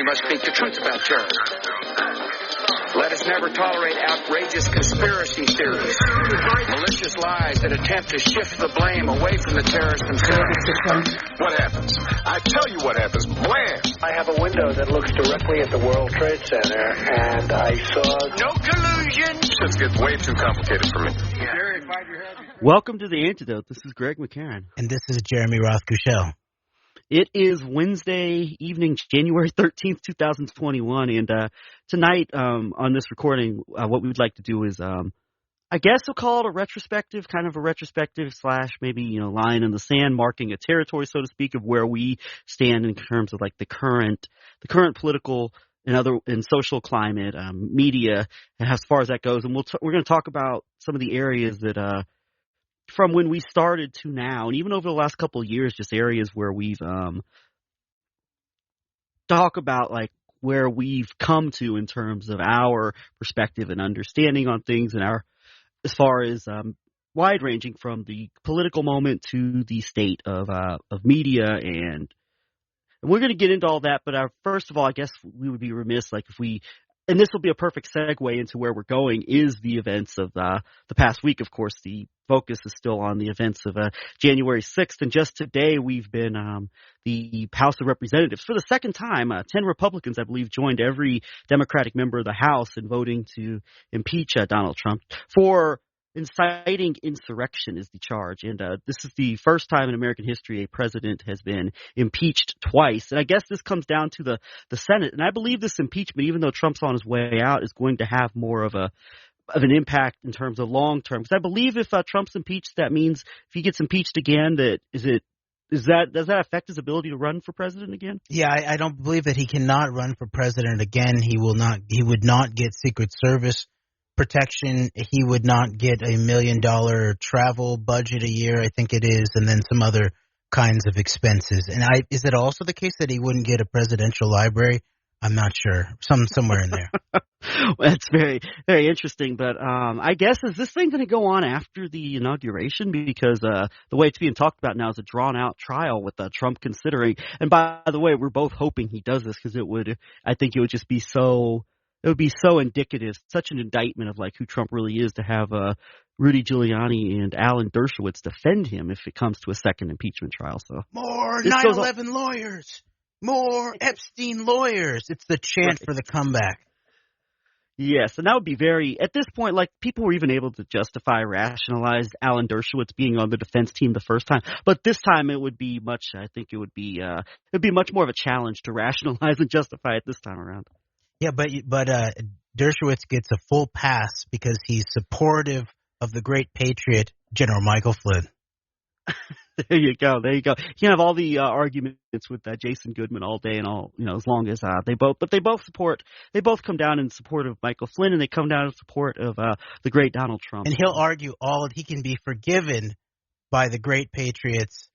We must speak the truth about terror. Let us never tolerate outrageous conspiracy theories, malicious lies that attempt to shift the blame away from the terrorists themselves. What happens? I tell you what happens. Blam! I have a window that looks directly at the World Trade Center, and I saw... No collusion! This gets way too complicated for me. Welcome to the Antedote. This is Greg McCarran. And this is Jeremy Roth-Cushell. It is Wednesday evening, January 13th, 2021, and tonight on this recording, what we would like to do is, I guess we'll call it a retrospective, kind of a retrospective slash maybe, line in the sand, marking a territory, so to speak, of where we stand in terms of like the current political and social climate, media, and as far as that goes. And we're going to talk about some of the areas that from when we started to now, and even over the last couple of years, just areas where we've talk about like where we've come to in terms of our perspective and understanding on things, and our as far as wide ranging from the political moment to the state of media, and we're going to get into all that. But first of all, I guess we would be remiss if we. And this will be a perfect segue into where we're going, is the events of the past week. Of course, the focus is still on the events of January 6th. And just today, we've been the House of Representatives. For the second time, 10 Republicans, I believe, joined every Democratic member of the House in voting to impeach Donald Trump for inciting insurrection is the charge. And this is the first time in American history a president has been impeached twice. And I guess this comes down to the Senate. And I believe this impeachment, even though Trump's on his way out, is going to have more of an impact in terms of long term. Because I believe if Trump's impeached, that means if he gets impeached again, does that affect his ability to run for president again? Yeah, I don't believe that he cannot run for president again. He would not get Secret Service protection. He would not get $1 million travel budget a year, I think it is, and then some other kinds of expenses. And is it also the case that he wouldn't get a presidential library? I'm not sure. Somewhere in there. That's very, very interesting. But I guess, is this thing going to go on after the inauguration? Because the way it's being talked about now is a drawn-out trial with Trump considering. And by the way, we're both hoping he does this because I think it would just be so. It would be so indicative, such an indictment of like who Trump really is, to have Rudy Giuliani and Alan Dershowitz defend him if it comes to a second impeachment trial. So more 9/11 lawyers, more Epstein lawyers. It's the chant for the comeback. Yes, and that would be at this point, like people were even able to rationalize Alan Dershowitz being on the defense team the first time. But this time it would be much much more of a challenge to rationalize and justify it this time around. Yeah, but Dershowitz gets a full pass because he's supportive of the great patriot, General Michael Flynn. There you go. You can have all the arguments with Jason Goodman all day and all, as long as they both come down in support of Michael Flynn, and they come down in support of the great Donald Trump. And he'll argue he can be forgiven by the great patriots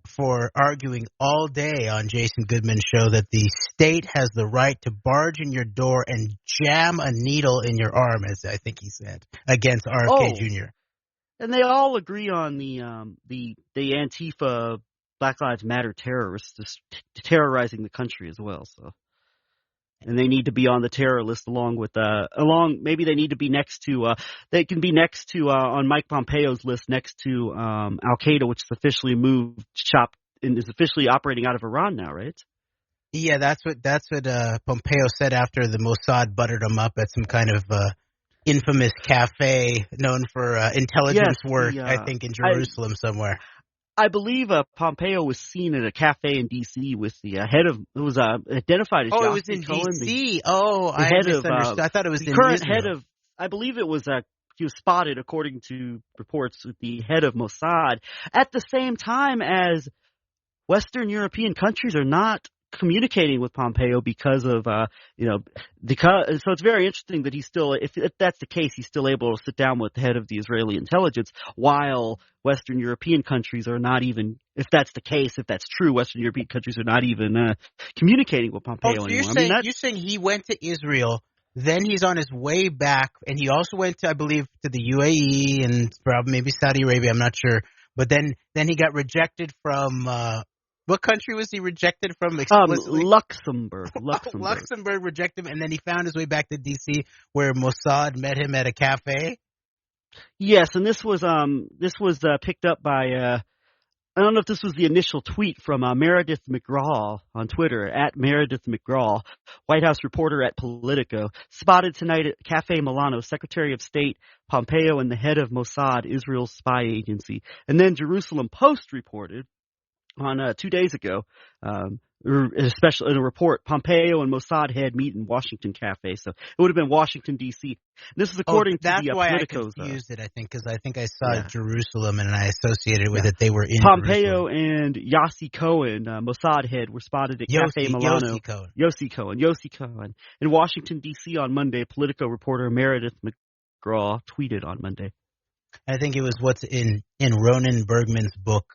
for arguing all day on Jason Goodman's show that the state has the right to barge in your door and jam a needle in your arm, as I think he said, against RFK Jr. And they all agree on the Antifa Black Lives Matter terrorists terrorizing the country as well. So, and they need to be on the terror list maybe they need to be next to they can be next to on Mike Pompeo's list next to Al Qaeda, which is officially moved shop and is officially operating out of Iran now, right? Yeah, that's what Pompeo said after the Mossad buttered him up at some kind of infamous cafe known for intelligence work, I think in Jerusalem somewhere. I believe Pompeo was seen at a cafe in D.C. with the head of – it was identified as Jocelyn Cohen. It was in D.C. I misunderstood. I thought it was in current Israel. Head of – I believe it was he was spotted, according to reports, with the head of Mossad at the same time as Western European countries are not communicating with Pompeo because of, so it's very interesting that he's still, if that's the case, he's still able to sit down with the head of the Israeli intelligence, while Western European countries are not even, if that's the case, if that's true, Western European countries are not even communicating with Pompeo so anymore. You're saying he went to Israel, then he's on his way back, and he also went to, I believe, to the UAE and probably maybe Saudi Arabia, I'm not sure, but then he got rejected from What country was he rejected from explicitly? Luxembourg. Luxembourg rejected him, and then he found his way back to D.C., where Mossad met him at a cafe. Yes, and this was picked up by I don't know if this was the initial tweet from Meredith McGraw on Twitter, at Meredith McGraw, White House reporter at Politico, spotted tonight at Cafe Milano, Secretary of State Pompeo and the head of Mossad, Israel's spy agency. And then Jerusalem Post reported on 2 days ago, especially in a report, Pompeo and Mossad head meet in Washington Cafe. So it would have been Washington, D.C. This is according to the Politico's. That's why I confused it, I think, because I think I saw Jerusalem and I associated with it. They were in Pompeo Jerusalem. and Yossi Cohen, Mossad head, were spotted at Cafe Milano. Yossi Cohen. In Washington, D.C. on Monday, Politico reporter Meredith McGraw tweeted on Monday. I think it was what's in Ronan Bergman's book,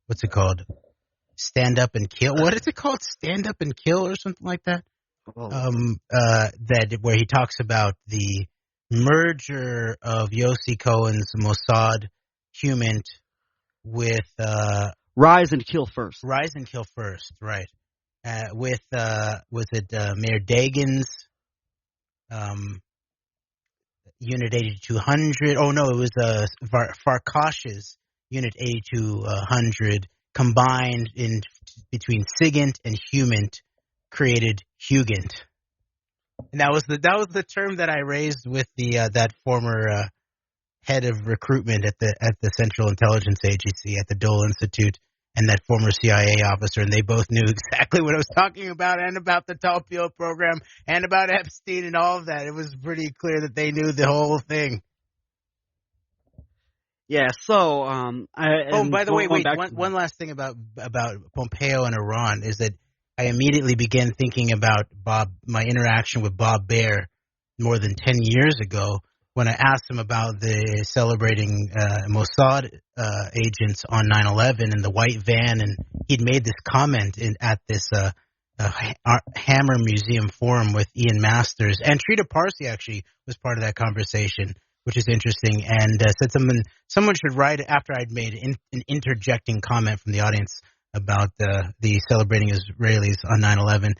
what's it called? Stand Up and Kill. What is it called? Stand Up and Kill or something like that? That where he talks about the merger of Yossi Cohen's Mossad human with Rise and Kill First. Rise and Kill First, right? With was it Mayor Dagan's Unit 8200? Oh no, it was Farkash's Unit 8200 combined in between SIGINT and HUMINT created HUGINT. And that was the term that I raised with the that former head of recruitment at the Central Intelligence Agency at the Dole Institute and that former CIA officer, and they both knew exactly what I was talking about and about the Topio program and about Epstein and all of that. It was pretty clear that they knew the whole thing. Yeah, so by the way, wait, one last thing about Pompeo and Iran is that I immediately began thinking about my interaction with Bob Baer more than 10 years ago when I asked him about the celebrating Mossad agents on 9/11 in the white van, and he'd made this comment at this Hammer Museum forum with Ian Masters, and Trita Parsi actually was part of that conversation, which is interesting, and said someone should write, after I'd made an interjecting comment from the audience about the celebrating Israelis on 9/11.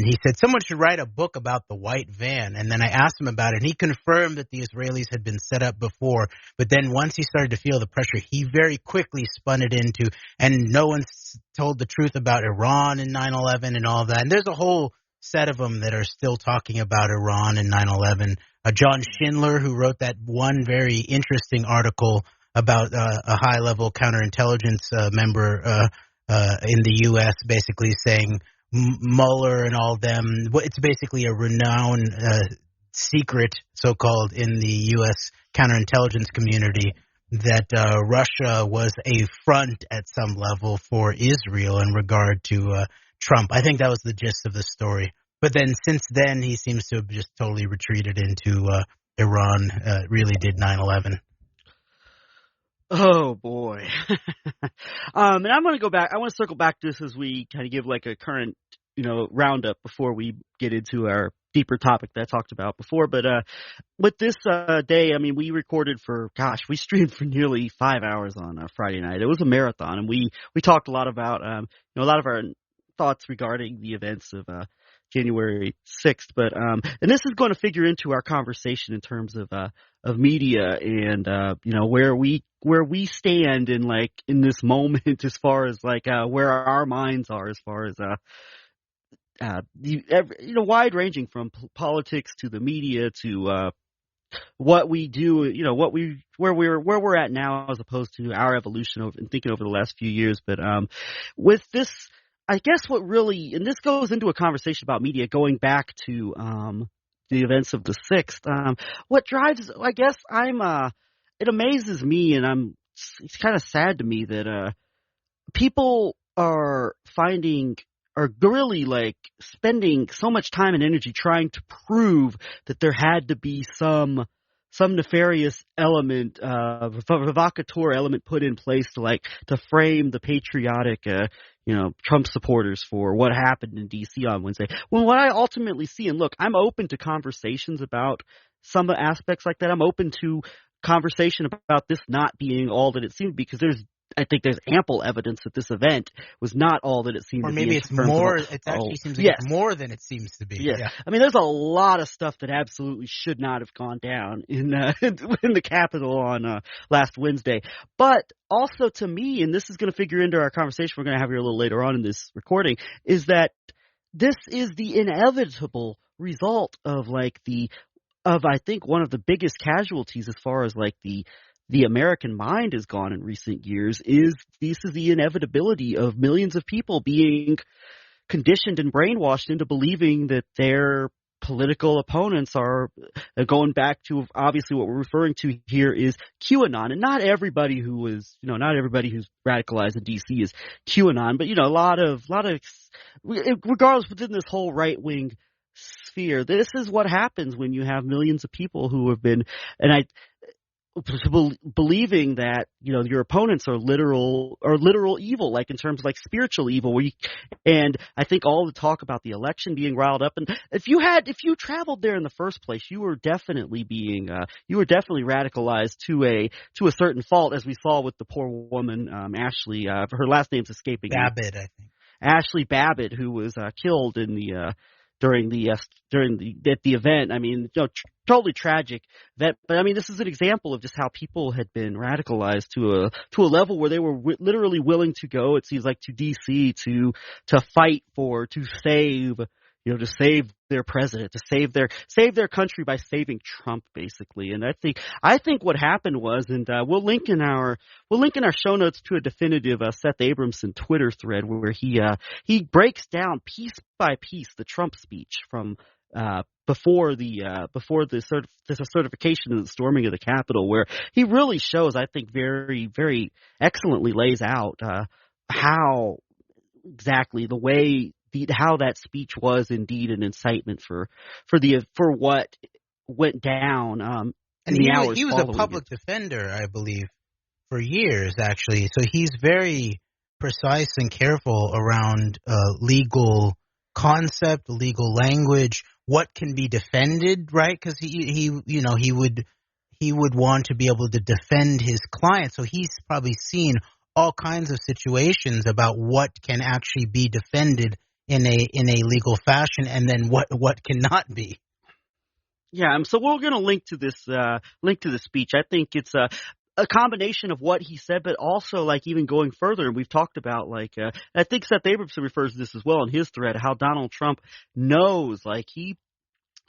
He said someone should write a book about the white van, and then I asked him about it, and he confirmed that the Israelis had been set up before, but then once he started to feel the pressure, he very quickly spun it into, and no one's told the truth about Iran and 9/11 and all that, and there's a whole set of them that are still talking about Iran and 9/11. John Schindler, who wrote that one very interesting article about a high-level counterintelligence member in the U.S., basically saying Mueller and all them, it's basically a renowned secret, so-called, in the U.S. counterintelligence community that Russia was a front at some level for Israel in regard to Trump. I think that was the gist of the story. But then since then, he seems to have just totally retreated into Iran, really did 9/11. Oh, boy. And I'm going to go back. I want to circle back to this as we kind of give like a current, roundup before we get into our deeper topic that I talked about before. But with this day, I mean, we recorded we streamed for nearly 5 hours on Friday night. It was a marathon, and we talked a lot about, a lot of our thoughts regarding the events of January 6th, but and this is going to figure into our conversation in terms of media and where we stand in this moment as far as where our minds are as far as wide ranging from politics to the media to what we do, where we're at now as opposed to our evolution and thinking over the last few years. But with this, I guess what really, and this goes into a conversation about media going back to the events of the 6th. What drives, I guess, it amazes me, and it's kind of sad to me that people are really spending so much time and energy trying to prove that there had to be some nefarious element, provocateur element put in place to frame the patriotic, Trump supporters for what happened in D.C. on Wednesday. Well, what I ultimately see, and look, I'm open to conversations about some aspects like that. I'm open to conversation about this not being all that it seemed, because there's I think there's ample evidence that this event was not all that it seemed to be. Or maybe it's more. It actually seems like it's more than it seems to be. Yes. Yeah. I mean, there's a lot of stuff that absolutely should not have gone down in in the Capitol on last Wednesday. But also to me, and this is going to figure into our conversation we're going to have here a little later on in this recording, is that this is the inevitable result of I think one of the biggest casualties as far as like the American mind has gone in recent years is the inevitability of millions of people being conditioned and brainwashed into believing that their political opponents are going back to, obviously what we're referring to here is QAnon, and not everybody who's radicalized in DC is QAnon, but a lot of regardless within this whole right wing sphere, this is what happens when you have millions of people who have been, believing that your opponents are literal evil, like in terms of like spiritual evil. And I think all the talk about the election being riled up, and if you traveled there in the first place, you were definitely radicalized to a certain fault, as we saw with the poor woman Ashley. Her last name's escaping me. Babbitt, I think. Ashley Babbitt, who was killed in the during the event. I mean, totally tragic. But I mean, this is an example of just how people had been radicalized to a level where they were literally willing to go, it seems like, to DC to fight to save their president, to save their country by saving Trump, basically. And I think what happened was, and we'll link in our show notes to a definitive Seth Abramson Twitter thread where he breaks down piece by piece the Trump speech from before the certification and the storming of the Capitol, where he really shows, I think, very, very excellently lays out how exactly how that speech was indeed an incitement for what went down. And he was a public defender, I believe, for years, actually. So he's very precise and careful around legal concept, legal language, what can be defended, right? Because he would want to be able to defend his client. So he's probably seen all kinds of situations about what can actually be defended in a legal fashion, and then what cannot be. Yeah, so we're going to link to this speech. I think it's a combination of what he said, but also like even going further. And we've talked about I think Seth Abramson refers to this as well in his thread, how Donald Trump knows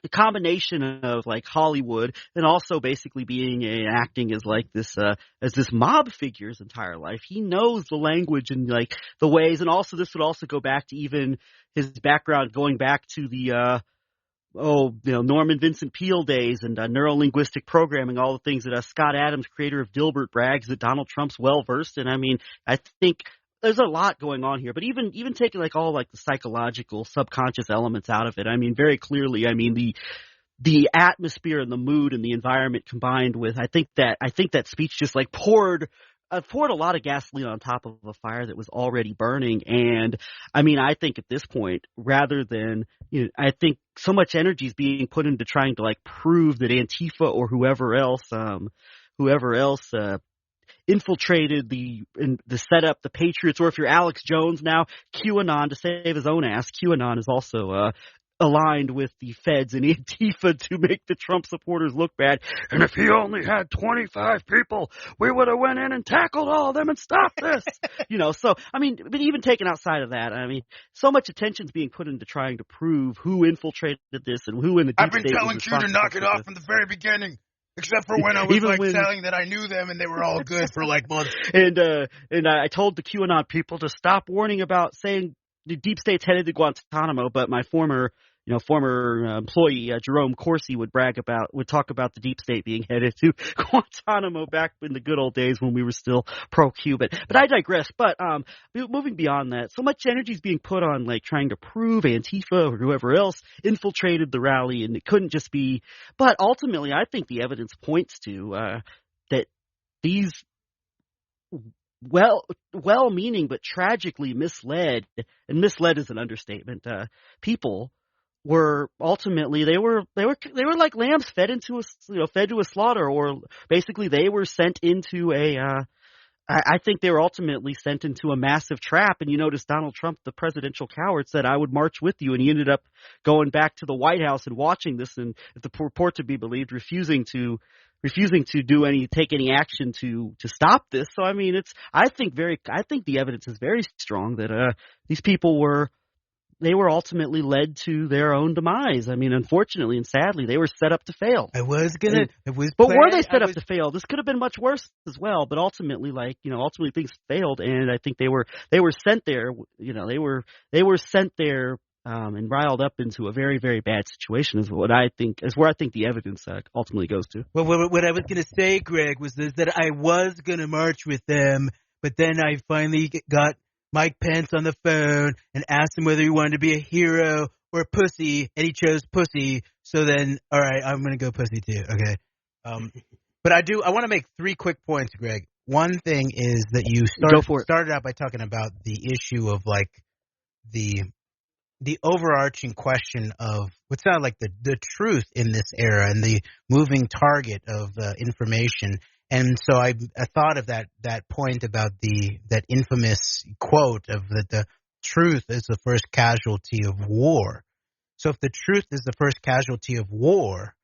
the combination of like Hollywood and also basically being acting as like this as this mob figure his entire life. He knows the language and like the ways, and also this would also go back to even his background going back to the Norman Vincent Peale days and neuro-linguistic programming, all the things that Scott Adams, creator of Dilbert, brags that Donald Trump's well versed in. I mean, I think there's a lot going on here, but even taking like all like the psychological, subconscious elements out of it, I mean, very clearly, I mean, the atmosphere and the mood and the environment combined with, I think that speech just like poured a lot of gasoline on top of a fire that was already burning. And I mean, I think at this point, rather than, I think so much energy is being put into trying to like prove that Antifa or whoever else infiltrated the setup, the Patriots, or if you're Alex Jones now, QAnon, to save his own ass. QAnon is also aligned with the feds and Antifa to make the Trump supporters look bad. And if he only had 25 people, we would have went in and tackled all of them and stopped this. So, I mean, but even taken outside of that, I mean, so much attention's being put into trying to prove who infiltrated this and who in the deep I've been state telling Q to knock it off from the very beginning. Except for when I was telling that I knew them and they were all good for like months. And I told the QAnon people to stop warning about saying the deep state's headed to Guantanamo, but my former employee, Jerome Corsi, would talk about the deep state being headed to Guantanamo back in the good old days when we were still pro-Cuban. But I digress. But moving beyond that, so much energy is being put on like trying to prove Antifa or whoever else infiltrated the rally, and it couldn't just be. But ultimately, I think the evidence points to that these well-meaning but tragically misled, and misled is an understatement, people were ultimately they were like lambs fed to a slaughter, or basically they were sent into I think they were ultimately sent into a massive trap. And you notice Donald Trump, the presidential coward, said, I would march with you. And he ended up going back to the White House and watching this. And if the report to be believed, refusing to take any action to stop this. So, I mean, I think the evidence is very strong that these people were ultimately led to their own demise. I mean, unfortunately and sadly, they were set up to fail. But were they set up to fail? This could have been much worse as well. But ultimately, ultimately things failed, and I think they were sent there. They were sent there and riled up into a very, very bad situation. Is where I think the evidence ultimately goes to. Well, what I was going to say, Greg, was that I was going to march with them, but then I finally got Mike Pence on the phone and asked him whether he wanted to be a hero or a pussy, and he chose pussy. So then, all right, I'm going to go pussy too. Okay. But I want to make 3 quick points, Greg. One thing is that you started out by talking about the issue of like the overarching question of what sounded like the truth in this era and the moving target of information. And so I thought of that point about that infamous quote of that the truth is the first casualty of war. So if the truth is the first casualty of war,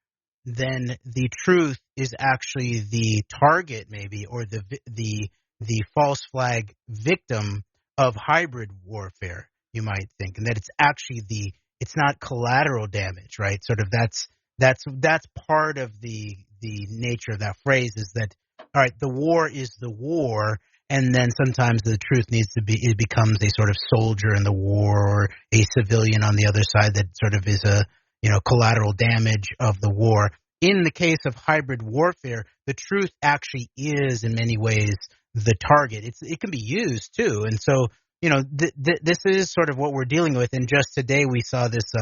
then the truth is actually the target, maybe, or the false flag victim of hybrid warfare, you might think, and that it's actually it's not collateral damage, right? Sort of that's part of the nature of that phrase is that, all right, the war is the war, and then sometimes the truth it becomes a sort of soldier in the war or a civilian on the other side that sort of is a collateral damage of the war. In the case of hybrid warfare, the truth actually is in many ways the target. It can be used too, and so this is sort of what we're dealing with. And just today we saw this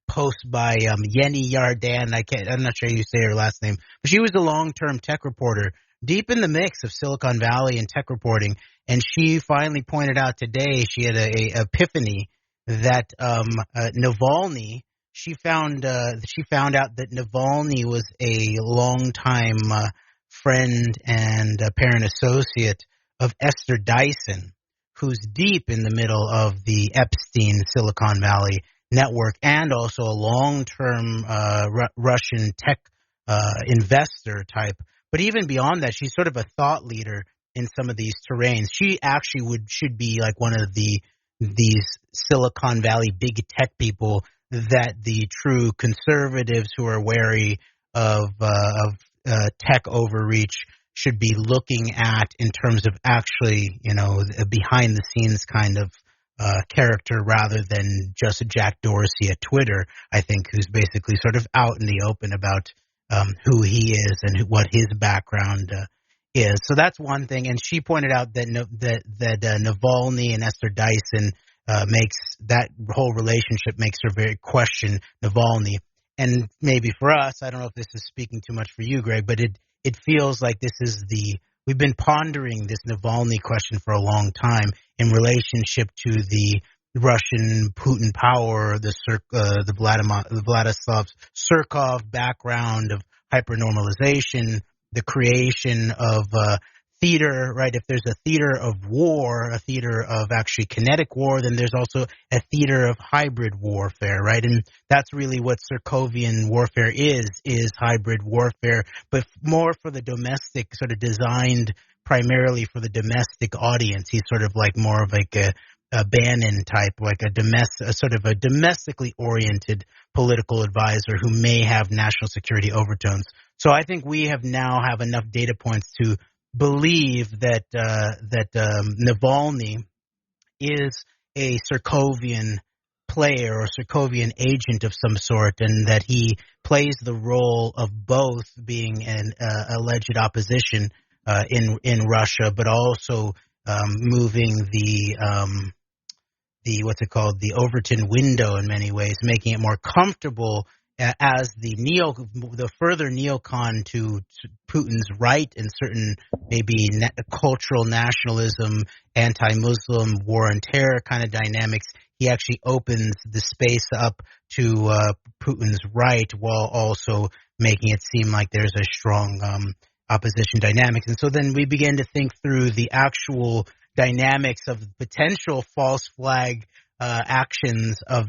post by Yenny Yardan. I'm not sure how you say her last name, but she was a long-term tech reporter deep in the mix of Silicon Valley and tech reporting, and she finally pointed out today she had a epiphany that Navalny. She found out that Navalny was a longtime friend and parent associate of Esther Dyson, who's deep in the middle of the Epstein Silicon Valley network and also a long-term Russian tech investor type. But even beyond that, she's sort of a thought leader in some of these terrains. She actually should be like one of these Silicon Valley big tech people that the true conservatives who are wary of tech overreach should be looking at in terms of actually, a behind the scenes kind of character rather than just Jack Dorsey at Twitter, I think, who's basically sort of out in the open about who he is and what his background is. So that's one thing. And she pointed out that Navalny and Esther Dyson makes that whole relationship makes her very question Navalny. And maybe for us, I don't know if this is speaking too much for you, Greg, but it feels like this is we've been pondering this Navalny question for a long time in relationship to the Russian Putin power, the Vladislav Surkov background of hypernormalization, the creation of theater, right? If there's a theater of war, a theater of actually kinetic war, then there's also a theater of hybrid warfare, right? And that's really what Surkovian warfare is hybrid warfare, but more for the domestic, sort of designed primarily for the domestic audience. He's sort of like more of like a Bannon type, like a sort of a domestically oriented political advisor who may have national security overtones. So I think we now have enough data points to believe that Navalny is a Surkovian player or Surkovian agent of some sort, and that he plays the role of both being an alleged opposition in Russia, but also moving the the Overton window in many ways, making it more comfortable as the further neocon to Putin's right and certain maybe cultural nationalism, anti-Muslim, war on terror kind of dynamics. He actually opens the space up to Putin's right while also making it seem like there's a strong opposition dynamics. And so then we began to think through the actual dynamics of potential false flag actions of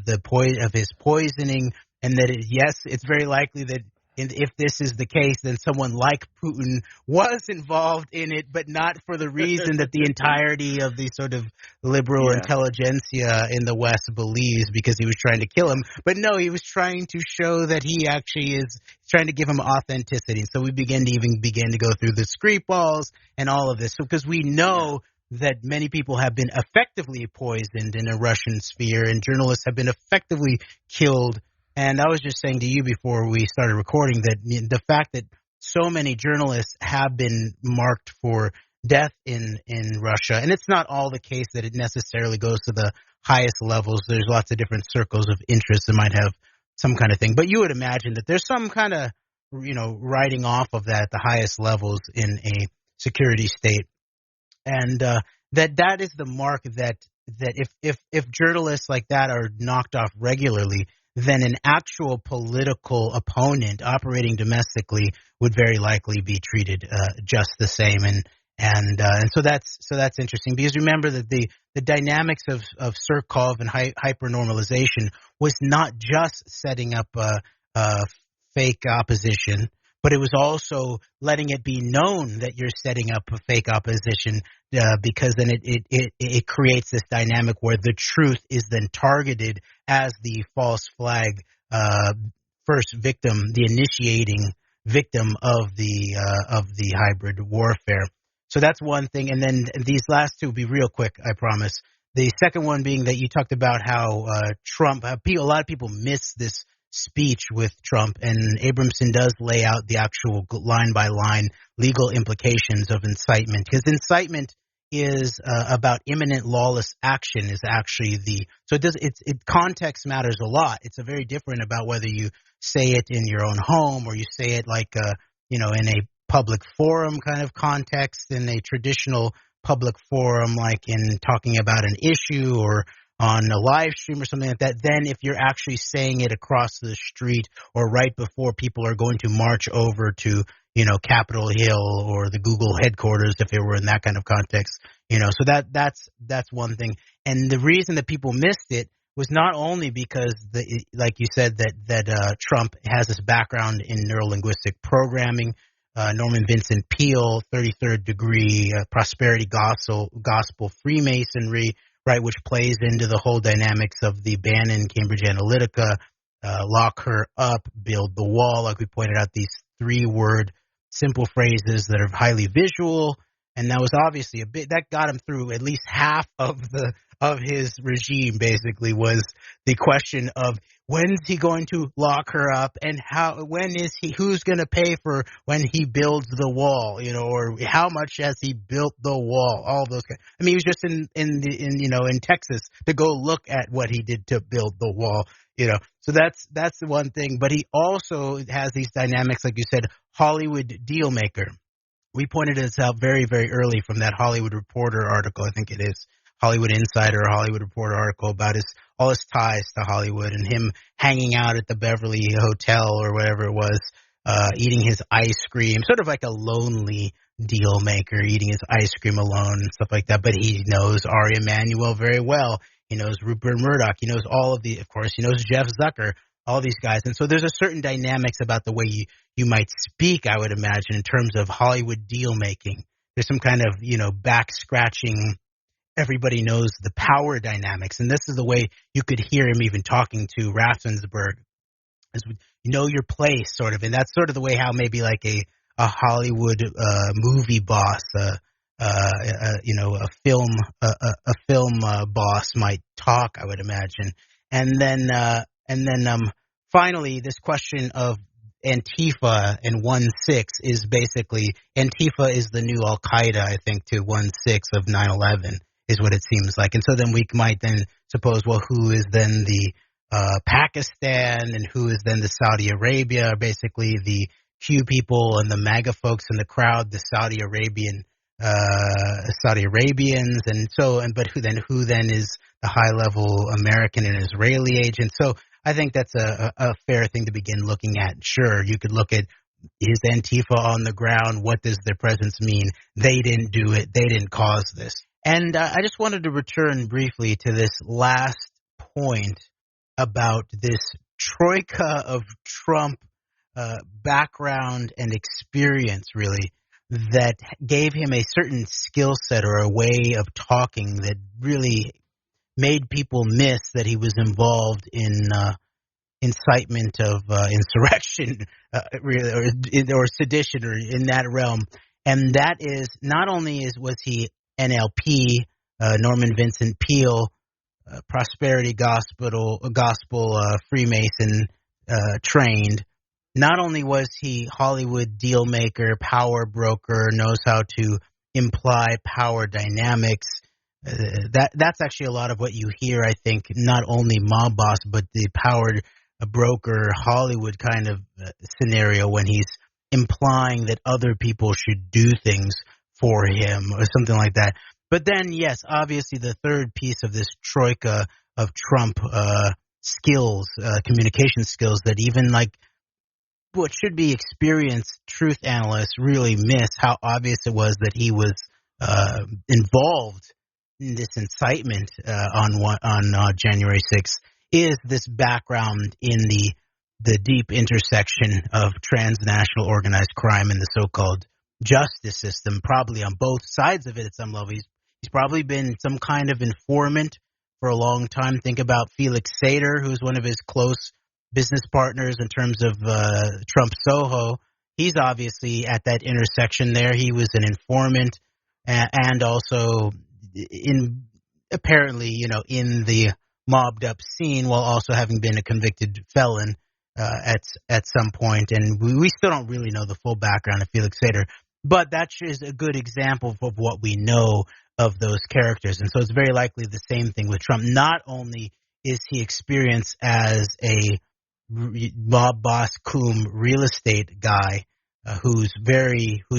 his poisoning, and that it's very likely that if this is the case, then someone like Putin was involved in it, but not for the reason that the entirety of the sort of liberal intelligentsia in the West believes, because he was trying to kill him. But no, he was trying to show that he actually is trying to give him authenticity. So we begin to go through the Skripals and all of this. So because we know that many people have been effectively poisoned in a Russian sphere, and journalists have been effectively killed. And I was just saying to you before we started recording that the fact that so many journalists have been marked for death in Russia, and it's not all the case that it necessarily goes to the highest levels. There's lots of different circles of interest that might have some kind of thing. But you would imagine that there's some kind of, writing off of that at the highest levels in a security state. And that is the mark that if journalists like that are knocked off regularly, then an actual political opponent operating domestically would very likely be treated just the same. And so that's interesting, because remember that the dynamics of Surkov and hypernormalization was not just setting up fake opposition, but it was also letting it be known that you're setting up a fake opposition, because then it creates this dynamic where the truth is then targeted as the false flag first victim, the initiating victim of the hybrid warfare. So that's one thing. And then these last two will be real quick, I promise. The second one being that you talked about how Trump, a lot of people miss this speech with Trump, and Abramson does lay out the actual line-by-line legal implications of incitement, because incitement is about imminent lawless action is actually context matters a lot. It's a very different about whether you say it in your own home or you say it like in a public forum kind of context, in a traditional public forum like in talking about an issue or on a live stream or something like that. Then if you're actually saying it across the street or right before people are going to march over to Capitol Hill or the Google headquarters, if it were in that kind of context, so that's one thing. And the reason that people missed it was not only because like you said, that Trump has this background in neurolinguistic programming, Norman Vincent Peale, 33rd degree prosperity gospel Freemasonry, right, which plays into the whole dynamics of the Bannon Cambridge Analytica, lock her up, build the wall, like we pointed out, these 3-word simple phrases that are highly visual. And that was obviously that got him through at least half of his regime, basically, was the question of when's he going to lock her up, and who's going to pay for when he builds the wall, or how much has he built the wall, all those guys. I mean, he was just in Texas to go look at what he did to build the wall, So that's the one thing. But he also has these dynamics, like you said, Hollywood deal maker. We pointed this out very, very early from that Hollywood Reporter article. I think it is Hollywood Insider or Hollywood Reporter article about all his ties to Hollywood and him hanging out at the Beverly Hotel or whatever it was, eating his ice cream, sort of like a lonely deal maker, eating his ice cream alone and stuff like that. But he knows Ari Emanuel very well. He knows Rupert Murdoch. He knows of course, he knows Jeff Zucker, all these guys. And so there's a certain dynamics about the way you might speak, I would imagine, in terms of Hollywood deal making. There's some kind of, back scratching. Everybody knows the power dynamics. And this is the way you could hear him even talking to Raffensperger, as your place, sort of. And that's sort of the way how maybe like a Hollywood movie boss, a film boss might talk, I would imagine. And then finally, this question of Antifa and 1/6 is basically, Antifa is the new Al Qaeda, I think, to 1/6 of 9/11 is what it seems like. And so then we might then suppose, well, who is then the Pakistan and who is then the Saudi Arabia, basically the Q people and the MAGA folks in the crowd, the Saudi Arabians, and so, but who then is the high level American and Israeli agent. So I think that's a fair thing to begin looking at. Sure, you could look at Is Antifa on the ground? What does their presence mean? They didn't do it. They didn't cause this. And I just wanted to return briefly to this last point about this troika of Trump background and experience, really, that gave him a certain skill set or a way of talking that really made people miss that he was involved in incitement of insurrection or sedition or in that realm. And that is not only was he NLP, Norman Vincent Peale, prosperity gospel Freemason trained. Not only was he Hollywood deal maker, power broker, knows how to imply power dynamics. That's actually a lot of what you hear, I think, not only mob boss, but the power broker Hollywood kind of scenario when he's implying that other people should do things for him or something like that. But then, yes, obviously the third piece of this troika of Trump skills, communication skills that even like what should be experienced truth analysts really miss how obvious it was that he was involved in this incitement on January 6th is this background in the deep intersection of transnational organized crime and the so-called justice system, probably on both sides of it at some level. He's probably been some kind of informant for a long time. Think about Felix Sater, who's one of his close business partners in terms of Trump Soho. He's obviously at that intersection there. He was an informant and also apparently, in the mobbed up scene while also having been a convicted felon at some point. And we still don't really know the full background of Felix Sater, but that is a good example of what we know of those characters. And so it's very likely the same thing with Trump. Not only is he experienced as a mob boss cum real estate guy who's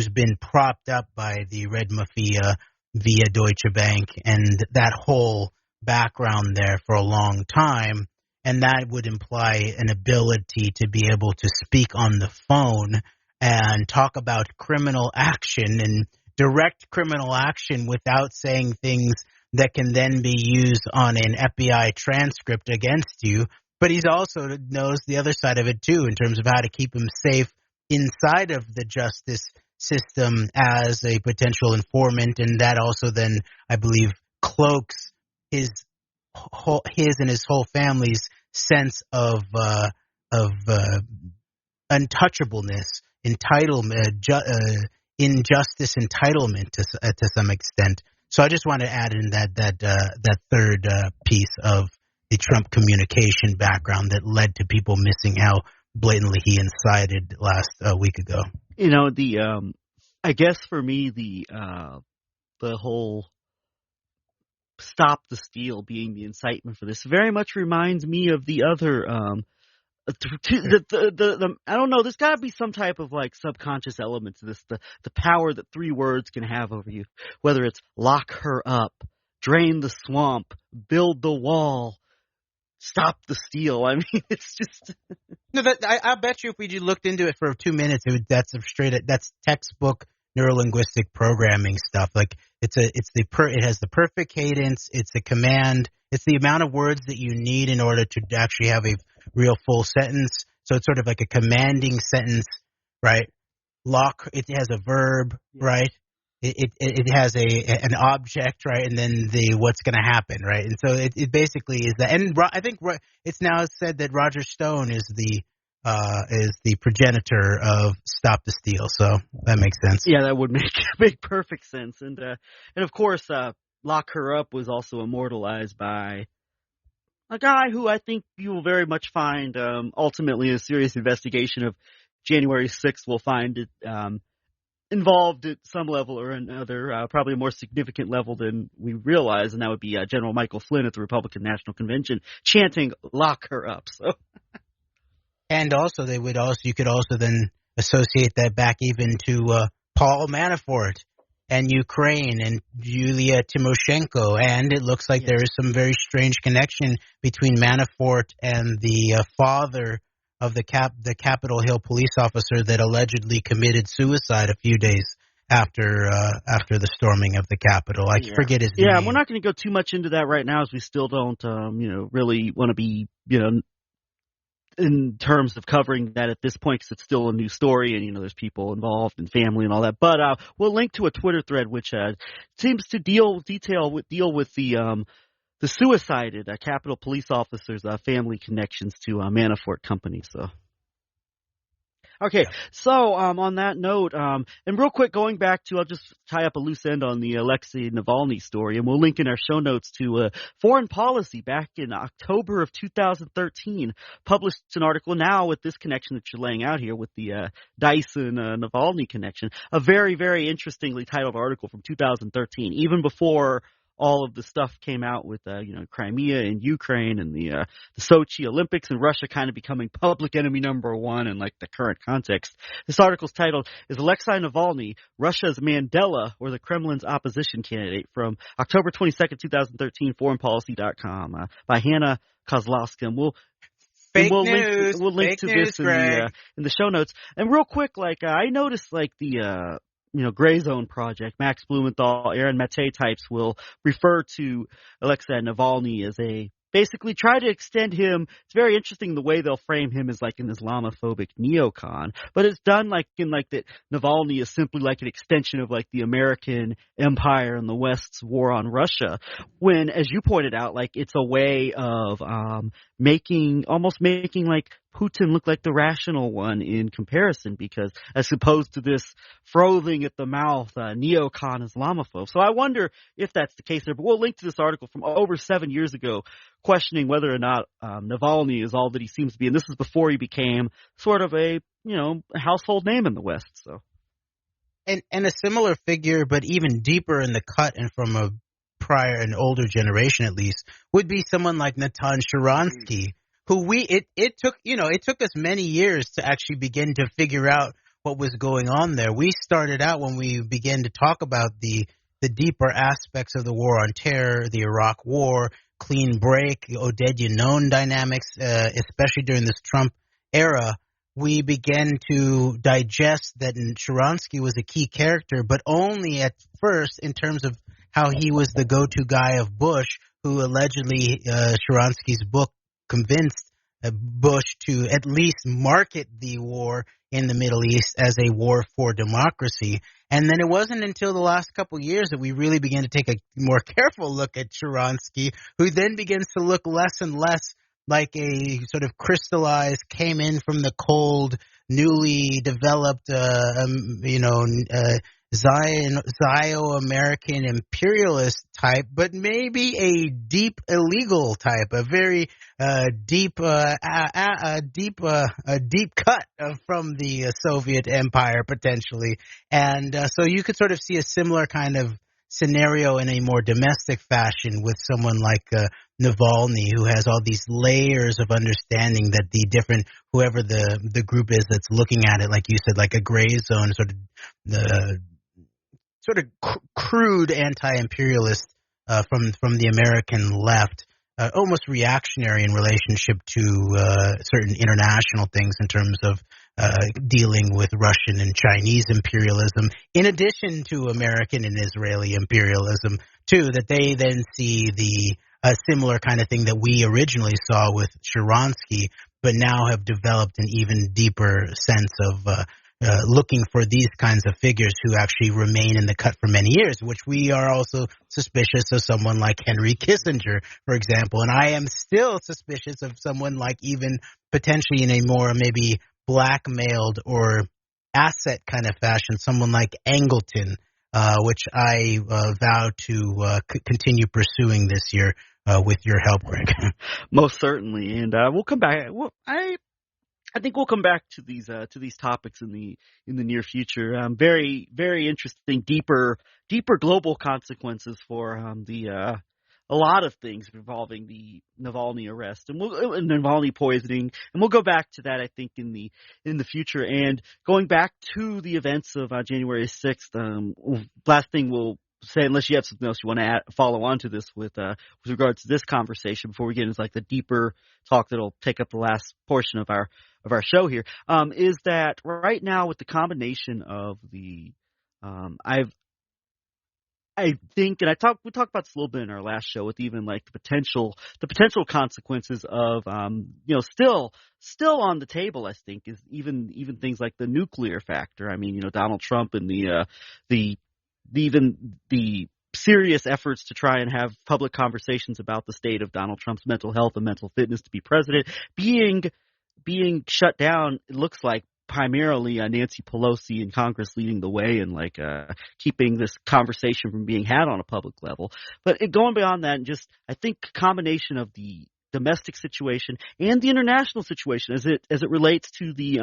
been propped up by the Red Mafia via Deutsche Bank and that whole background there for a long time, and that would imply an ability to be able to speak on the phone and talk about criminal action and direct criminal action without saying things that can then be used on an FBI transcript against you. But he also knows the other side of it too, in terms of how to keep him safe inside of the justice system as a potential informant, and that also then, I believe, cloaks his and his whole family's sense of untouchableness, entitlement, injustice, entitlement to some extent. So I just want to add in that third piece of the Trump communication background that led to people missing how blatantly he incited last week ago. I guess for me the whole stop the steal being the incitement for this very much reminds me of the other I don't know, there's got to be some type of like subconscious element to this, the power that three words can have over you, whether it's lock her up, drain the swamp, build the wall, stop the steal. I mean, it's just no. I bet you if we looked into it for 2 minutes, that's textbook neurolinguistic programming stuff. Like it has the perfect cadence. It's a command. It's the amount of words that you need in order to actually have a real full sentence. So it's sort of like a commanding sentence, right? Lock. It has a verb, right? It has an object, right, and then the what's going to happen, right, and so it basically is that. And I think it's now said that Roger Stone is the progenitor of Stop the Steal, so that makes sense. Yeah, that would make perfect sense, and of course, Lock Her Up was also immortalized by a guy who I think you will very much find ultimately a serious investigation of January 6th will find it. Involved at some level or another, probably a more significant level than we realize, and that would be General Michael Flynn at the Republican National Convention chanting "Lock her up." So, and also you could also then associate that back even to Paul Manafort and Ukraine and Yulia Tymoshenko, and it looks like there is some very strange connection between Manafort and the father of the Capitol Hill police officer that allegedly committed suicide a few days after the storming of the Capitol. I forget his name. Yeah, we're not going to go too much into that right now, as we still don't, really want to be, in terms of covering that at this point, because it's still a new story and, there's people involved and family and all that. But we'll link to a Twitter thread which seems to deal with the suicided Capitol police officers' family connections to Manafort Company. So. Okay, so on that note, and real quick, going back to, I'll just tie up a loose end on the Alexei Navalny story, and we'll link in our show notes to Foreign Policy back in October of 2013, published an article now with this connection that you're laying out here with the Dyson Navalny connection, a very, very interestingly titled article from 2013, even before all of the stuff came out with, Crimea and Ukraine and the Sochi Olympics and Russia kind of becoming public enemy number one in, the current context. This article's titled, Is Alexei Navalny Russia's Mandela or the Kremlin's opposition candidate? From October 22nd, 2013, foreignpolicy.com, by Hannah Kozlowska. And we'll link to this in the show notes. And real quick, I noticed, the Gray Zone Project, Max Blumenthal, Aaron Maté types will refer to Alexei Navalny as basically try to extend him. It's very interesting the way they'll frame him as an Islamophobic neocon, but it's done that Navalny is simply an extension of the American empire and the West's war on Russia, when, as you pointed out, it's a way of making Putin look like the rational one in comparison, because as opposed to this frothing at the mouth neocon Islamophobe. So I wonder if that's the case there, but we'll link to this article from over 7 years ago questioning whether or not Navalny is all that he seems to be. And this is before he became sort of a household name in the West. So, and a similar figure, but even deeper in the cut and from an older generation at least, would be someone like Natan Sharansky, who it took us many years to actually begin to figure out what was going on there. We started out when we began to talk about the deeper aspects of the war on terror, the Iraq War, clean break, Oded Yanon dynamics, especially during this Trump era. We began to digest that Sharansky was a key character, but only at first in terms of how he was the go-to guy of Bush, who allegedly Sharansky's book convinced Bush to at least market the war in the Middle East as a war for democracy. And then it wasn't until the last couple of years that we really began to take a more careful look at Sharansky, who then begins to look less and less like a sort of crystallized, came in from the cold, newly developed, Zio-American imperialist type, but maybe a deep illegal type, a very deep cut from the Soviet Empire potentially, and so you could sort of see a similar kind of scenario in a more domestic fashion with someone like Navalny, who has all these layers of understanding that the different, whoever the group is that's looking at it, like you said, like a gray zone, sort of crude anti-imperialist from the American left, almost reactionary in relationship to certain international things in terms of dealing with Russian and Chinese imperialism, in addition to American and Israeli imperialism, too, that they then see the similar kind of thing that we originally saw with Sharansky, but now have developed an even deeper sense of looking for these kinds of figures who actually remain in the cut for many years, which we are also suspicious of someone like Henry Kissinger, for example. And I am still suspicious of someone like, even potentially in a more maybe blackmailed or asset kind of fashion, someone like Angleton, which I vow to continue pursuing this year with your help, Greg. Most certainly. And we'll come back. I think we'll come back to these topics in the near future. Very, very interesting, deeper global consequences for a lot of things involving the Navalny arrest and Navalny poisoning, and we'll go back to that, I think, in the future. And going back to the events of January 6th, last thing we'll say, unless you have something else you want to follow on to this with regards to this conversation before we get into the deeper talk that'll take up the last portion of our our show here, is that right now with the combination of the I think, and we talked about this a little bit in our last show, with even like the potential consequences of, still on the table. I think is even things like the nuclear factor. I mean, Donald Trump and the serious efforts to try and have public conversations about the state of Donald Trump's mental health and mental fitness to be president being shut down. It looks like primarily Nancy Pelosi in Congress leading the way and keeping this conversation from being had on a public level. But going beyond that, and just I think a combination of the domestic situation and the international situation as it relates to the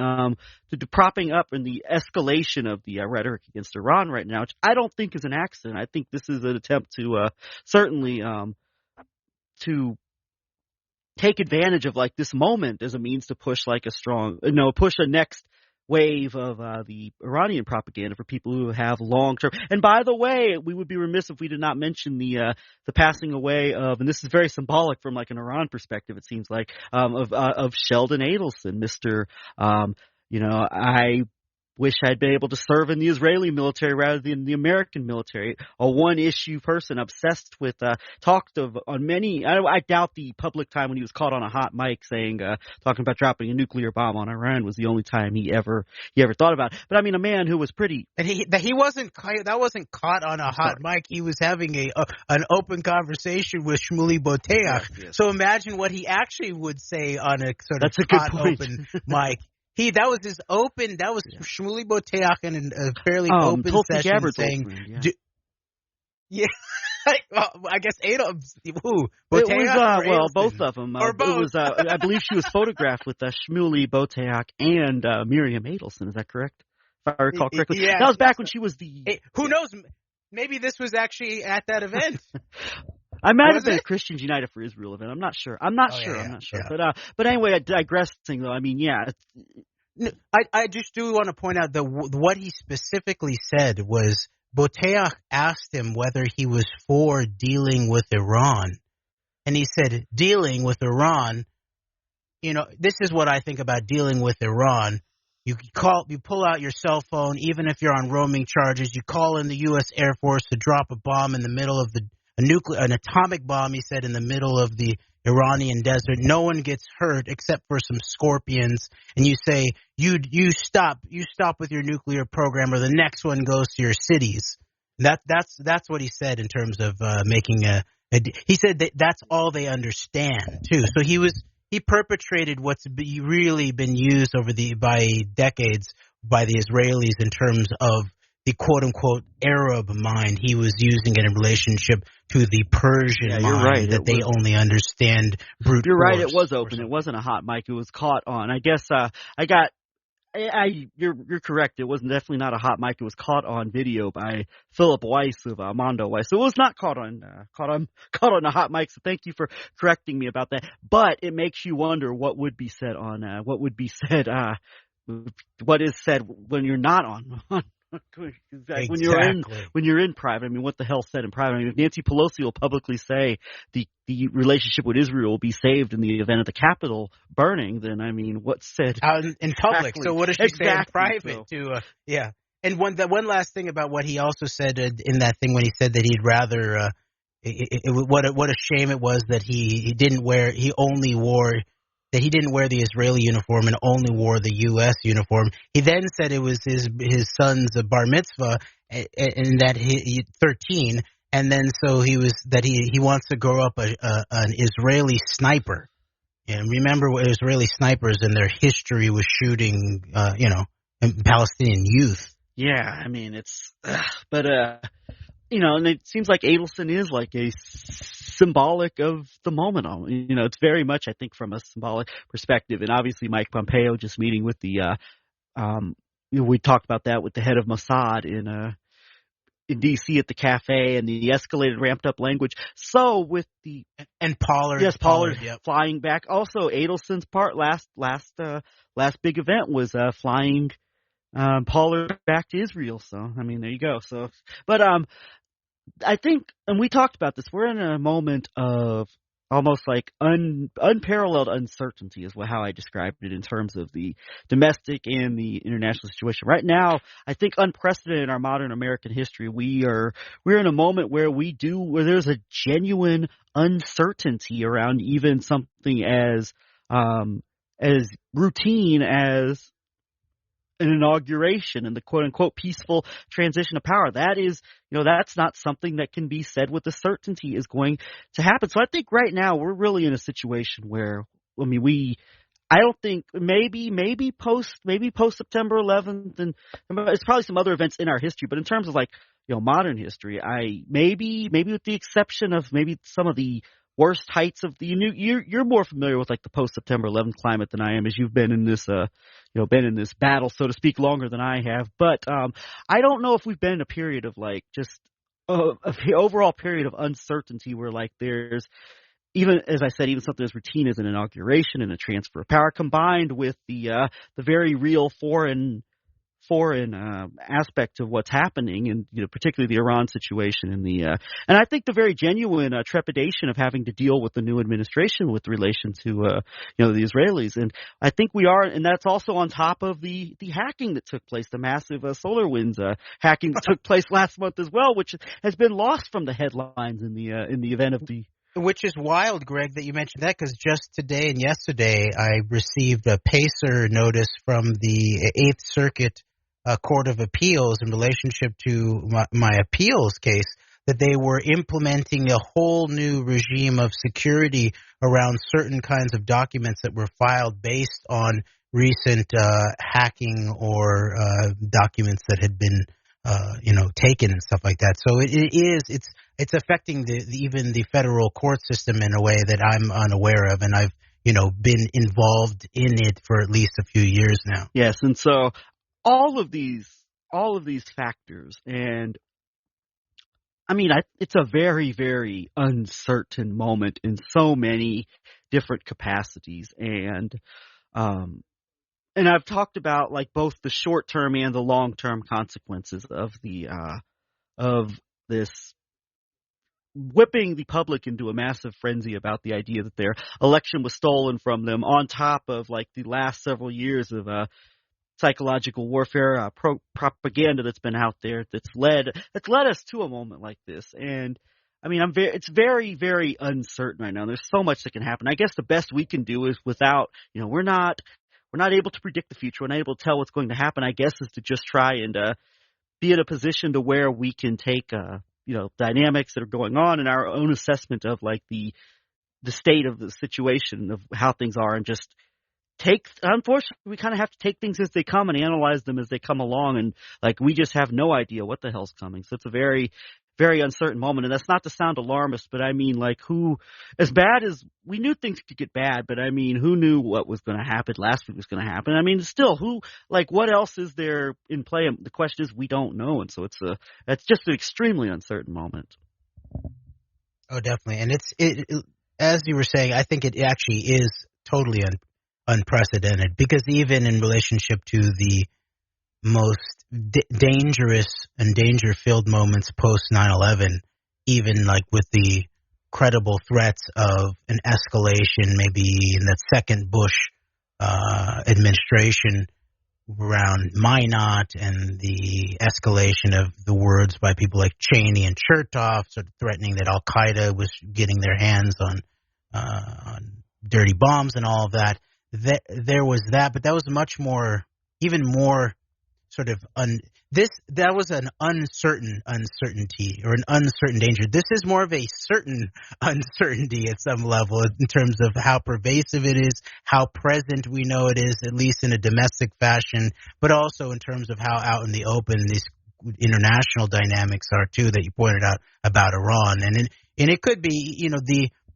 propping up and the escalation of the rhetoric against Iran right now, which I don't think is an accident. I think this is an attempt to certainly to take advantage of this moment as a means to push push a next wave of the Iranian propaganda for people who have long-term. And by the way, we would be remiss if we did not mention the passing away of, and this is very symbolic from an Iran perspective, it seems like, of Sheldon Adelson, Mr. I wish I'd been able to serve in the Israeli military rather than the American military. A one-issue person obsessed with, talked of on many, I doubt the public time when he was caught on a hot mic saying, talking about dropping a nuclear bomb on Iran was the only time he ever thought about it. But I mean, a man who was pretty. And that wasn't caught on a hot mic. He was having an open conversation with Shmuley Boteach. Yes. So imagine what he actually would say on a sort of hot open mic. That was Shmuley Boteach in a fairly open Tulsi session Gabbard's saying, friend, I guess who? Boteach, well, both of them. Or both. It was, I believe she was photographed with Shmuley Boteach and Miriam Adelson. Is that correct? If I recall correctly. Yeah, that was back when she was who knows? Maybe this was actually at that event. I might have been a Christians United for Israel event. I'm not sure. I'm not sure. Yeah. But anyway, digressing though. I mean, yeah. I just do want to point out that what he specifically said was Boteach asked him whether he was for dealing with Iran, and he said, "Dealing with Iran, this is what I think about dealing with Iran. You pull out your cell phone, even if you're on roaming charges. You call in the U.S. Air Force to drop a bomb in the middle of an atomic bomb," he said, "in the middle of the Iranian desert. No one gets hurt except for some scorpions. And you say, you stop with your nuclear program, or the next one goes to your cities." That's what he said in terms of making he said that's all they understand too. So he perpetrated what's really been used by decades by the Israelis in terms of the quote-unquote Arab mind. He was using it in relationship to the Persian mind, right. that they only understand brute You're force. right, it was open. It wasn't a hot mic. It was caught on. I guess you're correct. It was definitely not a hot mic. It was caught on video by Philip Weiss of Mondo Weiss. So it was not caught on a hot mic. So thank you for correcting me about that. But it makes you wonder what would be said what is said when you're not on. Exactly. When you're in private, I mean, what the hell said in private? I mean, if Nancy Pelosi will publicly say the relationship with Israel will be saved in the event of the Capitol burning, then I mean, what's said in public? Exactly. So what does she say in private? Yeah. And one last thing about what he also said in that thing when he said that he'd rather what a shame it was that he didn't wear the Israeli uniform and only wore the U.S. uniform. He then said it was his son's bar mitzvah, and that he 13, and then so he wants to grow up an Israeli sniper. And remember, what Israeli snipers in their history was shooting, Palestinian youth. Yeah, I mean and it seems like Adelson is like a symbolic of the moment. It's very much, I think, from a symbolic perspective. And obviously Mike Pompeo just meeting with the we talked about that with the head of Mossad in D.C. at the cafe, and the escalated, ramped up language. So with and Pollard, yep. Flying back. Also, Adelson's part last big event was flying Pollard back to Israel. So I mean, there you go. So, but I think, and we talked about this, we're in a moment of almost like unparalleled uncertainty is how I described it in terms of the domestic and the international situation. Right now, I think unprecedented in our modern American history, we're in a moment where there's a genuine uncertainty around even something as routine as an inauguration and the quote unquote peaceful transition of power. That is, that's not something that can be said with a certainty is going to happen. So I think right now we're really in a situation where, I don't think maybe post September 11th, and it's probably some other events in our history, but in terms of modern history, maybe with the exception of maybe some of the worst heights of you're more familiar with the post September 11th climate than I am, as you've been in this battle, so to speak, longer than I have. But I don't know if we've been in a period of just an overall period of uncertainty where there's, even as I said, even something as routine as an inauguration and a transfer of power, combined with the very real foreign aspect of what's happening, and particularly the Iran situation and I think the very genuine trepidation of having to deal with the new administration with relation to the Israelis. And I think we are, and that's also on top of the hacking that took place, the massive SolarWinds hacking that took place last month as well, which has been lost from the headlines in the event of the. Which is wild, Greg, that you mentioned that, because just today and yesterday I received a PACER notice from the Eighth Circuit Court of Appeals in relationship to my appeals case, that they were implementing a whole new regime of security around certain kinds of documents that were filed based on recent hacking or documents that had been taken and stuff like that. So it's affecting even the federal court system in a way that I'm unaware of, and I've been involved in it for at least a few years now. Yes, and so all of these factors, and it's a very, very uncertain moment in so many different capacities, and I've talked about both the short term and the long term consequences of this whipping the public into a massive frenzy about the idea that their election was stolen from them, on top of the last several years of psychological warfare, propaganda that's been out there that's led us to a moment like this. And it's very, very uncertain right now. There's so much that can happen. I guess the best we can do is without, we're not able to predict the future. We're not able to tell what's going to happen, I guess, is to just try and be in a position to where we can take dynamics that are going on and our own assessment of the state of the situation of how things are, and just unfortunately, we kind of have to take things as they come and analyze them as they come along, and we just have no idea what the hell's coming. So it's a very, very uncertain moment, and that's not to sound alarmist, but who, as bad as we knew things could get bad, but who knew what was going to happen last week was going to happen? Still, what else is there in play? The question is, we don't know, and so it's just an extremely uncertain moment. Oh, definitely, and it as you were saying, I think it actually is totally unprecedented, because even in relationship to the most dangerous and danger-filled moments post 9/11, even with the credible threats of an escalation, maybe in the second Bush administration around Minot, and the escalation of the words by people like Cheney and Chertoff, sort of threatening that Al Qaeda was getting their hands on dirty bombs and all of that. There was that, but that was much more, even more sort of that was an uncertainty or an uncertain danger. This is more of a certain uncertainty at some level in terms of how pervasive it is, how present we know it is, at least in a domestic fashion, but also in terms of how out in the open these international dynamics are too, that you pointed out about Iran. And it could be,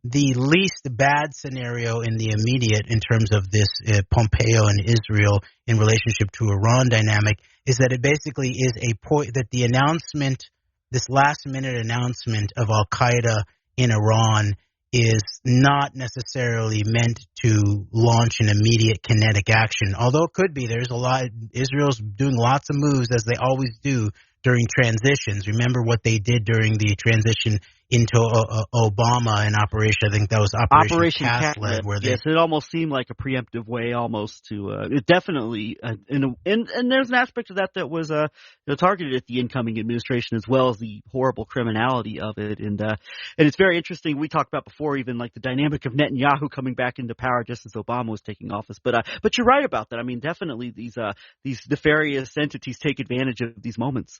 the least bad scenario in the immediate in terms of this Pompeo and Israel in relationship to Iran dynamic is that it basically is a point that the announcement, this last minute announcement of Al Qaeda in Iran, is not necessarily meant to launch an immediate kinetic action, although it could be. There's a lot. Israel's doing lots of moves, as they always do during transitions. Remember what they did during the transition into Obama and Operation, I think that was Operation Cast Lead, where they... Yes, it almost seemed like a preemptive way almost to it definitely and there's an aspect of that was targeted at the incoming administration as well as the horrible criminality of it, and it's very interesting. We talked about before even like the dynamic of Netanyahu coming back into power just as Obama was taking office, but you're right about that. I mean, definitely these nefarious entities take advantage of these moments.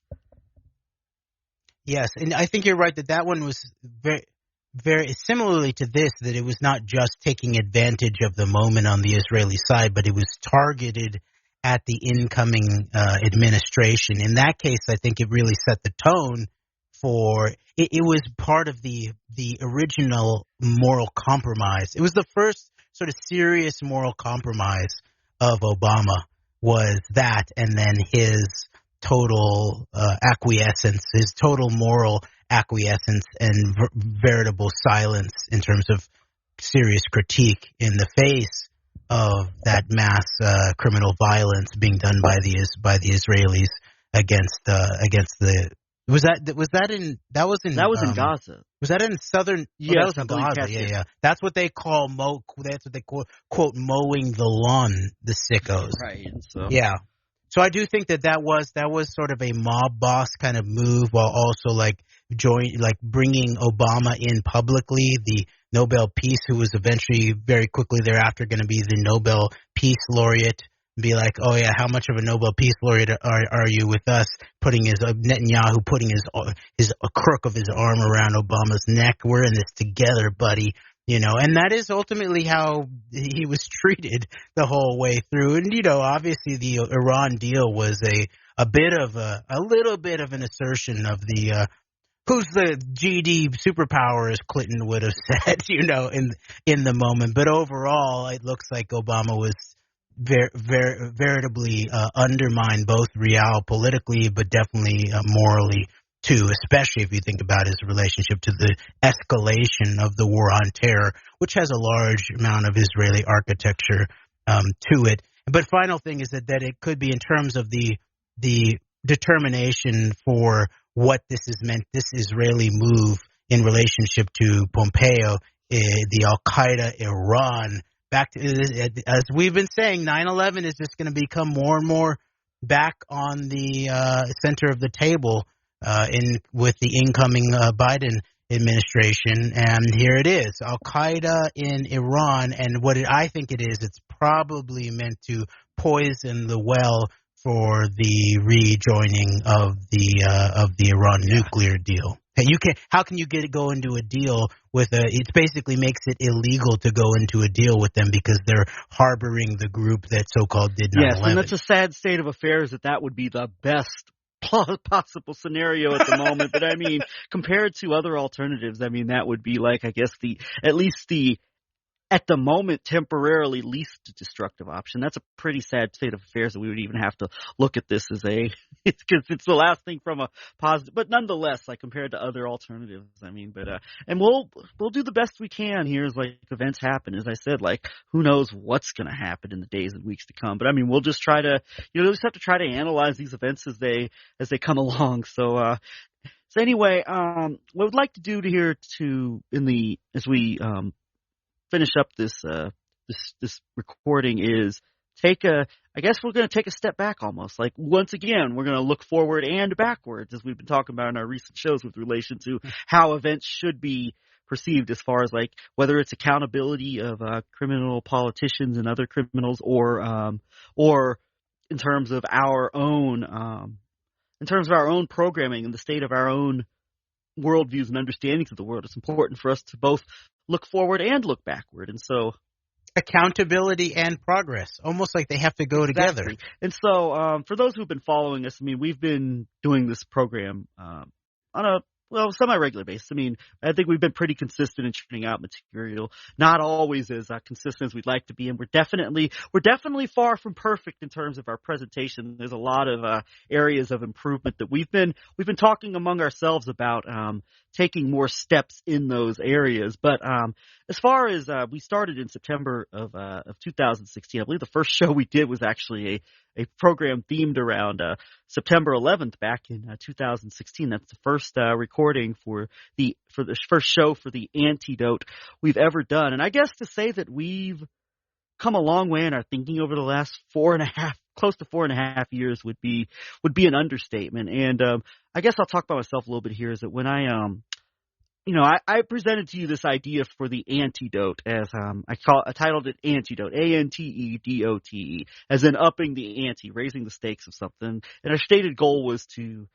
Yes, and I think you're right that one was very, very similarly to this, that it was not just taking advantage of the moment on the Israeli side, but it was targeted at the incoming administration. In that case, I think it really set the tone for it. It was part of the original moral compromise. It was the first sort of serious moral compromise of Obama, was that, and then his total acquiescence, his total moral acquiescence and veritable silence in terms of serious critique in the face of that mass criminal violence being done by the Israelis against the was that in Gaza. Was that in southern? Yes, that was in Gaza. Yeah. That's what they call quote mowing the lawn. The sickos. Right. So. Yeah. So I do think that was sort of a mob boss kind of move, while also bringing Obama in publicly, the Nobel Peace, who was eventually very quickly thereafter going to be the Nobel Peace Laureate, be like, oh yeah, how much of a Nobel Peace Laureate are you with us? Netanyahu putting his crook of his arm around Obama's neck. We're in this together, buddy. And that is ultimately how he was treated the whole way through. And, obviously the Iran deal was a little bit of an assertion of the, who's the GD superpower, as Clinton would have said, in the moment. But overall, it looks like Obama was veritably undermined, both real politically, but definitely morally too, especially if you think about his relationship to the escalation of the war on terror, which has a large amount of Israeli architecture to it. But final thing is that it could be in terms of the determination for what this is meant, this Israeli move in relationship to Pompeo, the Al-Qaeda Iran. Back to, as we've been saying, 9/11 is just going to become more and more back on the center of the table with the incoming Biden administration. And here it is, Al-Qaeda in Iran. And what I think it is, it's probably meant to poison the well for the rejoining of the Iran nuclear deal. How can you go into a deal with it basically makes it illegal to go into a deal with them because they're harboring the group that so-called did 9/11. Yes, and that's a sad state of affairs that would be the best possible scenario at the moment. But I mean, compared to other alternatives, I mean, that would be like, I guess, at the moment, temporarily least destructive option. That's a pretty sad state of affairs that we would even have to look at this as because it's the last thing from a positive, but nonetheless, like compared to other alternatives, I mean, but, and we'll do the best we can here as like events happen. As I said, like who knows what's going to happen in the days and weeks to come, but I mean, we'll just try to, just have to try to analyze these events as they come along. So anyway, what we'd like to do here as we, finish up this recording is I guess we're going to take a step back almost. Like once again, we're going to look forward and backwards as we've been talking about in our recent shows with relation to how events should be perceived as far as like whether it's accountability of criminal politicians and other criminals or in terms of our own programming and the state of our own worldviews and understandings of the world. It's important for us to both look forward and look backward. And so accountability and progress, almost like they have to go together. And so for those who've been following us, I mean, we've been doing this program on a semi-regular basis. I mean, I think we've been pretty consistent in churning out material, not always as consistent as we'd like to be, and we're definitely far from perfect in terms of our presentation. There's a lot of areas of improvement that we've been talking among ourselves about taking more steps in those areas. But as far as we started in September of 2016, I believe the first show we did was actually a program themed around September 11th back in 2016. That's the first recording for the first show for the Antedote we've ever done. And I guess to say that we've come a long way in our thinking over the last close to 4.5 years would be an understatement. And I guess I'll talk about myself a little bit here. Is that when I presented to you this idea for the Antedote as I titled it Antedote, Antedote, as in upping the ante, raising the stakes of something. And our stated goal was to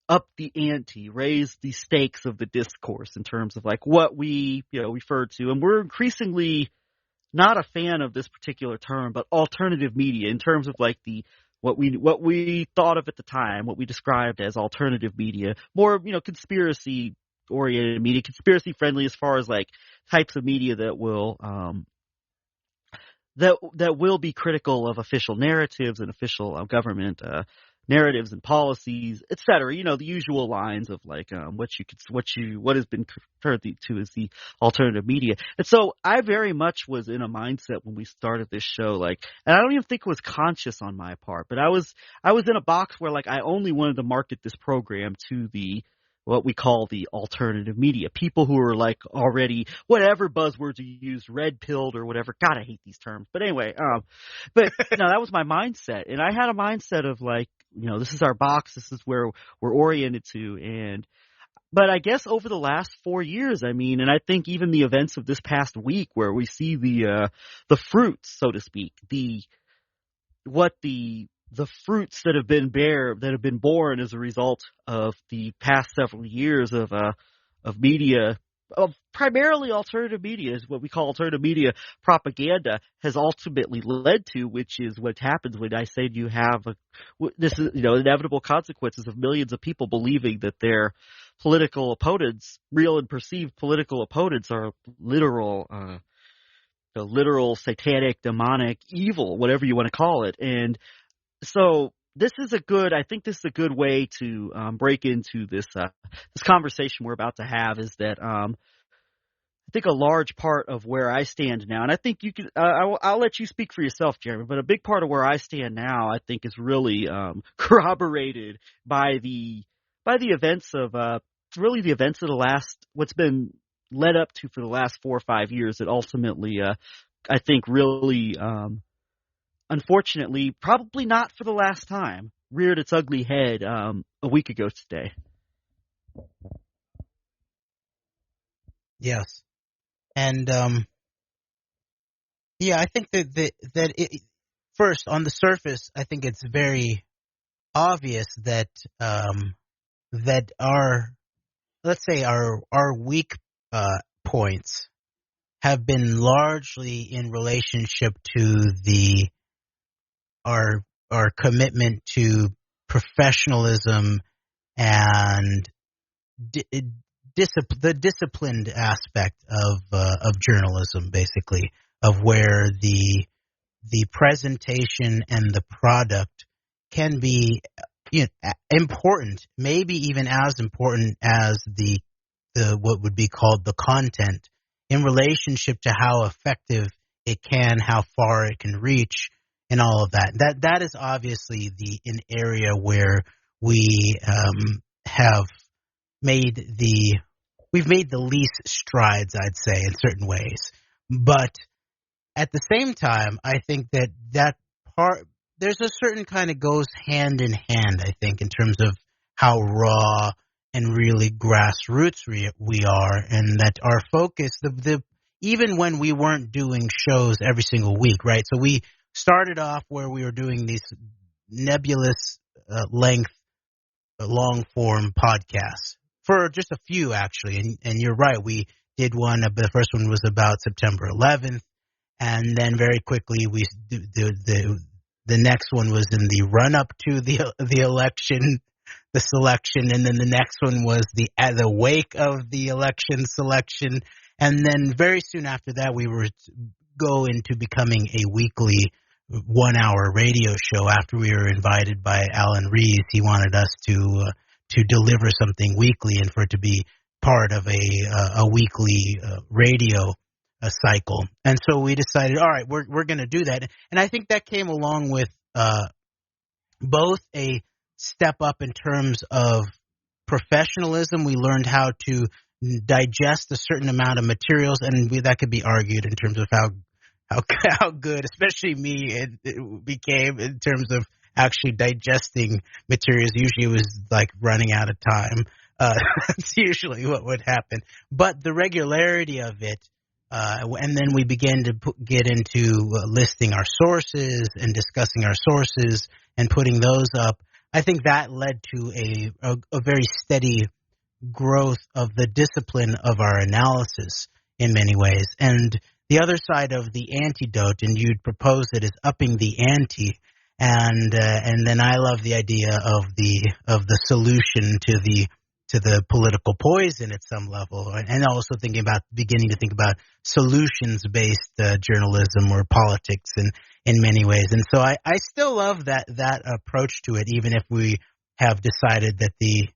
up the ante, raise the stakes of the discourse in terms of like what we refer to. And we're increasingly not a fan of this particular term, but alternative media in terms of like what we thought of at the time, what we described as alternative media, more conspiracy oriented media, conspiracy friendly as far as like types of media that will be critical of official narratives and official government narratives and policies, etc. The usual lines of like what has been referred to as the alternative media. And so I very much was in a mindset when we started this show, like, and I don't even think it was conscious on my part, but I was in a box where like I only wanted to market this program to what we call the alternative media. People who are like already, whatever buzzwords you use, red-pilled or whatever. God, I hate these terms. But anyway, but that was my mindset. And I had a mindset of like, this is our box. This is where we're oriented to. But I guess over the last 4 years, and I think even the events of this past week where we see the fruits, so to speak, the fruits that have been born as a result of the past several years of media, of primarily alternative media, is what we call alternative media propaganda, has ultimately led to, which is what happens when I say you have this is inevitable consequences of millions of people believing that their political opponents, real and perceived political opponents, are literal satanic, demonic, evil, whatever you want to call it. And so I think this is a good way to break into this conversation we're about to have, is that I think a large part of where I stand now, and I think you can, I'll let you speak for yourself, Jeremy, but a big part of where I stand now, I think, is really corroborated by the events of really the events of what's been led up to for the last 4 or 5 years that ultimately, I think really, unfortunately, probably not for the last time, reared its ugly head a week ago today. Yes. And I think that first, on the surface, I think it's very obvious that that our weak points have been largely in relationship to our commitment to professionalism and the disciplined aspect of journalism, basically, of where the presentation and the product can be important, maybe even as important as the what would be called the content, in relationship to how effective it can, how far it can reach, and all of that. That is obviously an area where we we've made the least strides, I'd say, in certain ways. But at the same time, I think that part, there's a certain kind of goes hand in hand, I think, in terms of how raw and really grassroots we are, and that our focus, even when we weren't doing shows every single week, right? So we started off where we were doing these nebulous length, long form podcasts for just a few, actually. And you're right, we did one. The first one was about September 11th, and then very quickly the next one was in the run up to the election, the selection, and then the next one was the wake of the election selection, and then very soon after that we were go into becoming a weekly 1-hour radio show after we were invited by Alan Rees. He wanted us to deliver something weekly and for it to be part of a weekly radio cycle. And so we decided, all right, we're going to do that. And I think that came along with both a step up in terms of professionalism. We learned how to digest a certain amount of materials, and that could be argued in terms of how good, especially me, it became in terms of actually digesting materials. Usually it was like running out of time. That's usually what would happen. But the regularity of it, and then we began to get into listing our sources and discussing our sources and putting those up. I think that led to a very steady growth of the discipline of our analysis in many ways. And the other side of the antidote, and you'd propose it, is upping the ante. And then I love the idea of the solution to the political poison at some level, and also beginning to think about solutions-based journalism or politics in many ways. And so I still love that approach to it, even if we have decided that we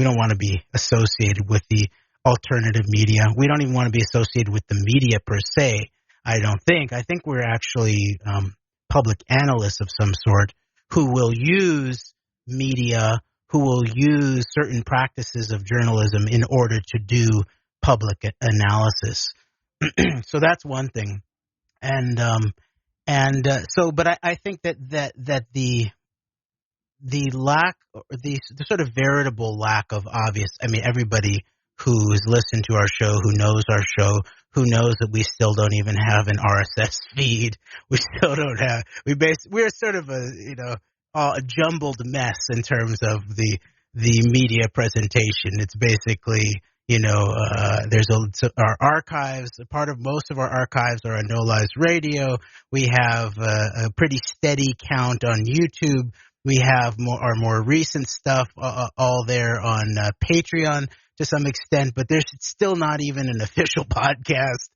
don't want to be associated with the alternative media. We don't even want to be associated with the media per se, I don't think. I think we're actually public analysts of some sort who will use media, who will use certain practices of journalism in order to do public analysis. So that's one thing. But I think that the lack, the sort of veritable lack of obvious, I mean, everybody who has listened to our show, who knows our show, who knows that we still don't even have an RSS feed. We still don't have, we're sort of a jumbled mess in terms of the media presentation. It's basically, there's our archives. Most of our archives are on No Lies Radio. We have a pretty steady count on YouTube. We have our more recent stuff all there on Patreon to some extent, but there's still not even an official podcast.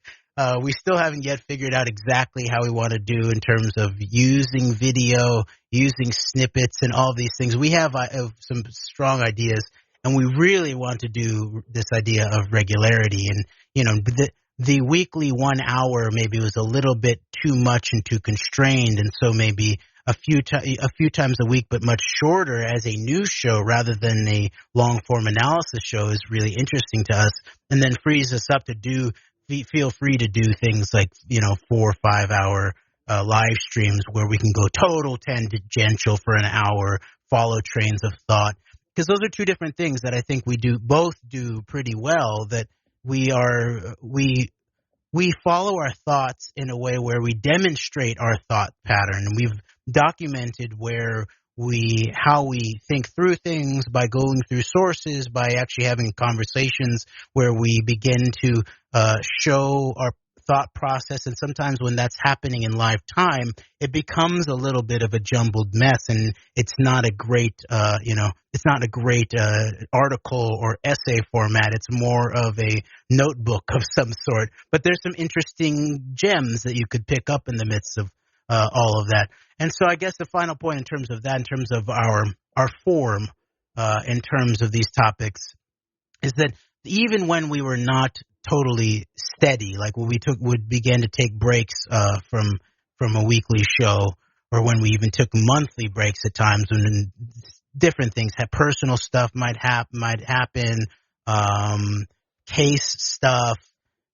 We still haven't yet figured out exactly how we want to do in terms of using video, using snippets, and all these things. We have some strong ideas, and we really want to do this idea of regularity. And, the weekly 1 hour maybe was a little bit too much and too constrained, and so maybe a few times a week, but much shorter as a news show rather than a long-form analysis show is really interesting to us, and then frees us up to feel free to do things like, 4 or 5 hour live streams where we can go total tangential for an hour, follow trains of thought. Because those are two different things that I think we both do pretty well, that we follow our thoughts in a way where we demonstrate our thought pattern. And we've documented how we think through things by going through sources, by actually having conversations where we begin to show our thought process. And sometimes when that's happening in live time, it becomes a little bit of a jumbled mess, and it's not a great, article or essay format. It's more of a notebook of some sort. But there's some interesting gems that you could pick up in the midst of all of that. And so I guess the final point in terms of our form, in terms of these topics, is that even when we were not totally steady, like when would begin to take breaks from a weekly show, or when we even took monthly breaks at times, when different things, personal stuff might happen, case stuff.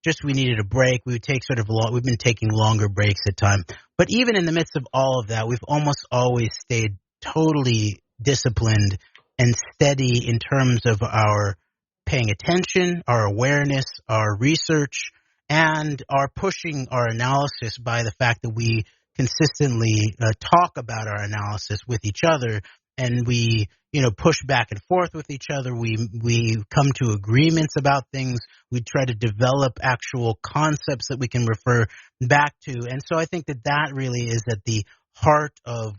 Just we needed a break. We would take we've been taking longer breaks at times. But even in the midst of all of that, we've almost always stayed totally disciplined and steady in terms of our paying attention, our awareness, our research, and our pushing our analysis by the fact that we consistently talk about our analysis with each other, and we push back and forth with each other. We come to agreements about things. We try to develop actual concepts that we can refer back to. And so I think that really is at the heart of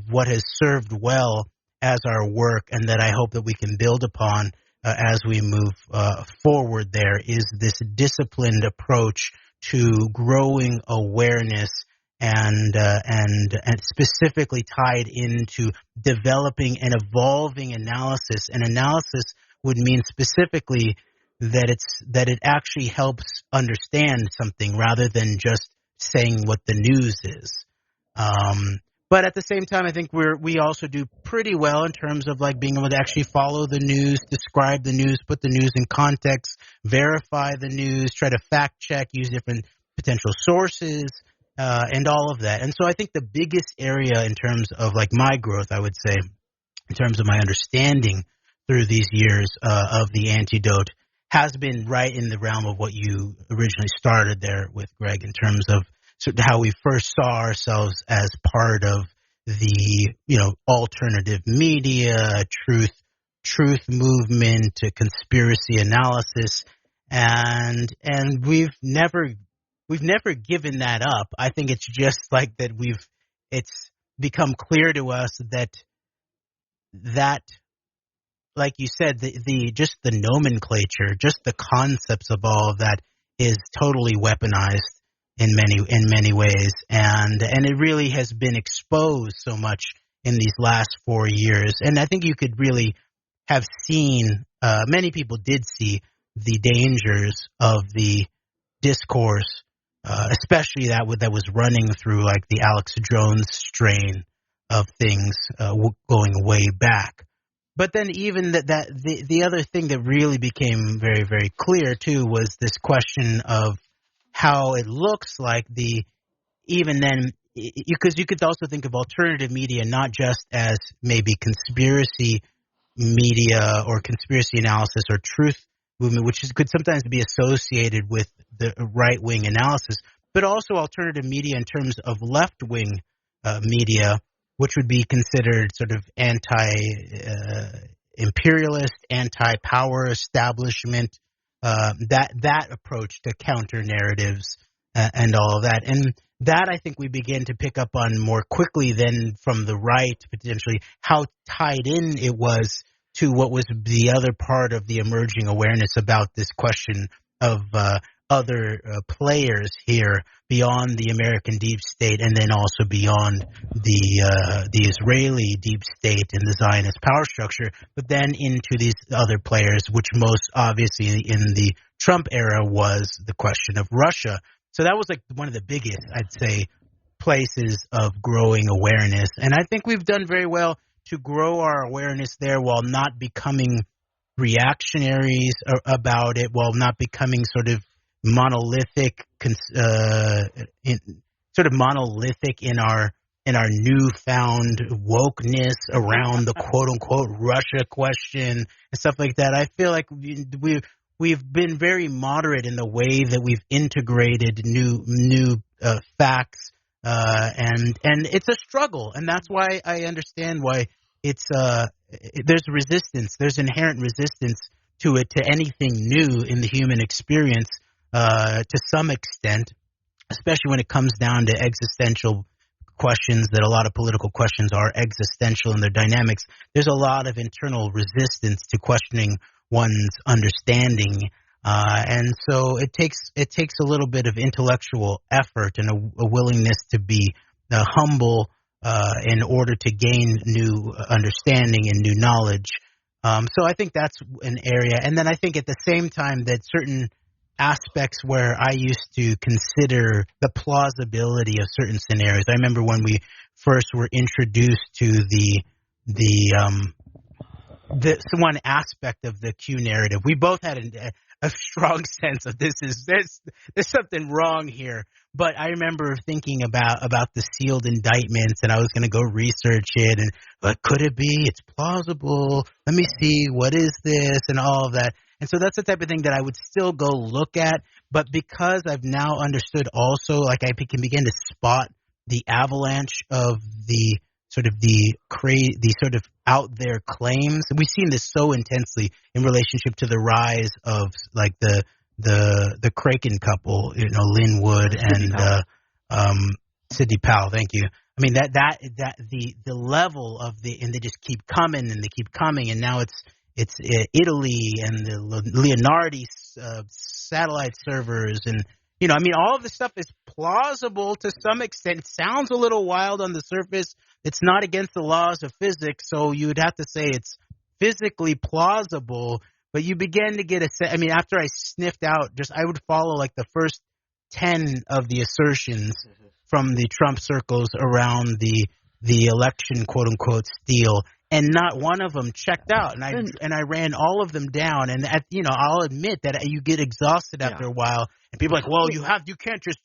what has served well as our work, and that I hope that we can build upon as we move forward. There is this disciplined approach to growing awareness and specifically tied into developing and evolving analysis. And analysis would mean specifically that it actually helps understand something rather than just saying what the news is. But at the same time, I think we also do pretty well in terms of like being able to actually follow the news, describe the news, put the news in context, verify the news, try to fact check, use different potential sources, and all of that. And so I think the biggest area in terms of like my growth, I would say, in terms of my understanding through these years of the Antedote, has been right in the realm of what you originally started there with, Greg, in terms of how we first saw ourselves as part of the, alternative media, truth movement, conspiracy analysis, and we've never given that up. I think it's just like that it's become clear to us that like you said, just the nomenclature, just the concepts of all of that is totally weaponized in many ways, and it really has been exposed so much in these last 4 years. And I think you could really have seen, many people did see the dangers of the discourse, especially that was running through like the Alex Jones strain of things, going way back. But then even the other thing that really became very, very clear too was this question of how it looks like even then, because you could also think of alternative media not just as maybe conspiracy media or conspiracy analysis or truth movement, which could sometimes be associated with the right-wing analysis, but also alternative media in terms of left-wing media, which would be considered sort of anti-imperialist, anti-power establishment, that approach to counter narratives and all of that. And that I think we begin to pick up on more quickly than from the right, potentially, how tied in it was to what was the other part of the emerging awareness about this question of other players here beyond the American deep state, and then also beyond the Israeli deep state and the Zionist power structure, but then into these other players, which most obviously in the Trump era was the question of Russia. So that was like one of the biggest, I'd say, places of growing awareness. And I think we've done very well to grow our awareness there while not becoming reactionaries about it, while not becoming sort of monolithic in our newfound wokeness around the quote unquote Russia question and stuff like that. I feel like we've been very moderate in the way that we've integrated new facts, and it's a struggle, and that's why I understand why there's resistance, there's inherent resistance to it, to anything new in the human experience. To some extent, especially when it comes down to existential questions, that a lot of political questions are existential in their dynamics. There's a lot of internal resistance to questioning one's understanding, and so it takes a little bit of intellectual effort and a willingness to be humble in order to gain new understanding and new knowledge. So I think that's an area, and then I think at the same time that certain aspects where I used to consider the plausibility of certain scenarios. I remember when we first were introduced to the one aspect of the Q narrative. We both had a strong sense of there's something wrong here. But I remember thinking about the sealed indictments, and I was going to go research it, and could it be? It's plausible. Let me see, what is this, and all of that. And so that's the type of thing that I would still go look at. But because I've now understood also, like I can begin to spot the avalanche of the sort of out there claims. We've seen this so intensely in relationship to the rise of like the Kraken couple, Lynn Wood and Sidney Powell. Thank you. I mean that the level of and they just keep coming and they keep coming, and now it's Italy and the Leonardi satellite servers and You know, I mean, all of this stuff is plausible to some extent. It sounds a little wild on the surface. It's not against the laws of physics, so you would have to say it's physically plausible. But you begin to get a sense. I mean, after I sniffed out, I would follow like the first 10 of the assertions from the Trump circles around the election, quote unquote, steal. And not one of them checked out, and I ran all of them down. And I'll admit that you get exhausted after a while, and people are like, well, you can't just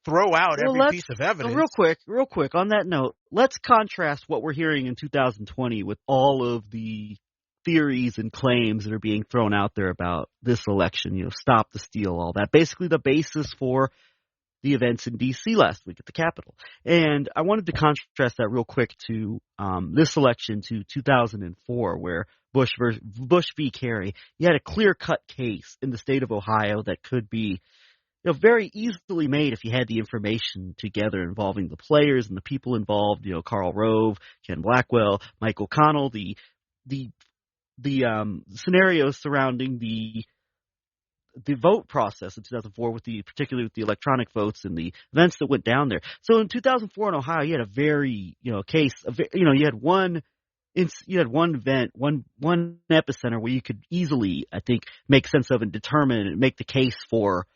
throw out every piece of evidence. Real quick. On that note, let's contrast what we're hearing in 2020 with all of the theories and claims that are being thrown out there about this election. Stop the steal, all that. Basically, the basis for the events in D.C. last week at the Capitol. And I wanted to contrast that real quick to this election to 2004, where Bush v. Kerry, you had a clear-cut case in the state of Ohio that could be very easily made if you had the information together involving the players and the people involved, Karl Rove, Ken Blackwell, Mike O'Connell, the scenarios surrounding the vote process in 2004, particularly with the electronic votes and the events that went down there. So in 2004 in Ohio, you had a very case. You had one event, one epicenter where you could easily, I think, make sense of and determine and make the case for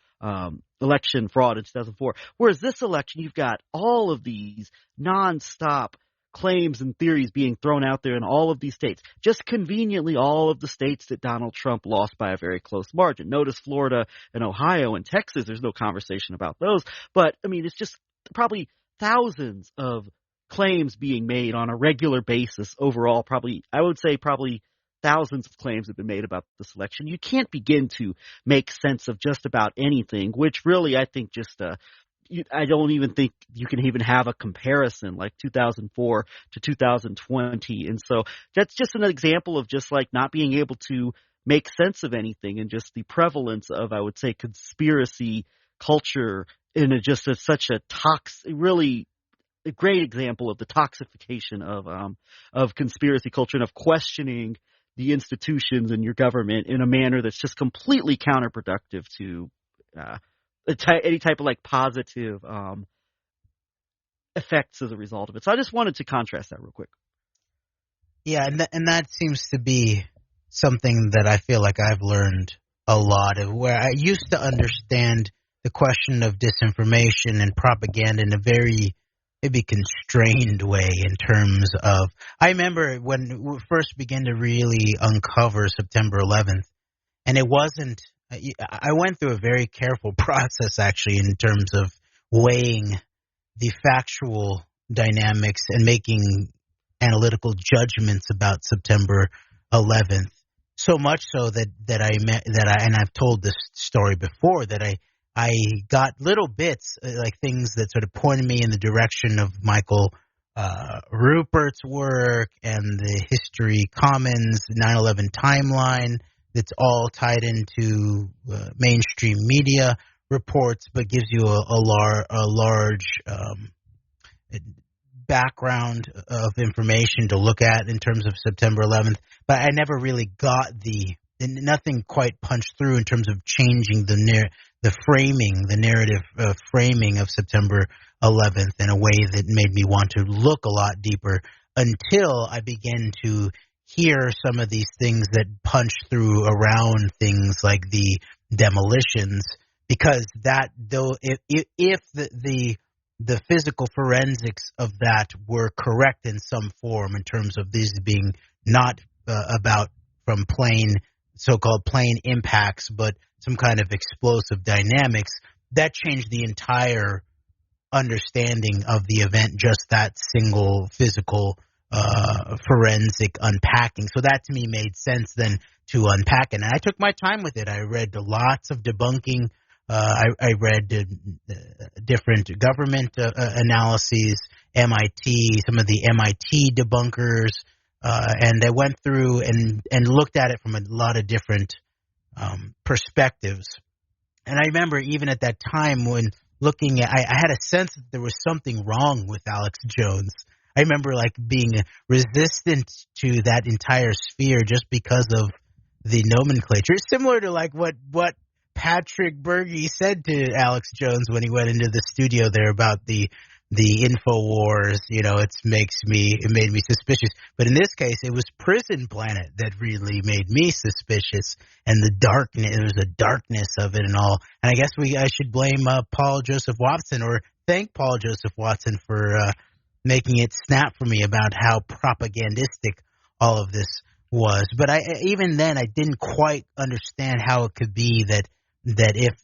election fraud in 2004. Whereas this election, you've got all of these nonstop claims and theories being thrown out there in all of these states. Just conveniently, all of the states that Donald Trump lost by a very close margin. Notice Florida and Ohio and Texas, there's no conversation about those. But, I mean, it's just probably thousands of claims being made on a regular basis overall. I would say thousands of claims have been made about this election. You can't begin to make sense of just about anything, which really I think I don't even think you can even have a comparison like 2004 to 2020. And so that's just an example of just like not being able to make sense of anything, and just the prevalence of, I would say, conspiracy culture in such a really a great example of the toxification of conspiracy culture and of questioning the institutions and your government in a manner that's just completely counterproductive to any type of like positive effects as a result of it. So I just wanted to contrast that real quick. Yeah, and that seems to be something that I feel like I've learned a lot of, where I used to understand the question of disinformation and propaganda in a very maybe constrained way in terms of, I remember when we first began to really uncover September 11th, and it wasn't, I went through a very careful process actually in terms of weighing the factual dynamics and making analytical judgments about September 11th. So much so that and I've told this story before, that I got little bits, like things that sort of pointed me in the direction of Michael Rupert's work and the History Commons 9/11 timeline that's all tied into mainstream media reports, but gives you a large background of information to look at in terms of September 11th. But I never really got nothing quite punched through in terms of changing the narrative framing of September 11th in a way that made me want to look a lot deeper, until I began to hear some of these things that punch through around things like the demolitions, because that, though, if the physical forensics of that were correct in some form in terms of these being not about from so-called plane impacts, but some kind of explosive dynamics, that changed the entire understanding of the event, just that single physical forensic unpacking. So that to me made sense then to unpack it. And I took my time with it. I read lots of debunking. I read different government analyses, MIT, some of the MIT debunkers, and I went through and looked at it from a lot of different perspectives. And I remember even at that time when looking at, I had a sense that there was something wrong with Alex Jones. I remember like being resistant to that entire sphere just because of the nomenclature. It's similar to like what Patrick Berge said to Alex Jones when he went into the studio there about the InfoWars, it made me suspicious. But in this case, it was Prison Planet that really made me suspicious, and the darkness, it was the darkness of it and all. And I guess I should blame Paul Joseph Watson, or thank Paul Joseph Watson for making it snap for me about how propagandistic all of this was. But even then, I didn't quite understand how it could be that if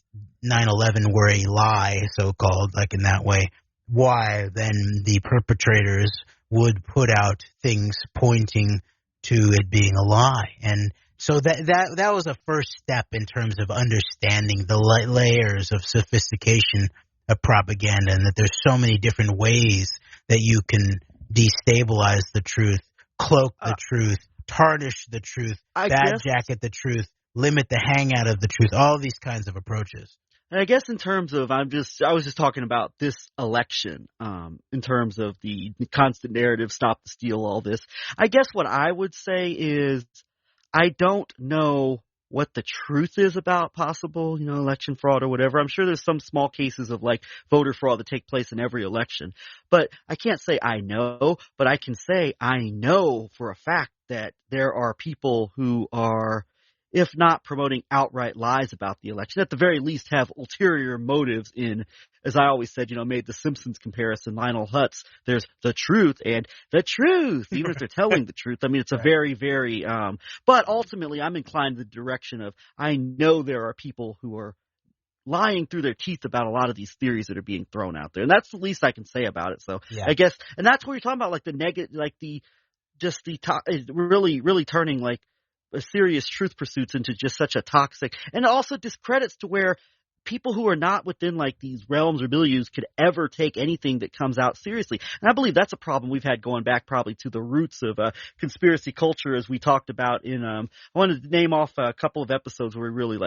9/11 were a lie, so-called, like in that way, why then the perpetrators would put out things pointing to it being a lie. And so that was a first step in terms of understanding the layers of sophistication of propaganda, and that there's so many different ways that you can destabilize the truth, cloak the truth, tarnish the truth, jacket the truth, limit the hangout of the truth, all these kinds of approaches. And I guess in terms of, I was just talking about this election, in terms of the constant narrative, stop the steal, all this. I guess what I would say is, I don't know what the truth is about possible, election fraud or whatever. I'm sure there's some small cases of like voter fraud that take place in every election, but I can't say I know, but I can say I know for a fact that there are people who are, if not promoting outright lies about the election, at the very least have ulterior motives in, as I always said, made the Simpsons comparison, Lionel Hutz, there's the truth and the truth, even if they're telling the truth. I mean, it's a very, very, but ultimately I'm inclined to the direction of, I know there are people who are lying through their teeth about a lot of these theories that are being thrown out there. And that's the least I can say about it. So I guess, and that's what you're talking about, like the negative, like really, really turning like a serious truth pursuits into just such a toxic, and it also discredits to where people who are not within like these realms or milieux could ever take anything that comes out seriously. And I believe that's a problem we've had going back probably to the roots of conspiracy culture, as we talked about in I wanted to name off a couple of episodes where we really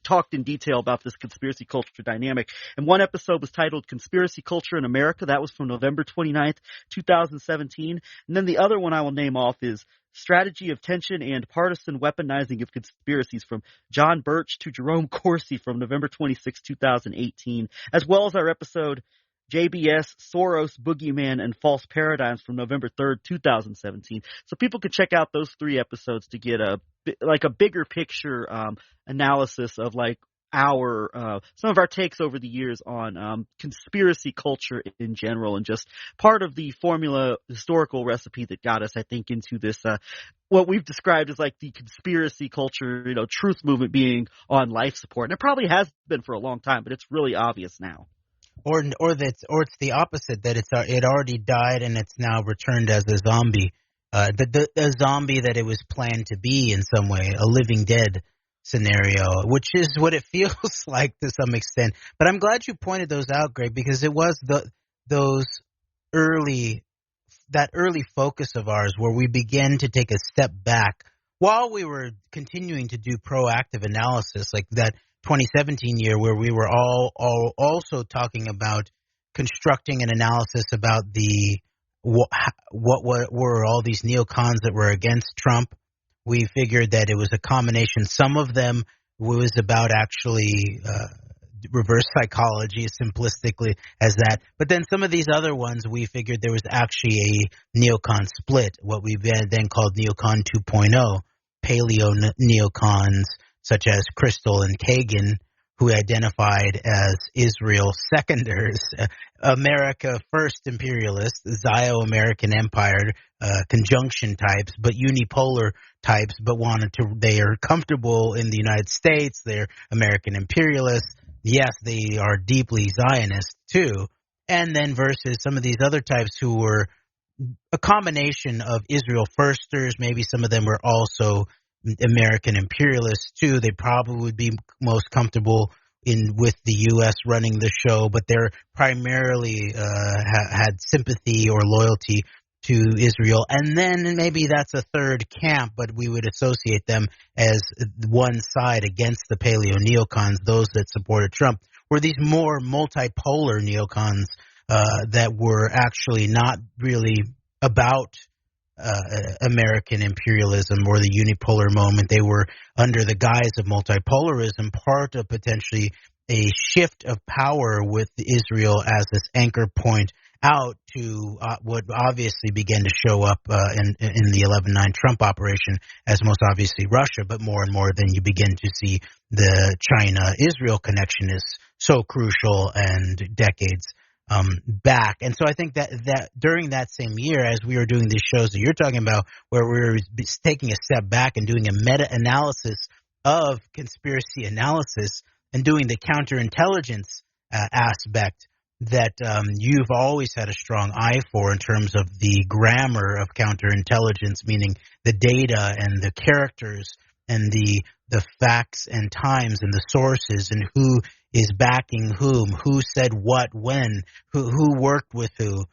talked in detail about this conspiracy culture dynamic. And one episode was titled Conspiracy Culture in America. That was from November 29th, 2017. And then the other one I will name off is Strategy of Tension and Partisan Weaponizing of Conspiracies, from John Birch to Jerome Corsi, from November 26, 2018, as well as our episode JBS, Soros, Boogeyman, and False Paradigms, from November 3rd, 2017. So people could check out those 3 episodes to get a bigger picture analysis of some of our takes over the years on conspiracy culture in general, and just part of the formula historical recipe that got us, I think, into this what we've described as like the conspiracy culture, truth movement being on life support. And it probably has been for a long time, but it's really obvious now. Or it's the opposite, that it already died and it's now returned as a zombie, the zombie that it was planned to be in some way, a living dead scenario, which is what it feels like to some extent. But I'm glad you pointed those out, Greg, because it was that early focus of ours where we began to take a step back while we were continuing to do proactive analysis, like that 2017 year where we were all also talking about constructing an analysis about what were all these neocons that were against Trump. We figured that it was a combination. Some of them was about actually reverse psychology, simplistically as that. But then some of these other ones, we figured there was actually a neocon split, what we then called neocon 2.0, paleo neocons, such as Crystal and Kagan, who identified as Israel seconders, America first imperialists, Zio-American empire, conjunction types, but unipolar types, but they are comfortable in the United States, they're American imperialists. Yes, they are deeply Zionist too. And then versus some of these other types who were a combination of Israel firsters, maybe some of them were also American imperialists too. They probably would be most comfortable with the U.S. running the show, but they're primarily had sympathy or loyalty to Israel. And then maybe that's a third camp, but we would associate them as one side against the paleo neocons, those that supported Trump. Were these more multipolar neocons that were actually not really about American imperialism or the unipolar moment. They were under the guise of multipolarism, part of potentially a shift of power with Israel as this anchor point out to what obviously began to show up in the 11/9 Trump operation as most obviously Russia, but more and more then you begin to see the China-Israel connection is so crucial and decades back. And so I think that during that same year, as we were doing these shows that you're talking about, where we were taking a step back and doing a meta-analysis of conspiracy analysis and doing the counterintelligence aspect that you've always had a strong eye for in terms of the grammar of counterintelligence, meaning the data and the characters and the facts and times and the sources and who is backing whom, who said what, when, who worked with who,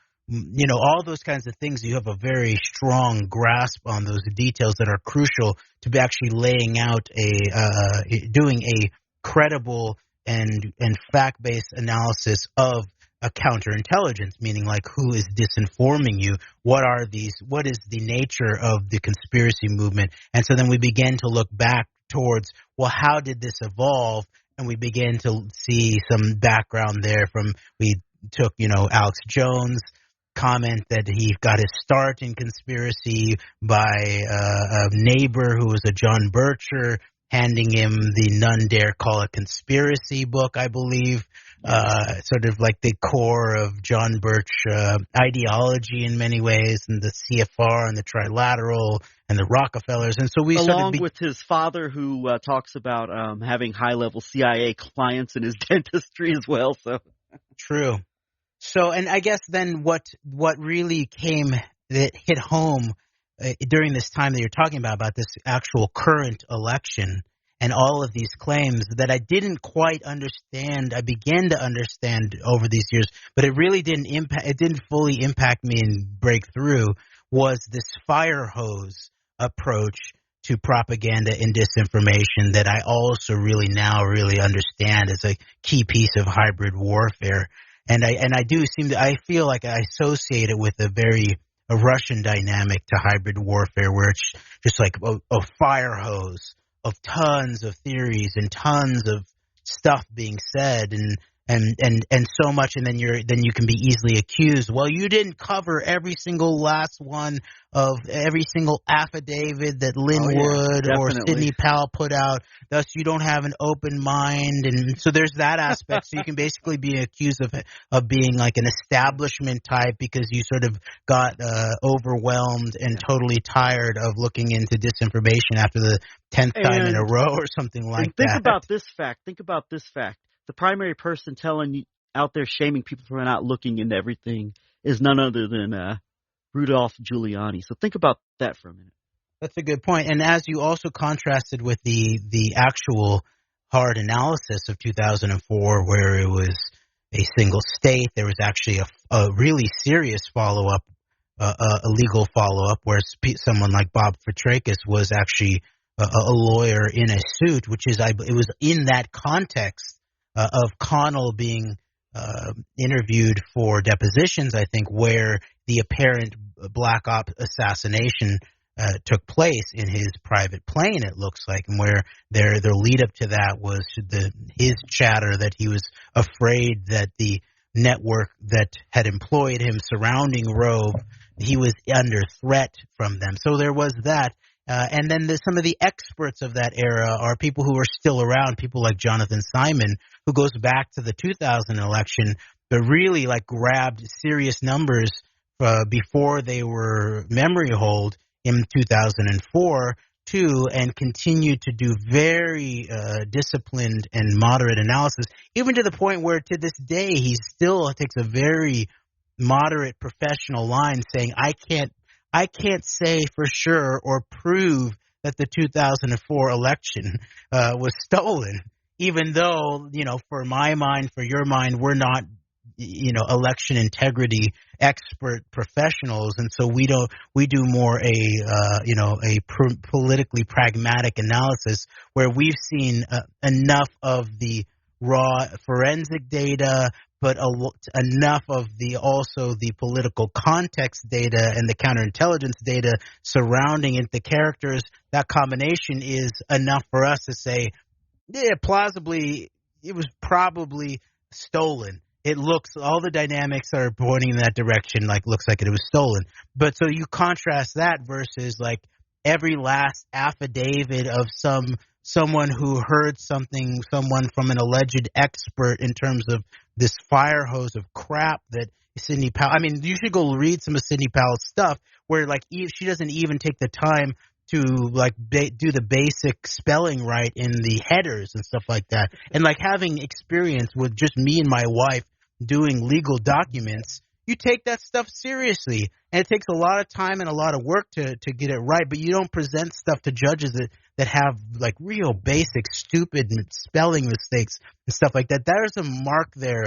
all those kinds of things. You have a very strong grasp on those details that are crucial to be actually laying out doing a credible and fact-based analysis of a counterintelligence, meaning like who is disinforming you, what is the nature of the conspiracy movement. And so then we begin to look back towards, well, how did this evolve? And we begin to see some background there we took, Alex Jones' comment that he got his start in conspiracy by a neighbor who was a John Bircher, handing him the None Dare Call It Conspiracy book, I believe, sort of like the core of John Birch ideology in many ways, and the CFR and the Trilateral and the Rockefellers. And so we along with his father, who talks about having high-level CIA clients in his dentistry as well. So true. So, and I guess then what really that hit home during this time that you're talking about this actual current election and all of these claims that I didn't quite understand. I began to understand over these years, but it really didn't fully impact me and break through, was this fire hose approach to propaganda and disinformation that I also really understand as a key piece of hybrid warfare. And I feel like I associate it with a Russian dynamic to hybrid warfare, where it's just like a fire hose of tons of theories and tons of stuff being said and so much, and then you can be easily accused. Well, you didn't cover every single last one of every single affidavit that Linwood or Sidney Powell put out. Thus, you don't have an open mind, and so there's that aspect. So you can basically be accused of being like an establishment type because you sort of got overwhelmed and totally tired of looking into disinformation after the 10th time in a row or something like that. Think about this fact. The primary person out there shaming people for not looking into everything is none other than Rudolph Giuliani. So think about that for a minute. That's a good point. And as you also contrasted with the actual hard analysis of 2004, where it was a single state, there was actually a really serious follow-up, a legal follow-up, where someone like Bob Petrakis was actually a lawyer in a suit, it was in that context of Connell being interviewed for depositions, I think, where the apparent black op assassination took place in his private plane, it looks like, and where the lead up to that was his chatter that he was afraid that the network that had employed him surrounding Rove, he was under threat from them. So there was that. And then some of the experts of that era are people who are still around, people like Jonathan Simon, who goes back to the 2000 election, but really grabbed serious numbers before they were memory hold in 2004 too, and continued to do very disciplined and moderate analysis, even to the point where to this day he still takes a very moderate professional line saying, I can't say for sure or prove that the 2004 election was stolen, even though, for my mind, for your mind, we're not, election integrity expert professionals. And so we do more a politically pragmatic analysis where we've seen enough of the raw forensic data, but enough of the political context data and the counterintelligence data surrounding it, the characters, that combination is enough for us to say, yeah, plausibly, it was probably stolen. It looks, all the dynamics are pointing in that direction, looks like it was stolen. But so you contrast that versus every last affidavit of someone who heard someone from an alleged expert in terms of this fire hose of crap that Sidney Powell. I mean, you should go read some of Sidney Powell's stuff where she doesn't even take the time to do the basic spelling right in the headers and stuff like that. And having experience with just me and my wife doing legal documents, you take that stuff seriously. And it takes a lot of time and a lot of work to get it right, but you don't present stuff to judges that have real basic stupid spelling mistakes and stuff like that. There's a mark there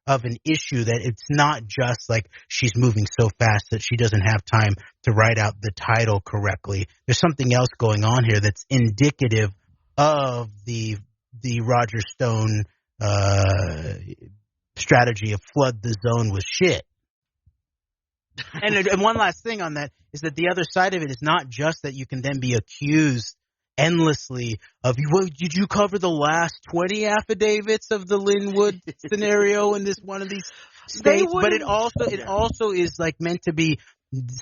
of an issue that it's not just she's moving so fast that she doesn't have time to write out the title correctly. There's something else going on here that's indicative of the Roger Stone strategy of flood the zone with shit. And one last thing on that is that the other side of it is not just that you can then be accused endlessly of, did you cover the last 20 affidavits of the Linwood scenario in this one of these states? But it also is meant to be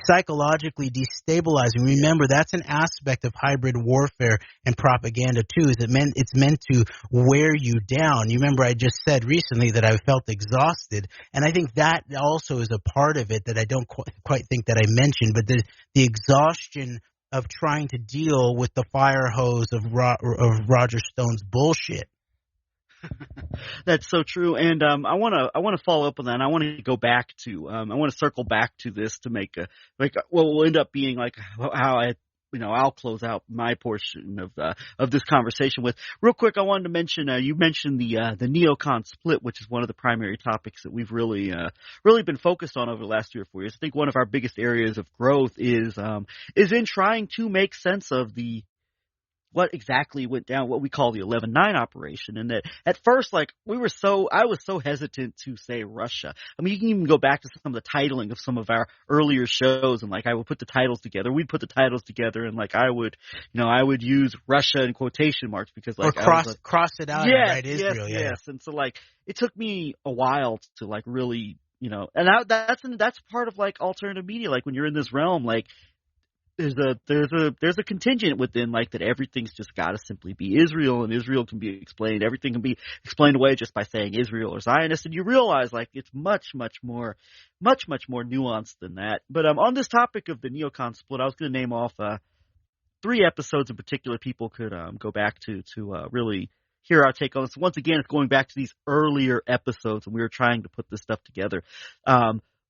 psychologically destabilizing. Remember, that's an aspect of hybrid warfare and propaganda too. It's meant to wear you down. You remember I just said recently that I felt exhausted, and I think that also is a part of it that I don't quite think that I mentioned. But the exhaustion of trying to deal with the fire hose of Roger Stone's bullshit. That's so true, and I want to follow up on that. And I want to go back to I want to circle back to this to make what will end up being how I'll close out my portion of this conversation with. Real quick, I wanted to mention you mentioned the neocon split, which is one of the primary topics that we've really been focused on over the last 3 or 4 years. I think one of our biggest areas of growth is in trying to make sense of what exactly went down, what we call the 11/9 operation. And that at first, I was so hesitant to say Russia. I mean, you can even go back to some of the titling of some of our earlier shows, and I would put the titles together. We'd put the titles together, and I would use Russia in quotation marks because cross it out and write Israel. Yes. And so it took me a while to really, and that's part of alternative media. When you're in this realm, there's a contingent within that everything's just got to simply be Israel, and Israel can be explained. Everything can be explained away just by saying Israel or Zionist, and you realize it's much more nuanced than that. But on this topic of the neocon split, I was going to name off 3 episodes in particular people could go back to really hear our take on this. Once again, it's going back to these earlier episodes, and we were trying to put this stuff together.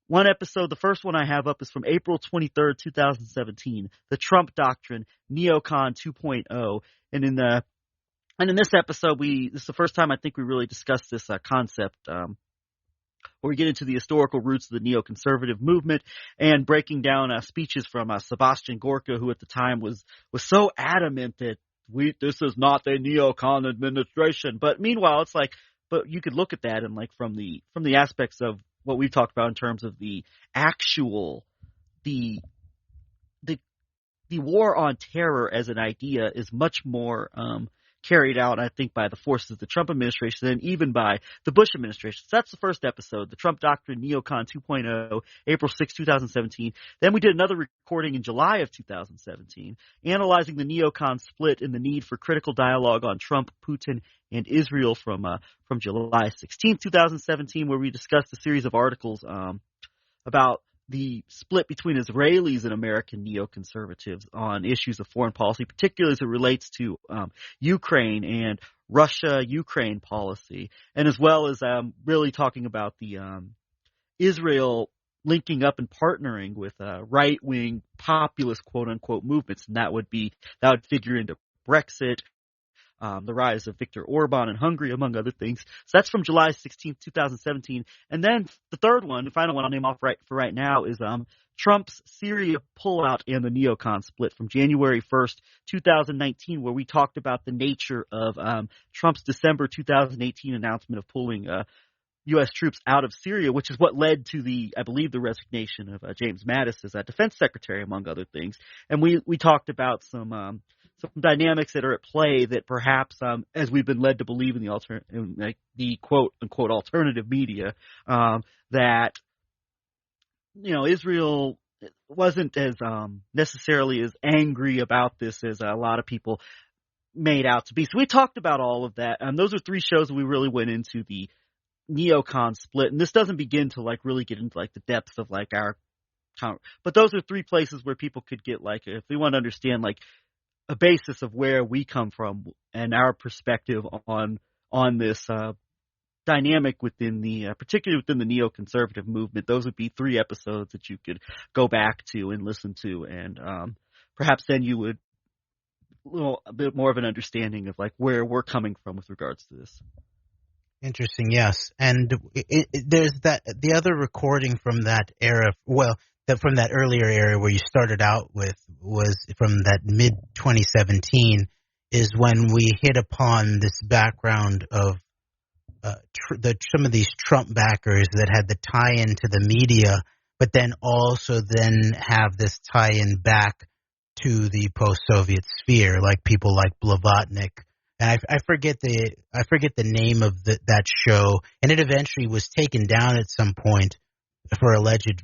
One episode, the first one I have up, is from April 23rd, 2017, The Trump Doctrine, Neocon 2.0. And in this episode, this is the first time I think we really discussed this concept, where we get into the historical roots of the neoconservative movement and breaking down speeches from Sebastian Gorka, who at the time was so adamant that this is not a neocon administration. But meanwhile, it's but you could look at that and from the aspects of what we've talked about in terms of the war on terror as an idea is much more carried out, I think, by the forces of the Trump administration than even by the Bush administration. So that's the first episode, The Trump Doctrine, Neocon 2.0, April 6, 2017. Then we did another recording in July of 2017, analyzing the neocon split and the need for critical dialogue on Trump, Putin, and Israel from July 16, 2017, where we discussed a series of articles about the split between Israelis and American neoconservatives on issues of foreign policy, particularly as it relates to Ukraine and Russia-Ukraine policy, and as well as really talking about the Israel linking up and partnering with right-wing populist quote-unquote movements, and that would figure into Brexit, the rise of Viktor Orban in Hungary, among other things. So that's from July 16th, 2017. And then the third one, the final one I'll name off for right now, is Trump's Syria pullout and the neocon split from January 1st, 2019, where we talked about the nature of Trump's December 2018 announcement of pulling U.S. troops out of Syria, which is what led to I believe, the resignation of James Mattis as defense secretary, among other things. And we talked about some dynamics that are at play that perhaps, as we've been led to believe in the quote unquote alternative media, that Israel wasn't as necessarily as angry about this as a lot of people made out to be. So we talked about all of that. Those are 3 shows that we really went into the neocon split, and this doesn't begin to really get into the depths of our but those are 3 places where people could get if we want to understand a basis of where we come from and our perspective on this dynamic within particularly within the neoconservative movement. Those would be 3 episodes that you could go back to and listen to, and perhaps then you would a bit more of an understanding of where we're coming from with regards to this. Interesting, yes. And there's the other recording from that era, from that earlier era where you started out with, was from that mid-2017, is when we hit upon this background of some of these Trump backers that had the tie-in to the media, but then also have this tie-in back to the post-Soviet sphere, like people like Blavatnik. And I forget the name of that show, and it eventually was taken down at some point for alleged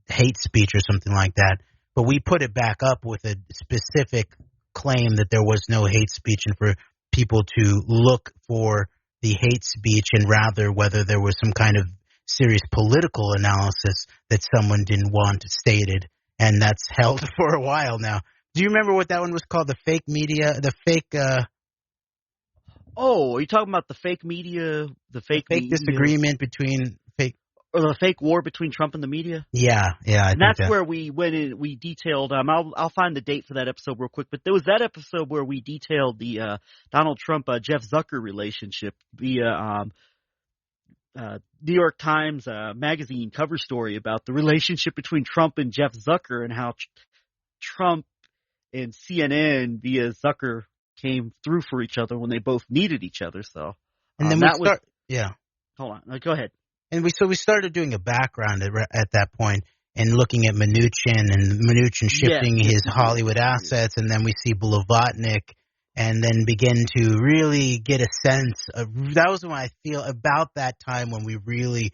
hate speech or something like that. But we put it back up with a specific claim that there was no hate speech, and for people to look for the hate speech and rather whether there was some kind of serious political analysis that someone didn't want stated. And that's held for a while now. Do you remember what that one was called? The fake media, the fake. Oh, are you talking about the fake media, the fake disagreement between or the fake war between Trump and the media? Yeah. And that's where we went in. We detailed. I'll find the date for that episode real quick. But there was that episode where we detailed the Donald Trump Jeff Zucker relationship via New York Times magazine cover story about the relationship between Trump and Jeff Zucker and how Trump and CNN via Zucker came through for each other when they both needed each other. So, and then Hold on, go ahead. And we started doing a background at that point and looking at Mnuchin shifting his Hollywood assets, and then we see Blavatnik, and then begin to really get a sense of, that was when I feel about that time when we really,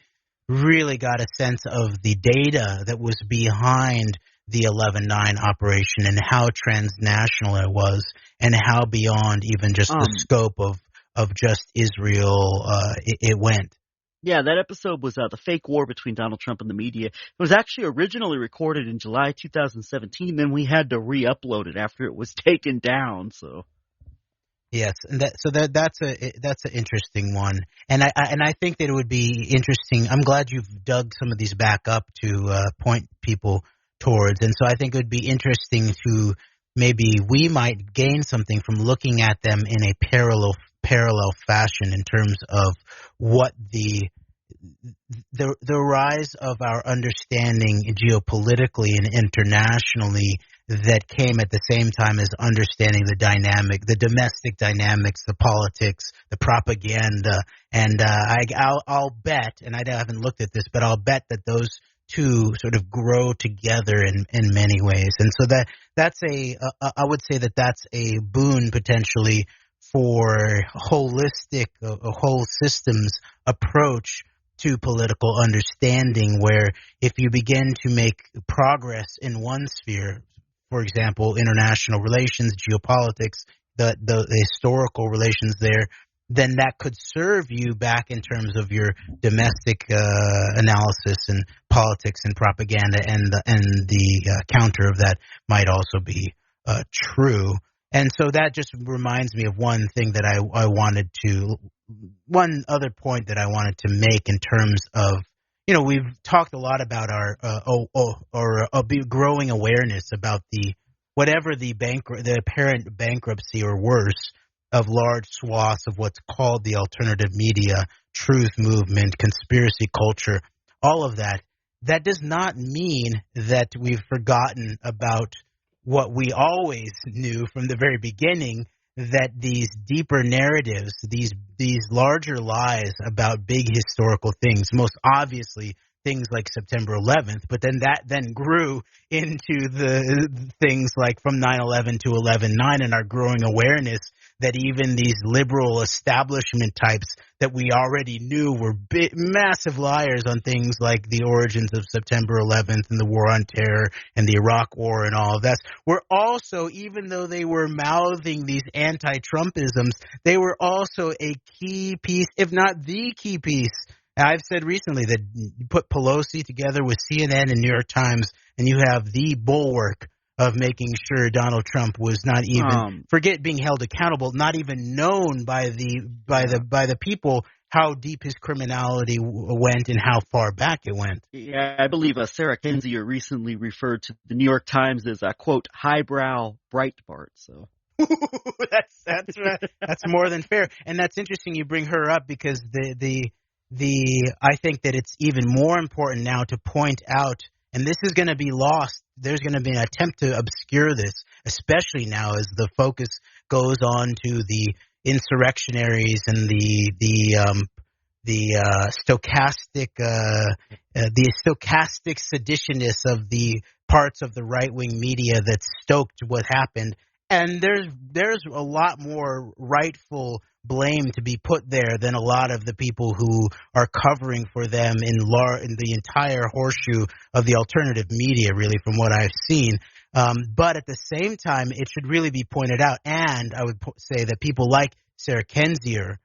really got a sense of the data that was behind the 11/9 operation and how transnational it was and how beyond even just the scope of just Israel it went. Yeah, that episode was the fake war between Donald Trump and the media. It was actually originally recorded in July 2017. Then we had to re-upload it after it was taken down. So yes, and that's an interesting one, and I think that it would be interesting. I'm glad you've dug some of these back up to point people towards, and so I think it would be interesting to maybe we might gain something from looking at them in a parallel fashion in terms of what the rise of our understanding geopolitically and internationally that came at the same time as understanding the domestic dynamics, the politics, the propaganda, and I'll bet, and I haven't looked at this, but I'll bet that those two sort of grow together in many ways, and so that's I would say that's a boon potentially for holistic, whole systems approach to political understanding, where if you begin to make progress in one sphere, for example, international relations, geopolitics, the historical relations there, then that could serve you back in terms of your domestic analysis and politics and propaganda, and the counter of that might also be true. And so that just reminds me of one thing that one other point that I wanted to make in terms of, we've talked a lot about our growing awareness about the apparent bankruptcy or worse of large swaths of what's called the alternative media, truth movement, conspiracy culture, all of that. That does not mean that we've forgotten about what we always knew from the very beginning, that these deeper narratives, these larger lies about big historical things, most obviously things like September 11th, but then that grew into the things like from 9/11 to 11/9 and our growing awareness that even these liberal establishment types that we already knew were massive liars on things like the origins of September 11th and the war on terror and the Iraq war and all of that were also, even though they were mouthing these anti-Trumpisms, they were also a key piece, if not the key piece. I've said recently that you put Pelosi together with CNN and New York Times, and you have the bulwark of making sure Donald Trump was not even forget being held accountable, not even known by the people how deep his criminality went and how far back it went. Yeah, I believe Sarah Kendzior recently referred to the New York Times as a quote highbrow Breitbart. So. that's more than fair, and that's interesting. You bring her up because I think that it's even more important now to point out, and this is going to be lost. There's going to be an attempt to obscure this, especially now as the focus goes on to the insurrectionaries and the stochastic seditionists of the parts of the right-wing media that stoked what happened. And there's a lot more rightful blame to be put there than a lot of the people who are covering for them in the entire horseshoe of the alternative media, really, from what I've seen. But at the same time, it should really be pointed out, and I would say that people like Sarah Kendzior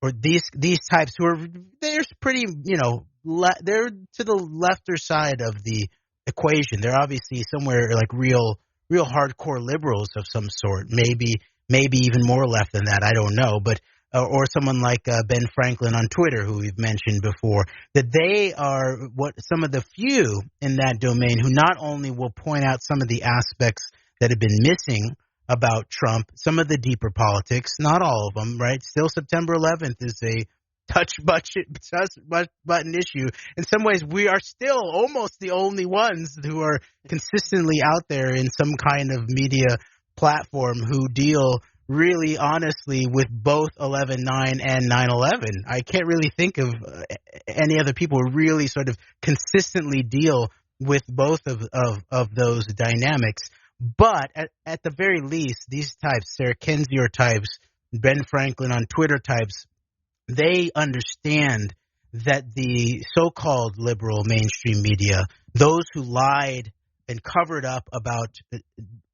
or these types who are they're pretty, they're to the lefter side of the equation. They're obviously somewhere like real hardcore liberals of some sort, maybe even more left than that. I don't know, but or someone like Ben Franklin on Twitter, who we've mentioned before, that they are some of the few in that domain who not only will point out some of the aspects that have been missing about Trump, some of the deeper politics, not all of them, right? Still, September 11th is a touch button issue. In some ways, we are still almost the only ones who are consistently out there in some kind of media platform who deal really honestly with both 11/9 and 9/11. I can't really think of any other people who really sort of consistently deal with both of those dynamics. But at the very least, these types, Sarah Kendzior types, Ben Franklin on Twitter types, they understand that the so-called liberal mainstream media, those who lied and covered up about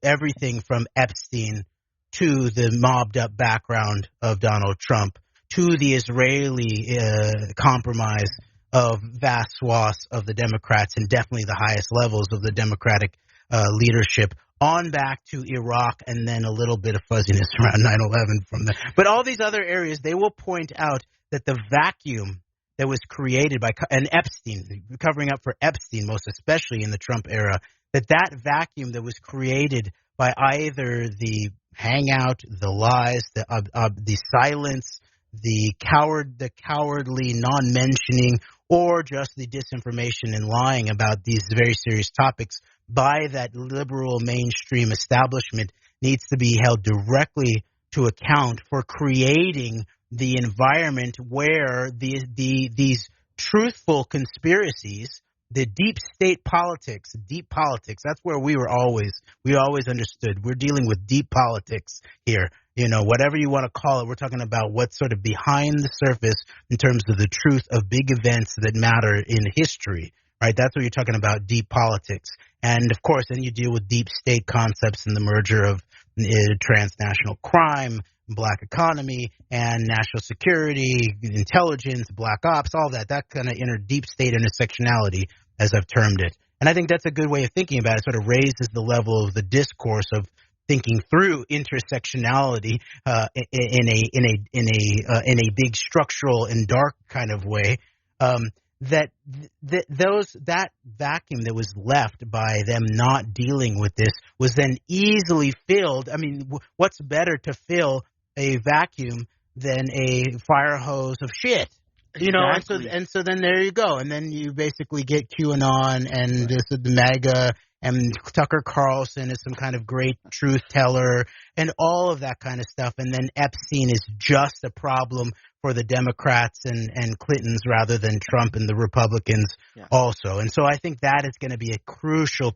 everything from Epstein to the mobbed-up background of Donald Trump to the Israeli compromise of vast swaths of the Democrats and definitely the highest levels of the Democratic leadership, on back to Iraq, and then a little bit of fuzziness around 9/11 from there. But all these other areas, they will point out that the vacuum that was created by and Epstein, covering up for Epstein, most especially in the Trump era, that vacuum that was created by either the hangout, the lies, the silence, the cowardly non-mentioning, or just the disinformation and lying about these very serious topics by that liberal mainstream establishment needs to be held directly to account for creating the environment where these truthful conspiracies, the deep state politics, that's where we always understood. We're dealing with deep politics here. Whatever you want to call it, we're talking about what's sort of behind the surface in terms of the truth of big events that matter in history, right? That's what you're talking about, deep politics. And, of course, then you deal with deep state concepts and the merger of transnational crime, black economy, and national security, intelligence, black ops, all that kind of deep state intersectionality, as I've termed it. And I think that's a good way of thinking about it. It sort of raises the level of the discourse of thinking through intersectionality in a big structural and dark kind of way. That vacuum that was left by them not dealing with this was then easily filled. I mean, what's better to fill a vacuum than a fire hose of shit? Exactly. And so then there you go, and then you basically get QAnon and the MAGA and Tucker Carlson is some kind of great truth teller and all of that kind of stuff. And then Epstein is just a problem for the Democrats and Clintons rather than Trump and the Republicans also. And so I think that is going to be a crucial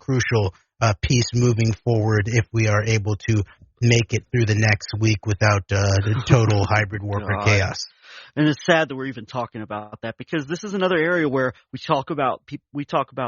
piece moving forward if we are able to make it through the next week without the total hybrid warfare chaos. And it's sad that we're even talking about that, because this is another area where we talk about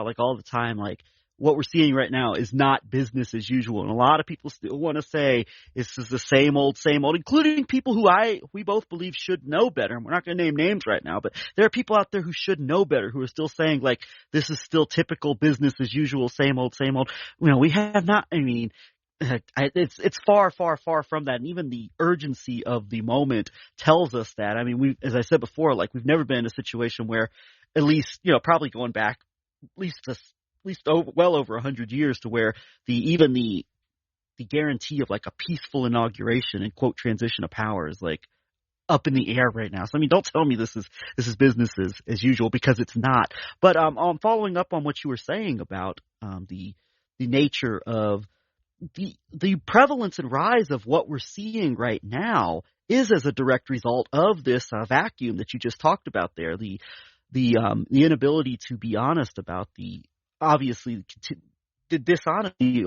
like all the time, like what we're seeing right now is not business as usual. And a lot of people still want to say this is the same old, including people who we both believe should know better. And we're not going to name names right now, but there are people out there who should know better, who are still saying like this is still typical business as usual, same old. You know, we have not, I mean, it's far from that. And even the urgency of the moment tells us that. I mean, as I said before, like we've never been in a situation where, at least, you know, probably going back well over 100 years, to where the guarantee of like a peaceful inauguration and quote transition of power is like up in the air right now. So I mean, don't tell me this is business as usual, because it's not. But following up on what you were saying about the nature of the prevalence and rise of what we're seeing right now is as a direct result of this vacuum that you just talked about there. The inability to be honest about the dishonesty,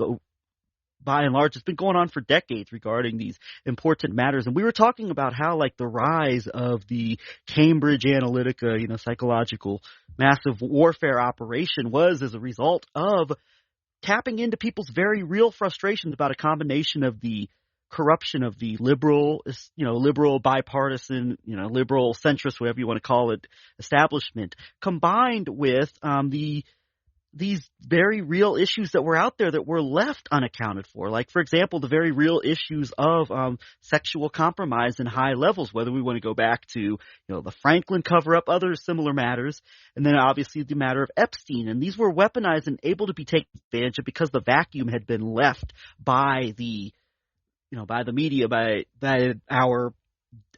by and large, has been going on for decades regarding these important matters. And we were talking about how like the rise of the Cambridge Analytica, you know, psychological massive warfare operation was as a result of tapping into people's very real frustrations about a combination of the corruption of the liberal bipartisan, you know, liberal centrist, whatever you want to call it, establishment, combined with these very real issues that were out there that were left unaccounted for. Like, for example, the very real issues of sexual compromise in high levels, whether we want to go back to, you know, the Franklin cover-up, other similar matters, and then obviously the matter of Epstein. And these were weaponized and able to be taken advantage of because the vacuum had been left by the media, by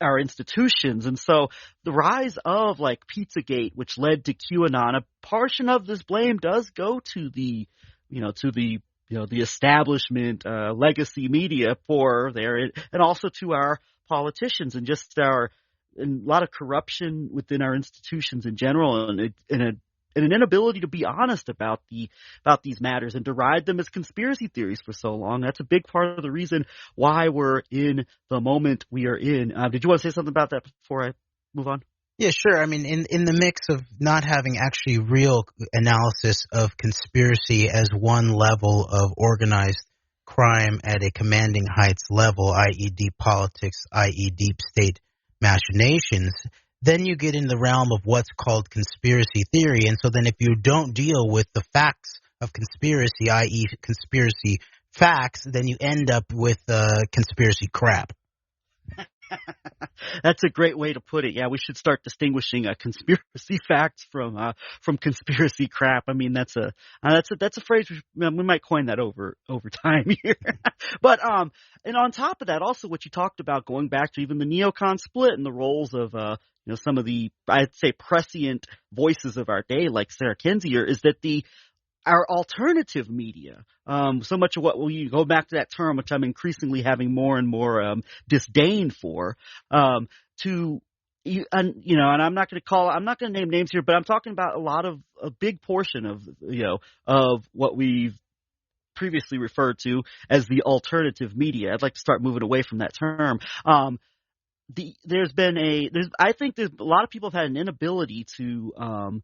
our institutions. And so the rise of like Pizzagate, which led to QAnon, a portion of this blame does go to the establishment, legacy media for there, and also to our politicians, and just a lot of corruption within our institutions in general, and an inability to be honest about these matters and deride them as conspiracy theories for so long. That's a big part of the reason why we're in the moment we are in. Did you want to say something about that before I move on? Yeah, sure. I mean, in the mix of not having actually real analysis of conspiracy as one level of organized crime at a commanding heights level, i.e. deep politics, i.e. deep state machinations, then you get in the realm of what's called conspiracy theory. And so then if you don't deal with the facts of conspiracy, i.e. conspiracy facts, then you end up with conspiracy crap. That's a great way to put it. Yeah, we should start distinguishing conspiracy facts from conspiracy crap. I mean, that's a phrase we might coin that over time here. But and on top of that, also what you talked about, going back to even the neocon split and the roles of some of the, I'd say, prescient voices of our day, like Sarah Kendzior, is that our alternative media, so much of what we go back to that term, which I'm increasingly having more and more disdain for, and I'm not going to name names here, but I'm talking about a big portion of what we've previously referred to as the alternative media. I'd like to start moving away from that term. I think there's a lot of people have had an inability to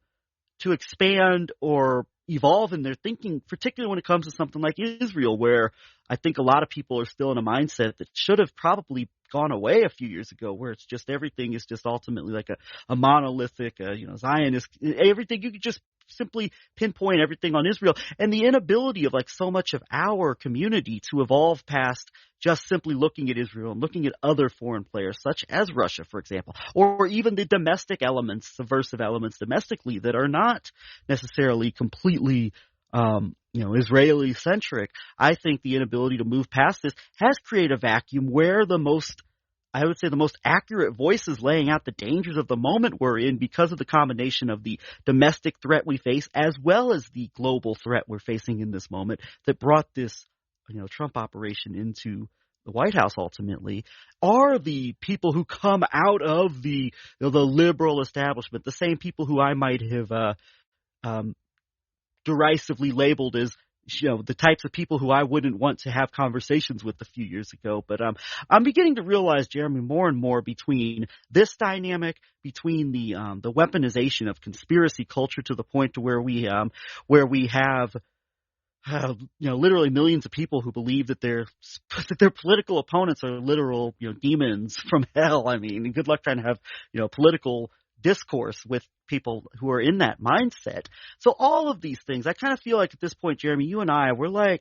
expand or evolve in their thinking, particularly when it comes to something like Israel, where I think a lot of people are still in a mindset that should have probably gone away a few years ago, where it's just everything is just ultimately like a monolithic, Zionist, everything. You could just simply pinpoint everything on Israel, and the inability of like so much of our community to evolve past just simply looking at Israel and looking at other foreign players, such as Russia, for example, or even the domestic elements, subversive elements domestically that are not necessarily completely, Israeli-centric. I think the inability to move past this has created a vacuum where the most I would say, the most accurate voices laying out the dangers of the moment we're in because of the combination of the domestic threat we face as well as the global threat we're facing in this moment that brought this, Trump operation into the White House ultimately, are the people who come out of the liberal establishment, the same people who I might have derisively labeled as the types of people who I wouldn't want to have conversations with a few years ago. But I'm beginning to realize, Jeremy, more and more between this dynamic, between the weaponization of conspiracy culture to the point to where we have literally millions of people who believe that their political opponents are literal demons from hell. I mean, good luck trying to have political discourse with people who are in that mindset. So all of these things, I kind of feel like at this point, Jeremy, you and I, I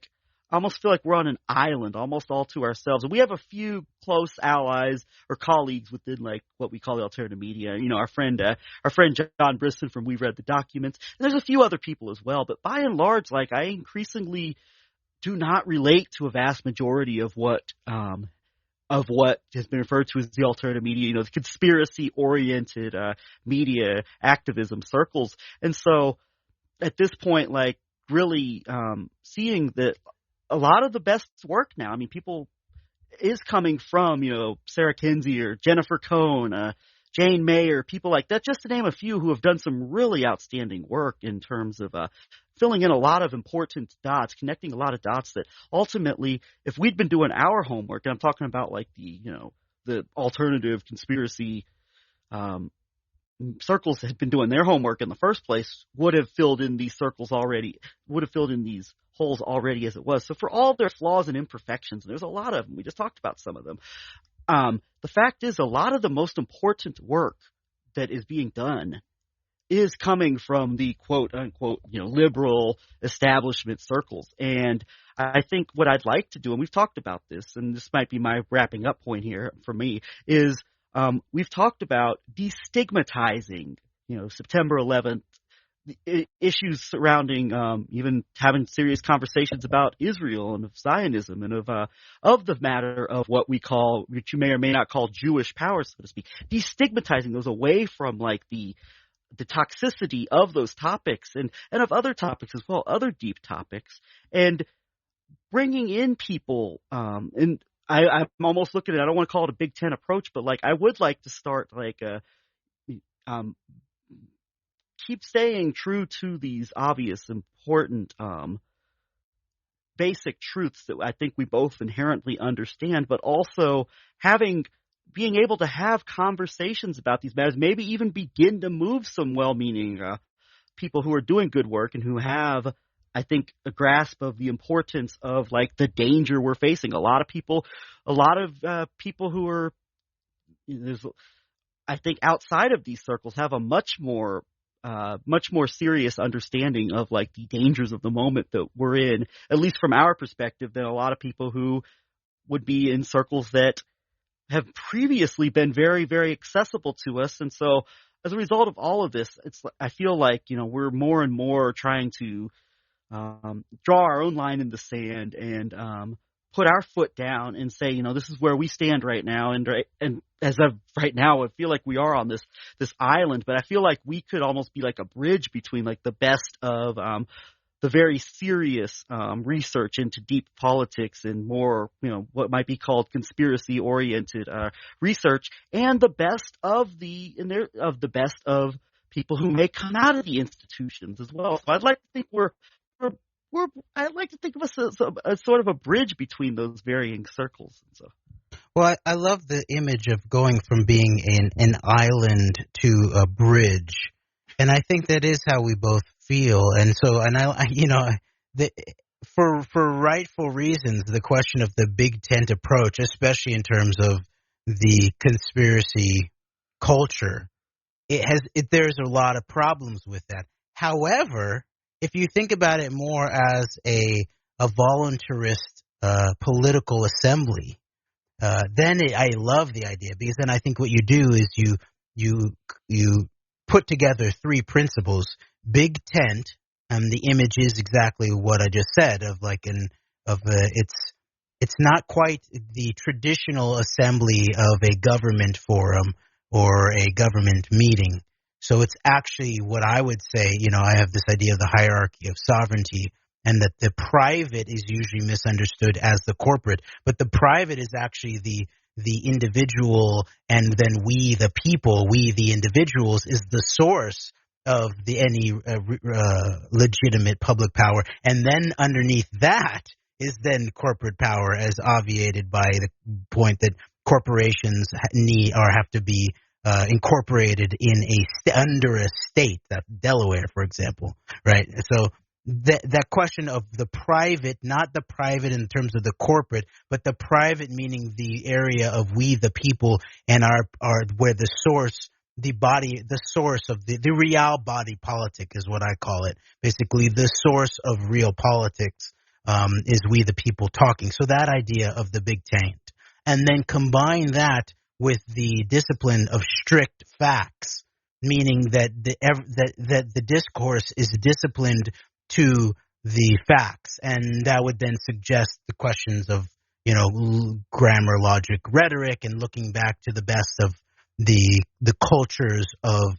almost feel like we're on an island, almost all to ourselves. And we have a few close allies or colleagues within like what we call the alternative media. Our friend John Brisson from We've Read the Documents. And there's a few other people as well. But by and large, like I increasingly do not relate to a vast majority of what has been referred to as the alternative media, the conspiracy-oriented media activism circles. And so at this point, like really seeing that a lot of the best work now, I mean, people is coming from, Sarah Kinsey or Jennifer Cohn, Jane Mayer, people like that, just to name a few who have done some really outstanding work in terms of filling in a lot of important dots, connecting a lot of dots that ultimately, if we'd been doing our homework, and I'm talking about like the alternative conspiracy circles that had been doing their homework in the first place, would have filled in these these holes already as it was. So for all their flaws and imperfections, and there's a lot of them, we just talked about some of them, the fact is a lot of the most important work that is being done is coming from the quote unquote, liberal establishment circles. And I think what I'd like to do, and we've talked about this, and this might be my wrapping up point here for me, is we've talked about destigmatizing, September 11th, issues surrounding even having serious conversations about Israel and of Zionism and of the matter of what we call, which you may or may not call Jewish power, so to speak, destigmatizing those away from like the toxicity of those topics and of other topics as well, other deep topics, and bringing in people. And I'm almost looking at it, I don't want to call it a Big Ten approach, but like I would like to start like keep staying true to these obvious, important, basic truths that I think we both inherently understand, but also being able to have conversations about these matters, maybe even begin to move some well-meaning people who are doing good work and who have, I think, a grasp of the importance of like the danger we're facing. A lot of people who are, I think, outside of these circles have a much more serious understanding of like the dangers of the moment that we're in, at least from our perspective, than a lot of people who would be in circles that have previously been very, very accessible to us. And so as a result of all of this, I feel like, we're more and more trying to draw our own line in the sand and put our foot down and say, this is where we stand right now. And as of right now, I feel like we are on this island, but I feel like we could almost be like a bridge between like the best of the very serious research into deep politics and more, what might be called conspiracy-oriented research, and the best of the best of people who may come out of the institutions as well. So I'd like to think I'd like to think of us as a sort of a bridge between those varying circles. And so. Well, I love the image of going from being an island to a bridge, and I think that is how we both feel. And so, for rightful reasons, the question of the big tent approach, especially in terms of the conspiracy culture, there's a lot of problems with that. However, if you think about it more as a voluntarist political assembly, then I love the idea, because then I think what you do is you put together three principles: big tent, and the image is exactly what I just said, of like it's it's not quite the traditional assembly of a government forum or a government meeting. So it's actually what I would say, I have this idea of the hierarchy of sovereignty, and that the private is usually misunderstood as the corporate, but the private is actually the individual, and then we, the people, we, the individuals, is the source of any legitimate public power. And then underneath that is then corporate power, as obviated by the point that corporations have to be incorporated in under a state, that Delaware, for example, right? So that question of the private, not the private in terms of the corporate, but the private meaning the area of we, the people, and our where the source, the source of the real body politic is what I call it. Basically, the source of real politics is we, the people, talking. So that idea of the big tent, and then combine that with the discipline of strict facts, meaning that the discourse is disciplined to the facts, and that would then suggest the questions of grammar, logic, rhetoric, and looking back to the best of the cultures of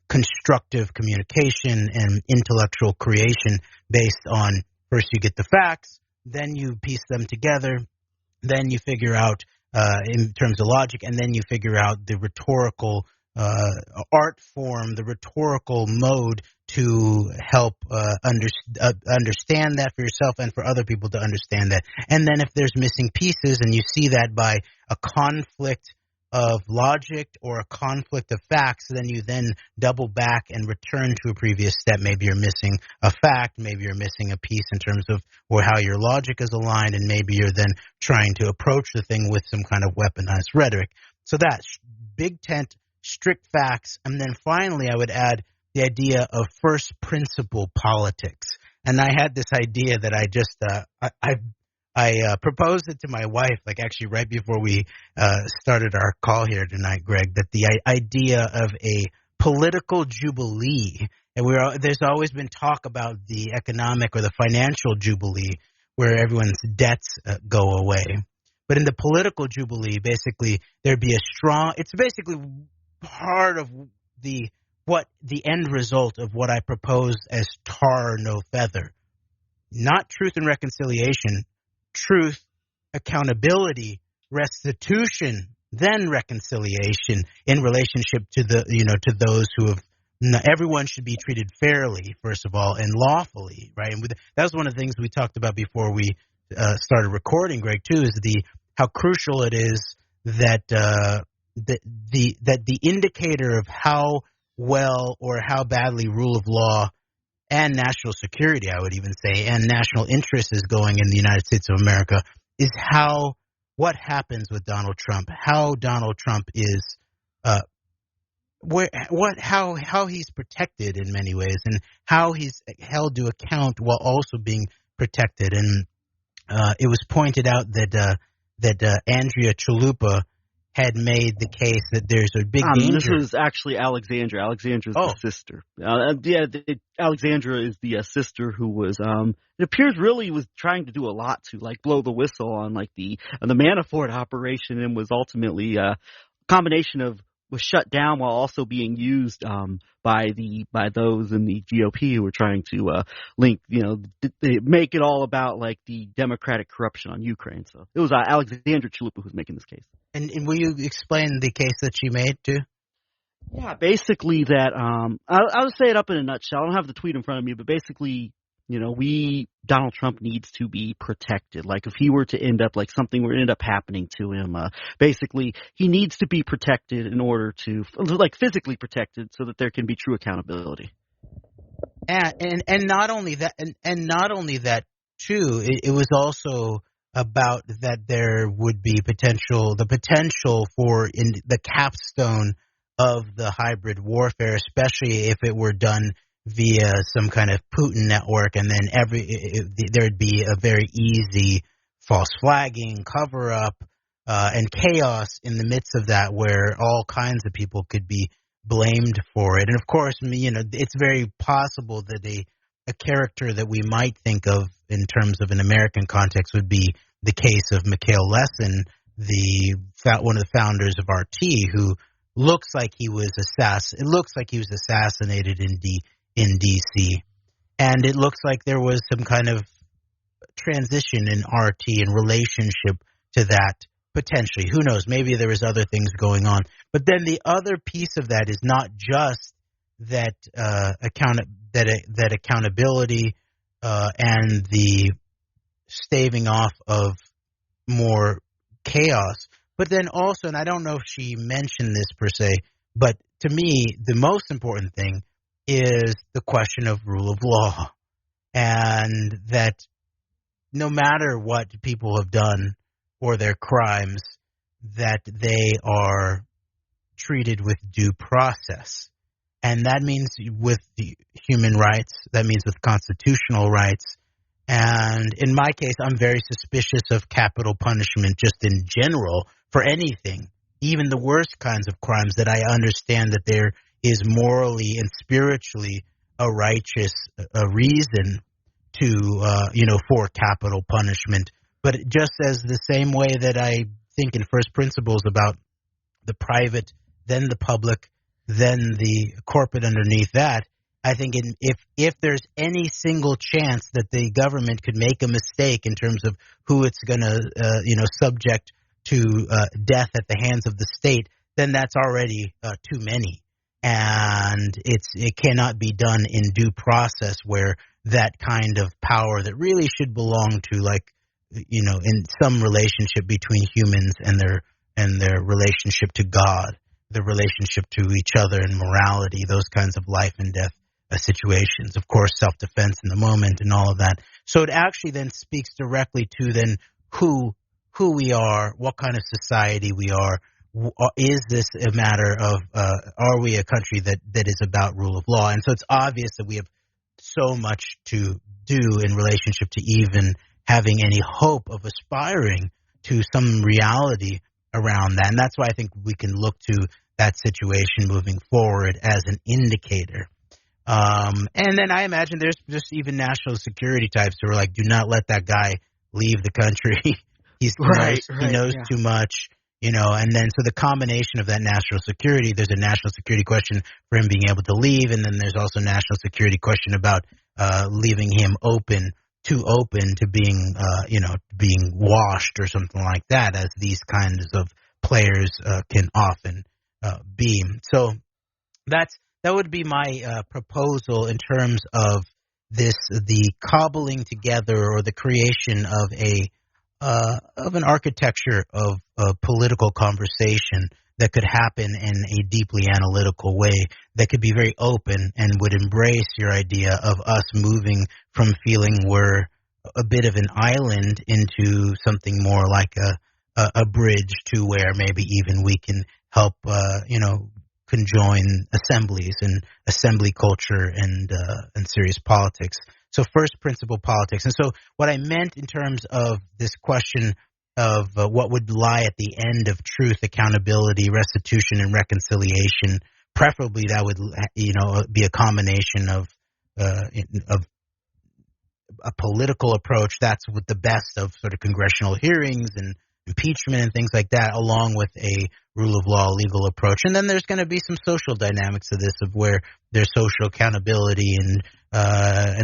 constructive communication and intellectual creation based on, first you get the facts, then you piece them together, then you figure out in terms of logic, and then you figure out the rhetorical art form, the rhetorical mode to help understand that for yourself and for other people to understand that. And then if there's missing pieces, and you see that by a conflict of logic or a conflict of facts, then you then double back and return to a previous step. Maybe you're missing a fact, maybe you're missing a piece in terms of how your logic is aligned, and maybe you're then trying to approach the thing with some kind of weaponized rhetoric. So that's big tent, strict facts, and then finally I would add the idea of first principle politics. And I had this idea that I just I proposed it to my wife, like actually right before we started our call here tonight, Greg, that the idea of a political jubilee, and there's always been talk about the economic or the financial jubilee where everyone's debts go away. But in the political jubilee, basically, there'd be it's basically part of the end result of what I propose as tar, no feather. Not truth and reconciliation, truth, accountability, restitution, then reconciliation in relationship to to those who have. Everyone should be treated fairly, first of all, and lawfully, right? And that was one of the things we talked about before we started recording, Greg, too, is how crucial it is that the indicator of how well or how badly rule of law and national security, I would even say, and national interest is going in the United States of America is what happens with Donald Trump, how Donald Trump is how he's protected in many ways, and how he's held to account while also being protected. And it was pointed out that Andrea Chalupa had made the case that there's a big danger. This was actually Alexandra. Alexandra's the sister. Alexandra is the sister who was, it appears really was trying to do a lot to blow the whistle on the Manafort operation, and was ultimately a combination of was shut down while also being used by those in the GOP who were trying to link, they make it all about the democratic corruption on Ukraine. So it was Alexandra Chalupa who was making this case. And will you explain the case that she made too? Yeah, basically that I'll say it up in a nutshell. I don't have the tweet in front of me, but basically, Donald Trump needs to be protected. If he were to end up something were to end up happening to him, basically he needs to be protected in order to physically protected so that there can be true accountability. And not only that, and not only that too, it was also about that there would be the potential for in the capstone of the hybrid warfare, especially if it were done via some kind of Putin network, and then there'd be a very easy false flagging, cover up, and chaos in the midst of that, where all kinds of people could be blamed for it. And of course, it's very possible that a character that we might think of in terms of an American context would be the case of Mikhail Lesin, one of the founders of RT, who looks like he was assassinated in D.C. And it looks like there was some kind of transition in RT in relationship to that, potentially. Who knows? Maybe there was other things going on. But then the other piece of that is not just that accountability and the staving off of more chaos, but then also, and I don't know if she mentioned this per se, but to me, the most important thing is the question of rule of law, and that no matter what people have done or their crimes, that they are treated with due process. And that means with the human rights, that means with constitutional rights. And in my case, I'm very suspicious of capital punishment just in general for anything, even the worst kinds of crimes, that I understand that there is morally and spiritually a righteous reason to, for capital punishment. But just as the same way that I think in first principles about the private, then the public, then the corporate underneath that, I think if there's any single chance that the government could make a mistake in terms of who it's going to, subject to death at the hands of the state, then that's already too many. And it cannot be done in due process, where that kind of power that really should belong to, in some relationship between humans and their relationship to God, the relationship to each other and morality, those kinds of life and death situations. Of course, self-defense in the moment and all of that. So it actually then speaks directly to then who we are, what kind of society we are. Is this a matter of are we a country that is about rule of law? And so it's obvious that we have so much to do in relationship to even having any hope of aspiring to some reality around that. And that's why I think we can look to that situation moving forward as an indicator. And then I imagine there's just even national security types who are like, do not let that guy leave the country. He knows too much, and then so the combination of that national security, there's a national security question for him being able to leave. And then there's also a national security question about leaving him open to being, being washed or something like that, as these kinds of players can often be. So that would be my proposal in terms of the cobbling together or the creation of an architecture of political conversation that could happen in a deeply analytical way, that could be very open and would embrace your idea of us moving from feeling we're a bit of an island into something more like a bridge to where maybe even we can help, conjoin assemblies and assembly culture and serious politics. So first principle politics. And so what I meant in terms of this question of what would lie at the end of truth, accountability, restitution, and reconciliation, preferably that would, be a combination of a political approach. That's with the best of sort of congressional hearings and impeachment and things like that, along with a rule of law legal approach. And then there's going to be some social dynamics of this, of where there's social accountability, and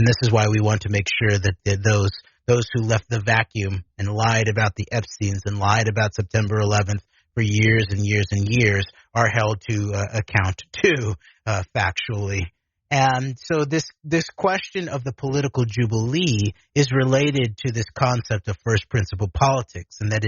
this is why we want to make sure that those who left the vacuum and lied about the Epsteins and lied about September 11th for years and years and years are held to account too, factually. And so this question of the political jubilee is related to this concept of first principle politics, and that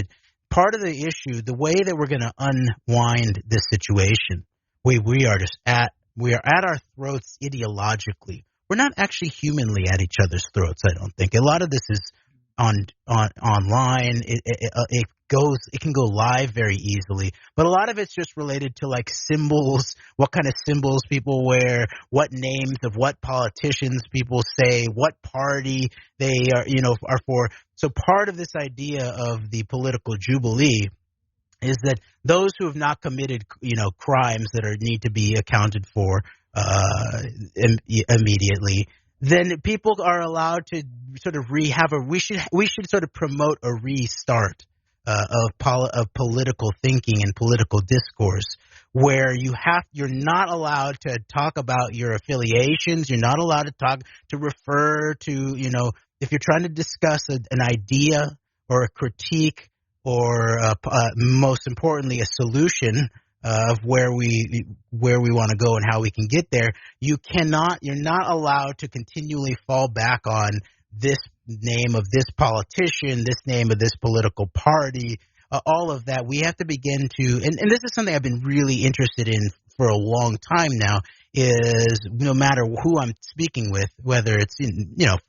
part of the issue, the way that we're going to unwind this situation, we are at our throats ideologically. We're not actually humanly at each other's throats, I don't think. A lot of this is online. It can go live very easily, but a lot of it's just related to like symbols, what kind of symbols people wear, what names of what politicians people say, what party they are for. So part of this idea of the political jubilee is that those who have not committed, crimes that need to be accounted for immediately, then people are allowed to sort of we should sort of promote a restart of political thinking and political discourse, where you're not allowed to talk about your affiliations. You're not allowed to refer to, if you're trying to discuss an idea or a critique or most importantly a solution of where we want to go and how we can get there. You're not allowed to continually fall back on this name of this politician, this name of this political party, all of that. We have to begin to, and this is something I've been really interested in for a long time now, is no matter who I'm speaking with, whether it's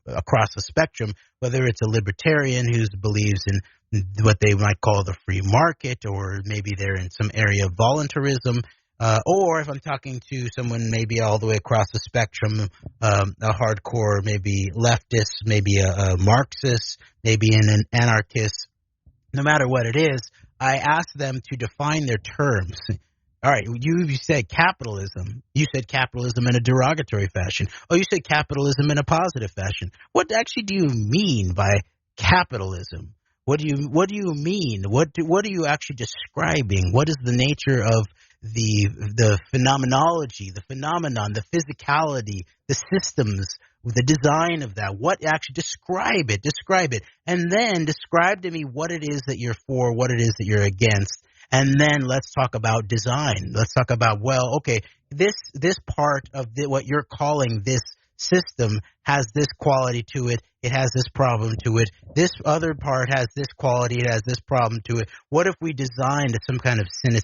across the spectrum, whether it's a libertarian who believes in what they might call the free market, or maybe they're in some area of voluntarism, or if I'm talking to someone maybe all the way across the spectrum, a hardcore, maybe leftist, maybe a Marxist, maybe an anarchist, no matter what it is, I ask them to define their terms. All right, you said capitalism. You said capitalism in a derogatory fashion. Oh, you said capitalism in a positive fashion. What actually do you mean by capitalism? What do you mean? What are you actually describing? What is the nature of the phenomenology, the phenomenon, the physicality, the systems, the design of that? What actually describe it, and then describe to me what it is that you're for, what it is that you're against, and then let's talk about design. Let's talk about, well, okay, this part of what you're calling this system has this quality to it. It has this problem to it. This other part has this quality. It has this problem to it. What if we designed some kind of a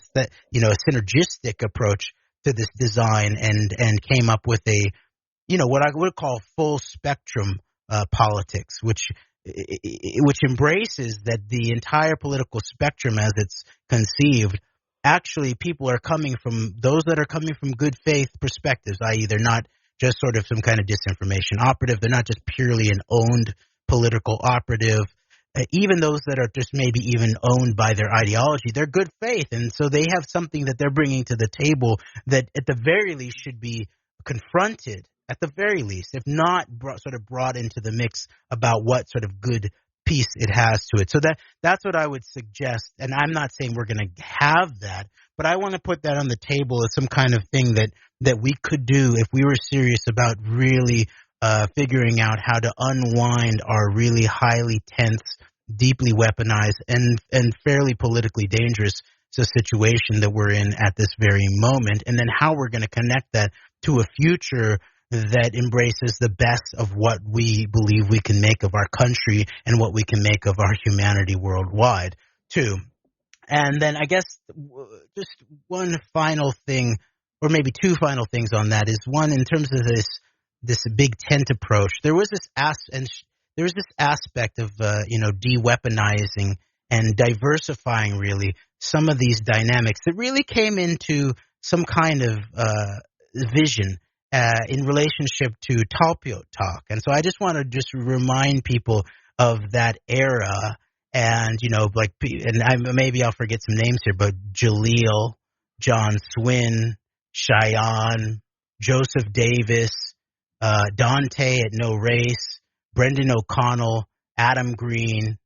synergistic approach to this design and came up with a, what I would call full spectrum politics, which embraces that the entire political spectrum as it's conceived. Actually, people are coming from those that are coming from good faith perspectives, i.e. they're not just sort of some kind of disinformation operative. They're not just purely an owned political operative. Even those that are just maybe even owned by their ideology, they're good faith. And so they have something that they're bringing to the table that at the very least should be confronted, at the very least, if not brought into the mix about what sort of good piece it has to it. So that's what I would suggest. And I'm not saying we're going to have that, but I want to put that on the table as some kind of thing that we could do if we were serious about really figuring out how to unwind our really highly tense, deeply weaponized, and fairly politically dangerous situation that we're in at this very moment, and then how we're going to connect that to a future that embraces the best of what we believe we can make of our country and what we can make of our humanity worldwide, too. And then I guess just one final thing, or maybe two final things on that, is one, in terms of this big tent approach, there was this aspect of de-weaponizing and diversifying really some of these dynamics that really came into some kind of vision in relationship to Talpiot talk. And so I just want to just remind people of that era, and maybe I'll forget some names here, but Jaleel, John Swin, Cheyenne, Joseph Davis, Dante at No Race, Brendan O'Connell, Adam Green,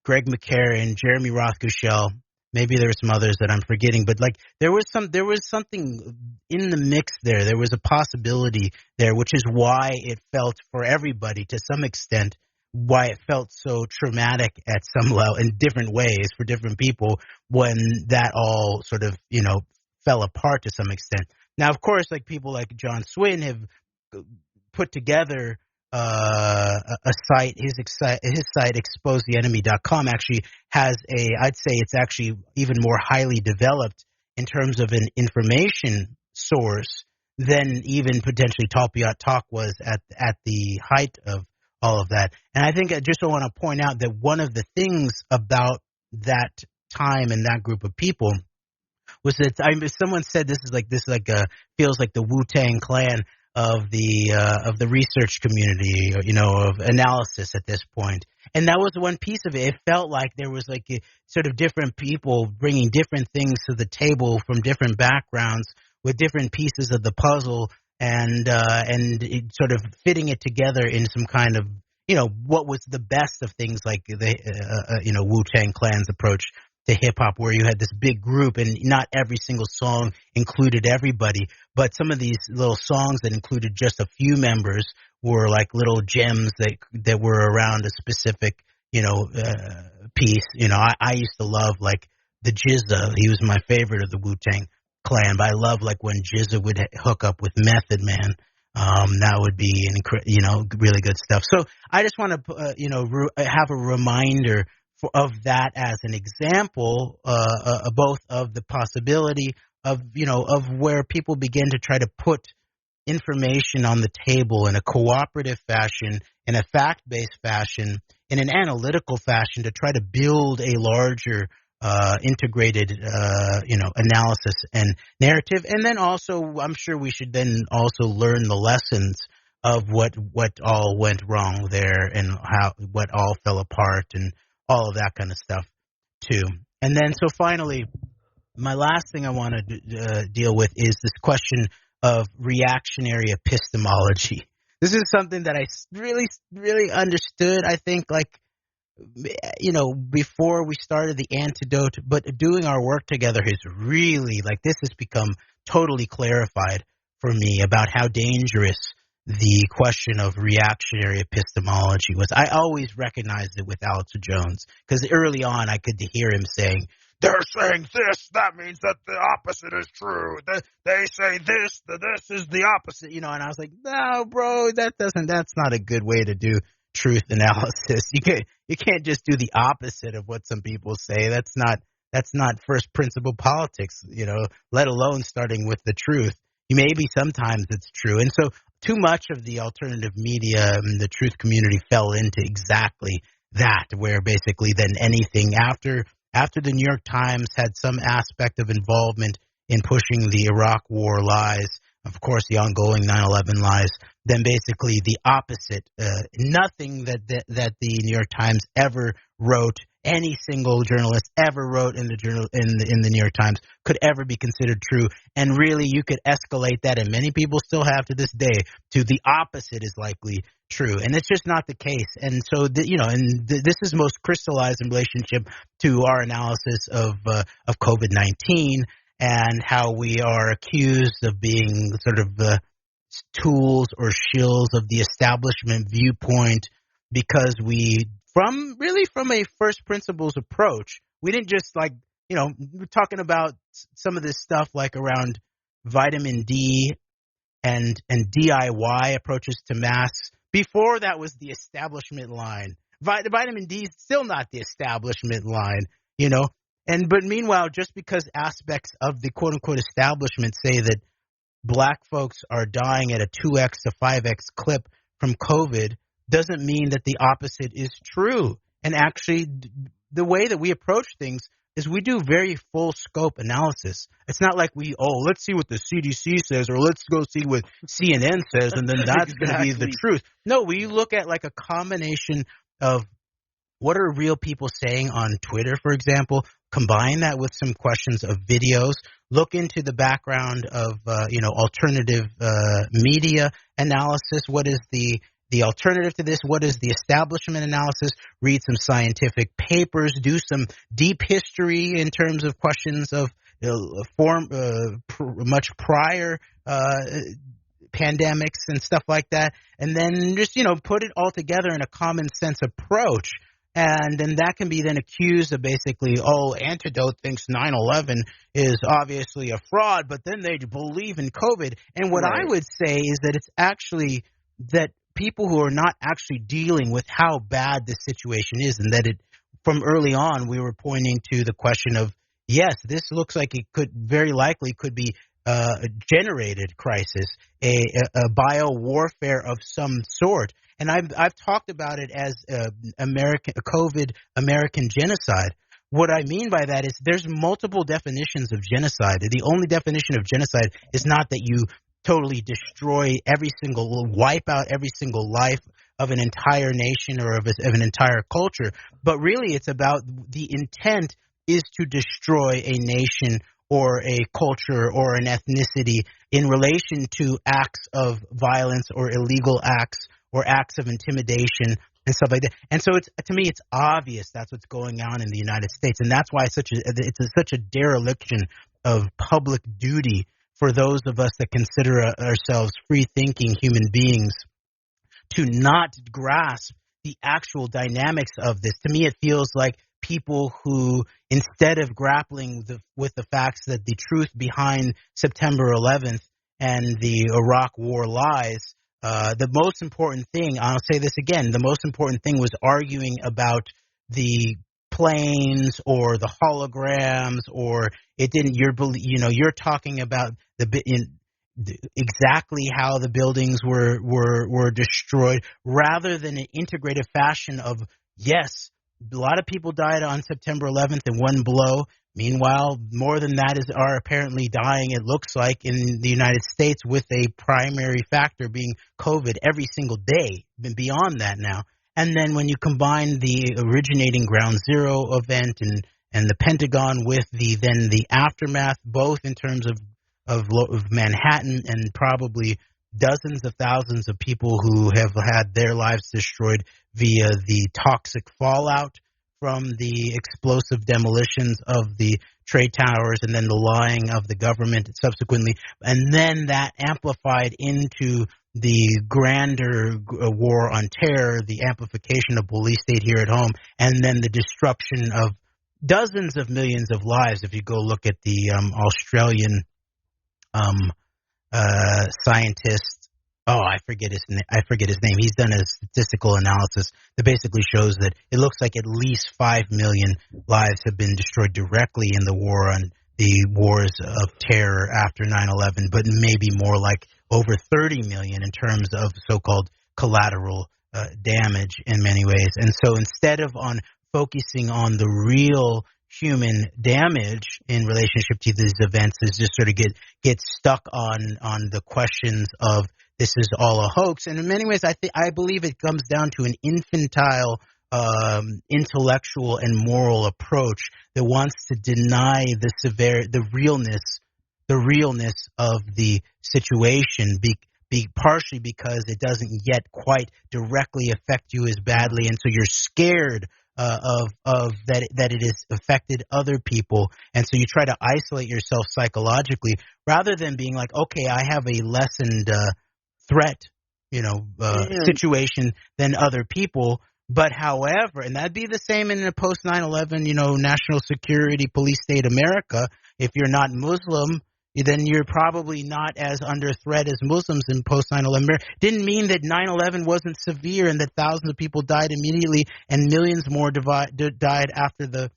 Greg McCarran, Jeremy Rothkushel. Maybe there were some others that I'm forgetting, but there was something in the mix there. There was a possibility there, which is why it felt for everybody, to some extent, why it felt so traumatic at some level in different ways for different people when that all sort of, fell apart to some extent. Now, of course, people like John Swin have put together a site. His site, exposeTheEnemy.com, actually has I'd say it's actually even more highly developed in terms of an information source than even potentially Talpiot Talk was at the height of all of that. And I think I just want to point out that one of the things about that time and that group of people was that someone said this feels like the Wu-Tang Clan of the research community, of analysis at this point. And that was one piece of it. It felt like there was sort of different people bringing different things to the table from different backgrounds with different pieces of the puzzle and sort of fitting it together in some kind of, what was the best of things like the, Wu-Tang Clan's approach to hip-hop, where you had this big group and not every single song included everybody, but some of these little songs that included just a few members were like little gems that were around a specific, piece. I used to love like the Jizza. He was my favorite of the Wu-Tang Clan, but I love like when Jizza would hook up with Method Man. That would be, really good stuff. So I just want to, have a reminder of that as an example, both of the possibility of where people begin to try to put information on the table in a cooperative fashion, in a fact-based fashion, in an analytical fashion to try to build a larger integrated, analysis and narrative. And then also, I'm sure we should then also learn the lessons of what all went wrong there and what all fell apart and all of that kind of stuff too. And then, so finally, my last thing I want to deal with is this question of reactionary epistemology. This is something that I really, really understood, I think, before we started the Antedote, but doing our work together has really, this has become totally clarified for me about how dangerous the question of reactionary epistemology was. I always recognized it with Alex Jones, because early on I could hear him saying, they're saying this, that means that the opposite is true. They say this is the opposite. And I was like, no, bro, that's not a good way to do truth analysis. You can't just do the opposite of what some people say. That's not first principle politics, let alone starting with the truth. Maybe sometimes it's true. And so too much of the alternative media and the truth community fell into exactly that, where basically then anything after the New York Times had some aspect of involvement in pushing the Iraq War lies, of course the ongoing 9/11 lies, then basically the opposite. Nothing that the New York Times ever wrote, any single journalist ever wrote in the New York Times could ever be considered true. And really, you could escalate that, and many people still have to this day, to the opposite is likely true, and it's just not the case. And so, this is most crystallized in relationship to our analysis of COVID-19 and how we are accused of being sort of tools or shills of the establishment viewpoint, because from a first principles approach, we didn't just we're talking about some of this stuff like around vitamin D and DIY approaches to masks. Before that was the establishment line. Vitamin D is still not the establishment line, but meanwhile, just because aspects of the quote unquote establishment say that black folks are dying at a 2x to 5x clip from COVID doesn't mean that the opposite is true. And actually, the way that we approach things is we do very full scope analysis. It's not like let's see what the CDC says, or let's go see what CNN says, and then that's exactly. going to be the truth. No, we look at a combination of what are real people saying on Twitter, for example, combine that with some questions of videos, look into the background of, alternative media analysis. What is the alternative to this? What is the establishment analysis? Read some scientific papers, do some deep history in terms of questions of much prior pandemics and stuff like that, and then just put it all together in a common sense approach. And then that can be then accused of basically, Antedote thinks 9/11 is obviously a fraud, but then they believe in COVID. And what I would say is that it's actually that people who are not actually dealing with how bad the situation is, and that from early on we were pointing to the question of, yes, this looks like it could very likely could be a generated crisis, a bio warfare of some sort. And I've talked about it as COVID American genocide. What I mean by that is there's multiple definitions of genocide. The only definition of genocide is not that you totally destroy wipe out every single life of an entire nation or of an entire culture, but really it's about the intent is to destroy a nation or a culture or an ethnicity in relation to acts of violence or illegal acts or acts of intimidation and stuff like that. And so to me, it's obvious that's what's going on in the United States. And that's why it's such a dereliction of public duty for those of us that consider ourselves free-thinking human beings to not grasp the actual dynamics of this. To me, it feels like people who, instead of grappling with the facts that the truth behind September 11th and the Iraq War lies, the most important thing, I'll say this again, the most important thing was arguing about the planes or the holograms, or it didn't. You're talking about exactly how the buildings were destroyed, rather than an integrated fashion of, yes, a lot of people died on September 11th in one blow. Meanwhile, more than that are apparently dying, it looks like, in the United States, with a primary factor being COVID every single day, beyond that now. And then when you combine the originating Ground Zero event and the Pentagon with the aftermath, both in terms of Manhattan and probably dozens of thousands of people who have had their lives destroyed via the toxic fallout from the explosive demolitions of the trade towers and then the lying of the government subsequently, and then that amplified into the grander war on terror, the amplification of police state here at home, and then the destruction of dozens of millions of lives. If you go look at the Australian scientist, I forget his name. He's done a statistical analysis that basically shows that it looks like at least 5 million lives have been destroyed directly in the war on the wars of terror after 9/11, but maybe more like over 30 million in terms of so-called collateral damage in many ways. And so instead of focusing on the real human damage in relationship to these events, is just sort of get stuck on the questions of, this is all a hoax. And in many ways, I believe it comes down to an infantile intellectual and moral approach that wants to deny the realness of the situation, partially because it doesn't yet quite directly affect you as badly, and so you're scared of that it has affected other people, and so you try to isolate yourself psychologically rather than being like, okay, I have a lessened threat, situation than other people. But however, and that'd be the same in a post 9/11, national security police state America. If you're not Muslim, then you're probably not as under threat as Muslims in post 9/11. Didn't mean that 9/11 wasn't severe and that thousands of people died immediately and millions more died after the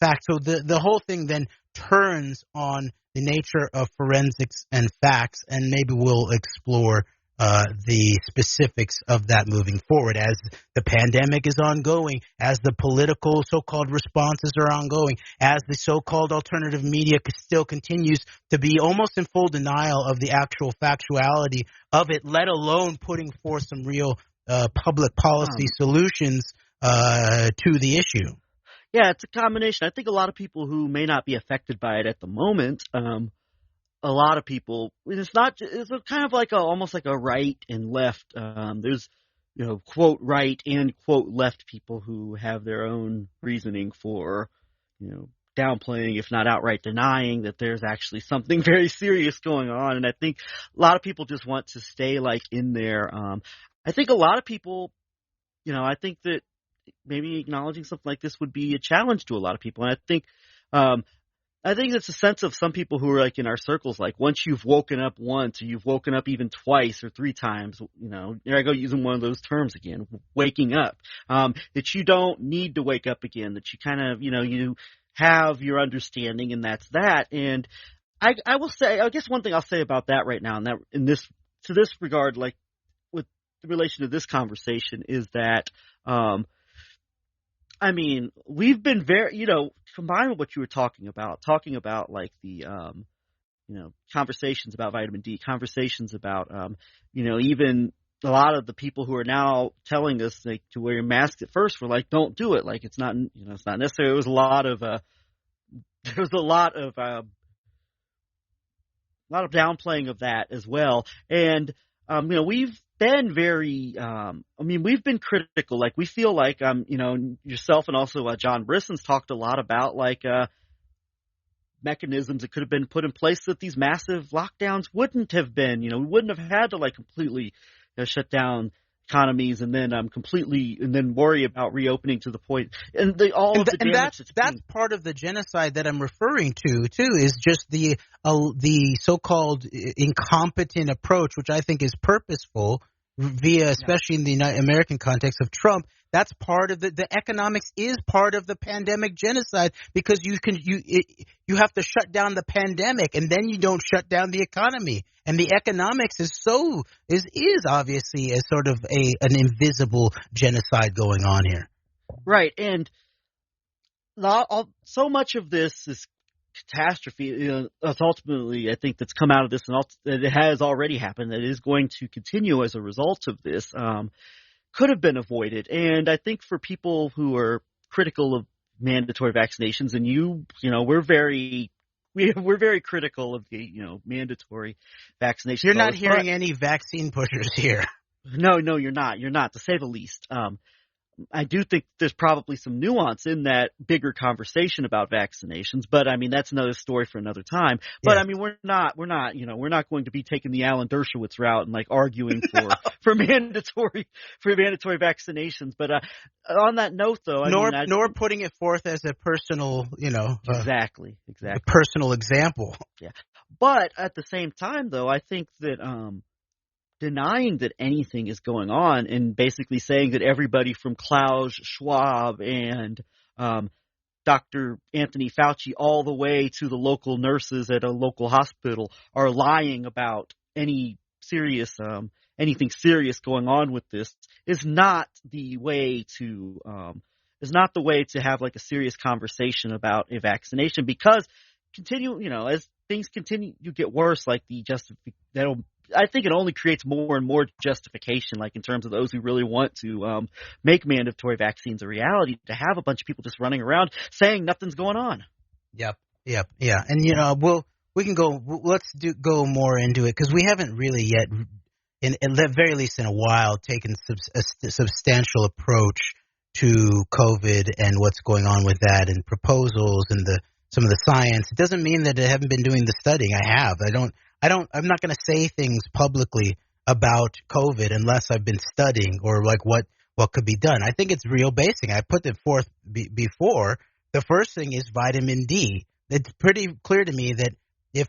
fact. So the whole thing then turns on the nature of forensics and facts, and maybe we'll explore the specifics of that moving forward as the pandemic is ongoing, as the political so-called responses are ongoing, as the so-called alternative media still continues to be almost in full denial of the actual factuality of it, let alone putting forth some real public policy solutions to the issue. Yeah, it's a combination. I think a lot of people who may not be affected by it at the moment, a lot of people, it's kind of like almost like a right and left. There's, quote right and quote left people who have their own reasoning for, downplaying, if not outright denying, that there's actually something very serious going on. And I think a lot of people just want to stay like in there. I think a lot of people, I think that maybe acknowledging something like this would be a challenge to a lot of people. And I think it's a sense of some people who are like in our circles, like once you've woken up once or you've woken up even twice or 3 times, here I go using one of those terms again, waking up, that you don't need to wake up again, that you kind of, you have your understanding and that's that. And I will say, I guess one thing I'll say about that right now, and that to this regard, like with the relation to this conversation is that, we've been very, combined with what you were talking about like the, conversations about vitamin D, conversations about, even a lot of the people who are now telling us like to wear masks at first were like, don't do it. Like it's not, it's not necessary. There was a lot of lot of downplaying of that as well. And we've been very, we've been critical. Like, we feel like, yourself and also John Brisson's talked a lot about, like, mechanisms that could have been put in place that these massive lockdowns wouldn't have been. We wouldn't have had to, like, completely shut down economies and then worry about reopening to the point that's part of the genocide that I'm referring to too, is just the so-called incompetent approach, which I think is purposeful especially in the American context of Trump. That's part of the economics is part of the pandemic genocide, because you have to shut down the pandemic and then you don't shut down the economy. And the economics is obviously a sort of an invisible genocide going on here. Right. And so much of this is catastrophe. Ultimately, I think that's come out of this, and it has already happened, that is going to continue as a result of this, could have been avoided. And I think for people who are critical of mandatory vaccinations, and we're very critical of the mandatory vaccinations. You're not hearing any vaccine pushers here. No, you're not. You're not, to say the least. I do think there's probably some nuance in that bigger conversation about vaccinations, but I mean, that's another story for another time. But I mean, we're not going to be taking the Alan Dershowitz route and, like, arguing for mandatory vaccinations. But on that note, though, nor putting it forth as a personal, exactly a personal example. Yeah. But at the same time, though, I think that denying that anything is going on and basically saying that everybody from Klaus Schwab and Dr. Anthony Fauci all the way to the local nurses at a local hospital are lying about anything serious going on with this is not the way to have, like, a serious conversation about a vaccination, because as things continue to get worse, like I think it only creates more and more justification, like, in terms of those who really want to make mandatory vaccines a reality, to have a bunch of people just running around saying nothing's going on. Yep. And let's go more into it, because we haven't really yet, at the very least in a while, taken a substantial approach to COVID and what's going on with that, and proposals and some of the science. It doesn't mean that I haven't been doing the studying. I have. I'm not going to say things publicly about COVID unless I've been studying, or like what could be done. I think it's real basic. I put it forth before. The first thing is vitamin D. It's pretty clear to me that if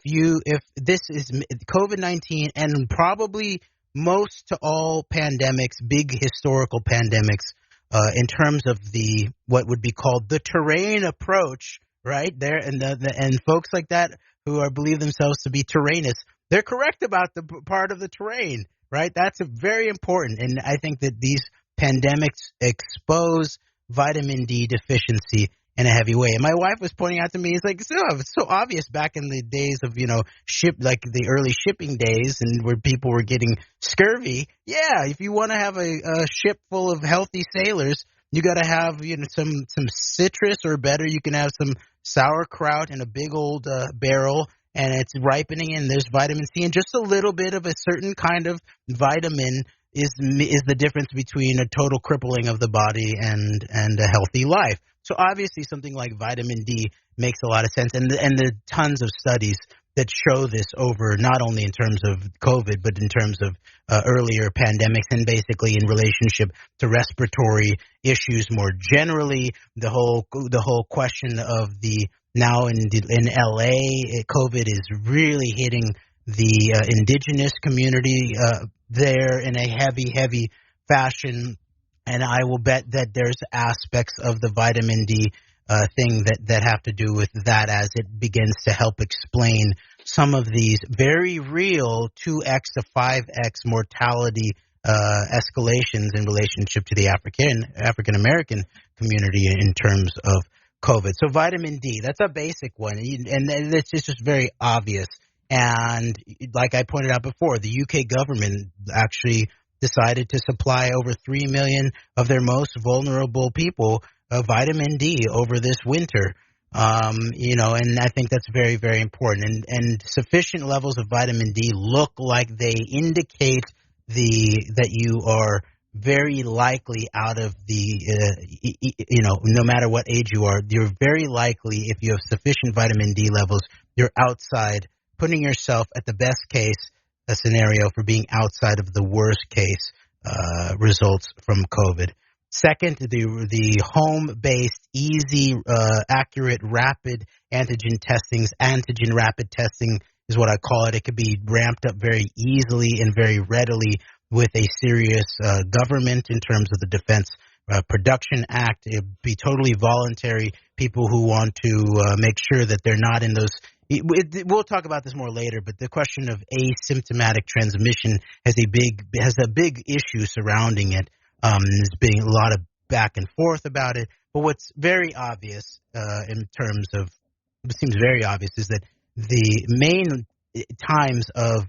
this is COVID-19, and probably most to all pandemics, big historical pandemics, in terms of what would be called the terrain approach, right there, and folks like that who believe themselves to be terrainists, they're correct about the part of the terrain, right? That's very important. And I think that these pandemics expose vitamin D deficiency in a heavy way. And my wife was pointing out to me, it's like, it's so obvious back in the days of, like the early shipping days, and where people were getting scurvy. Yeah, if you want to have a ship full of healthy sailors, you got to have some citrus, or better, you can have some sauerkraut in a big old barrel, and it's ripening, and there's vitamin C, and just a little bit of a certain kind of vitamin is the difference between a total crippling of the body and a healthy life. So obviously something like vitamin D makes a lot of sense, and the tons of studies that show this over, not only in terms of COVID, but in terms of earlier pandemics, and basically in relationship to respiratory issues more generally. The whole question of now in LA, COVID is really hitting the indigenous community there in a heavy fashion. And I will bet that there's aspects of the vitamin D thing that have to do with that, as it begins to help explain some of these very real 2x to 5x mortality escalations in relationship to the African American community in terms of COVID. So vitamin D, that's a basic one, and it's just very obvious. And like I pointed out before, the UK government actually decided to supply over 3 million of their most vulnerable people vitamin D over this winter. And I think that's very, very important. And sufficient levels of vitamin D look like they indicate that you are very likely out of no matter what age you are, you're very likely, if you have sufficient vitamin D levels, you're outside, putting yourself at the best case scenario for being outside of the worst case results from COVID. Second, the home-based, easy, accurate, rapid antigen testings. Antigen rapid testing is what I call it. It could be ramped up very easily and very readily with a serious government in terms of the Defense Production Act. It would be totally voluntary. People who want to make sure that they're not in those. We'll talk about this more later, but the question of asymptomatic transmission has a big issue surrounding it. There's been a lot of back and forth about it. But what's very obvious seems very obvious is that the main times of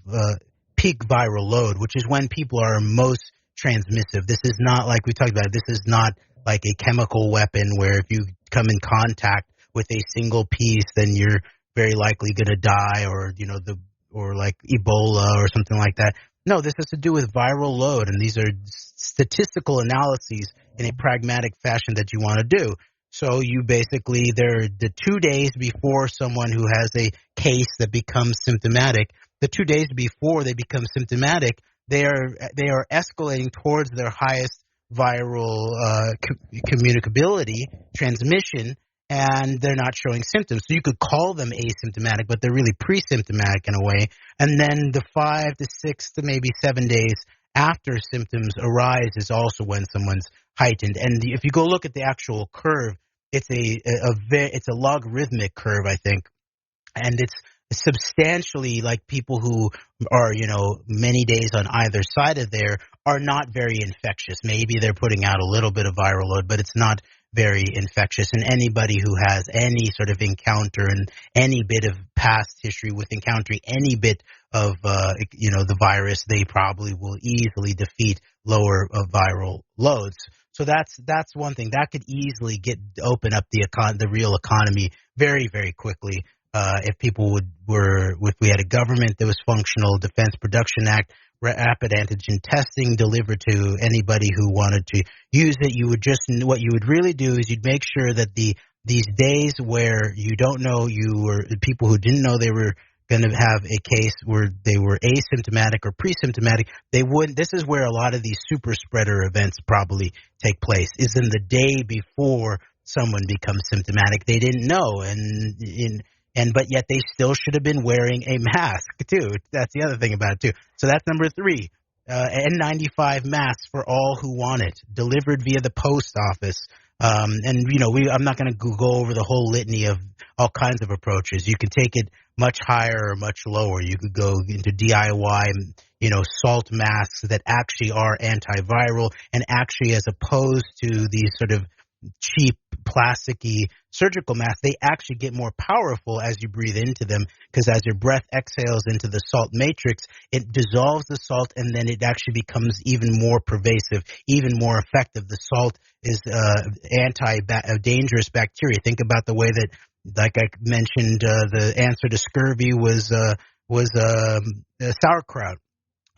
peak viral load, which is when people are most transmissive. This is not like we talked about. This is not like a chemical weapon where if you come in contact with a single piece, then you're very likely going to die, or like Ebola or something like that. No, this has to do with viral load, and these are statistical analyses in a pragmatic fashion that you want to do. So you basically, they're the 2 days before someone who has a case that becomes symptomatic, the 2 days before they become symptomatic, they are escalating towards their highest viral communicability, transmission, and they're not showing symptoms. So you could call them asymptomatic, but they're really pre-symptomatic in a way. And then the 5 to 6 to maybe 7 days after symptoms arise is also when someone's heightened. And if you go look at the actual curve, it's a logarithmic curve, I think, and it's substantially like people who are, many days on either side of there are not very infectious. Maybe they're putting out a little bit of viral load, but it's not very infectious. And anybody who has any sort of encounter and any bit of past history with encountering any bit of, the virus, they probably will easily defeat lower viral loads. So that's one thing that could easily open up the real economy very, very quickly. If people if we had a government that was functional, Defense Production Act, rapid antigen testing delivered to anybody who wanted to use it, what you would really do is you'd make sure that these days where you don't know people who didn't know they were going to have a case where they were asymptomatic or pre-symptomatic, this is where a lot of these super spreader events probably take place, is in the day before someone becomes symptomatic. They didn't know, but yet they still should have been wearing a mask too. That's the other thing about it too. So that's number 3. N95 masks for all who want it, delivered via the post office. I'm not going to go over the whole litany of all kinds of approaches. You can take it much higher or much lower. You could go into DIY, salt masks that actually are antiviral, and actually, as opposed to these sort of cheap plasticky surgical masks, they actually get more powerful as you breathe into them, because as your breath exhales into the salt matrix, it dissolves the salt, and then it actually becomes even more pervasive, even more effective. The salt is dangerous bacteria. Think about the way that, like I mentioned, the answer to scurvy was sauerkraut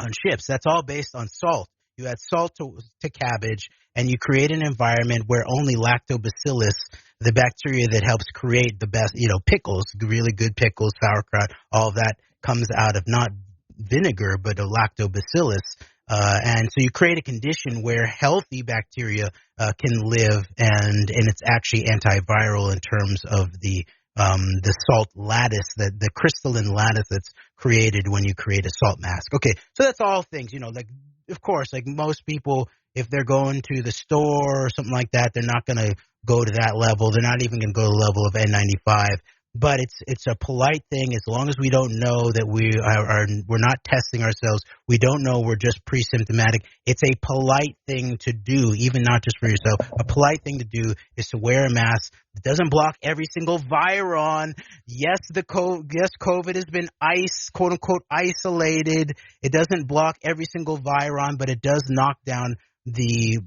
on ships. That's all based on salt. You add salt to cabbage, and you create an environment where only lactobacillus, the bacteria that helps create the best, pickles, really good pickles, sauerkraut, all of that comes out of not vinegar, but a lactobacillus. And so you create a condition where healthy bacteria can live, and it's actually antiviral in terms of the salt lattice, the crystalline lattice that's created when you create a salt mask. Okay, so that's all things, of course, like most people, if they're going to the store or something like that, they're not going to go to that level. They're not even going to go to the level of N95. But it's a polite thing, as long as we don't know that we're not testing ourselves. We don't know we're just pre-symptomatic. It's a polite thing to do, even not just for yourself. A polite thing to do is to wear a mask. It doesn't block every single viron. Yes, COVID has been quote unquote isolated. It doesn't block every single viron, but it does knock down the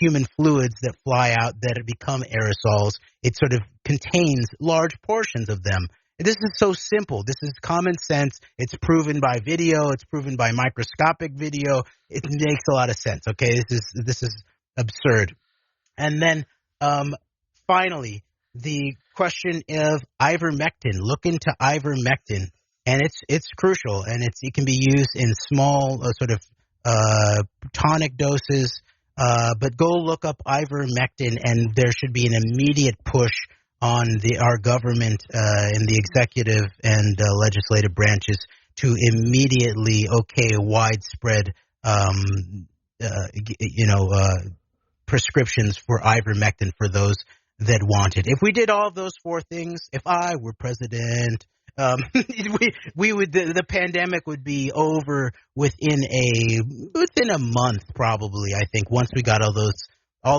human fluids that fly out that become aerosols. It sort of contains large portions of them. This is so simple. This is common sense. It's proven by video. It's proven by microscopic video. It makes a lot of sense. Okay, this is absurd. And then finally, the question of ivermectin. Look into ivermectin, and it's crucial, and it can be used in small sort of tonic doses. But go look up ivermectin, and there should be an immediate push on our government in the executive and legislative branches to immediately widespread prescriptions for ivermectin for those that want it. If we did all of those four things, if I were president, we would the pandemic would be over within a month, probably. I think once we got all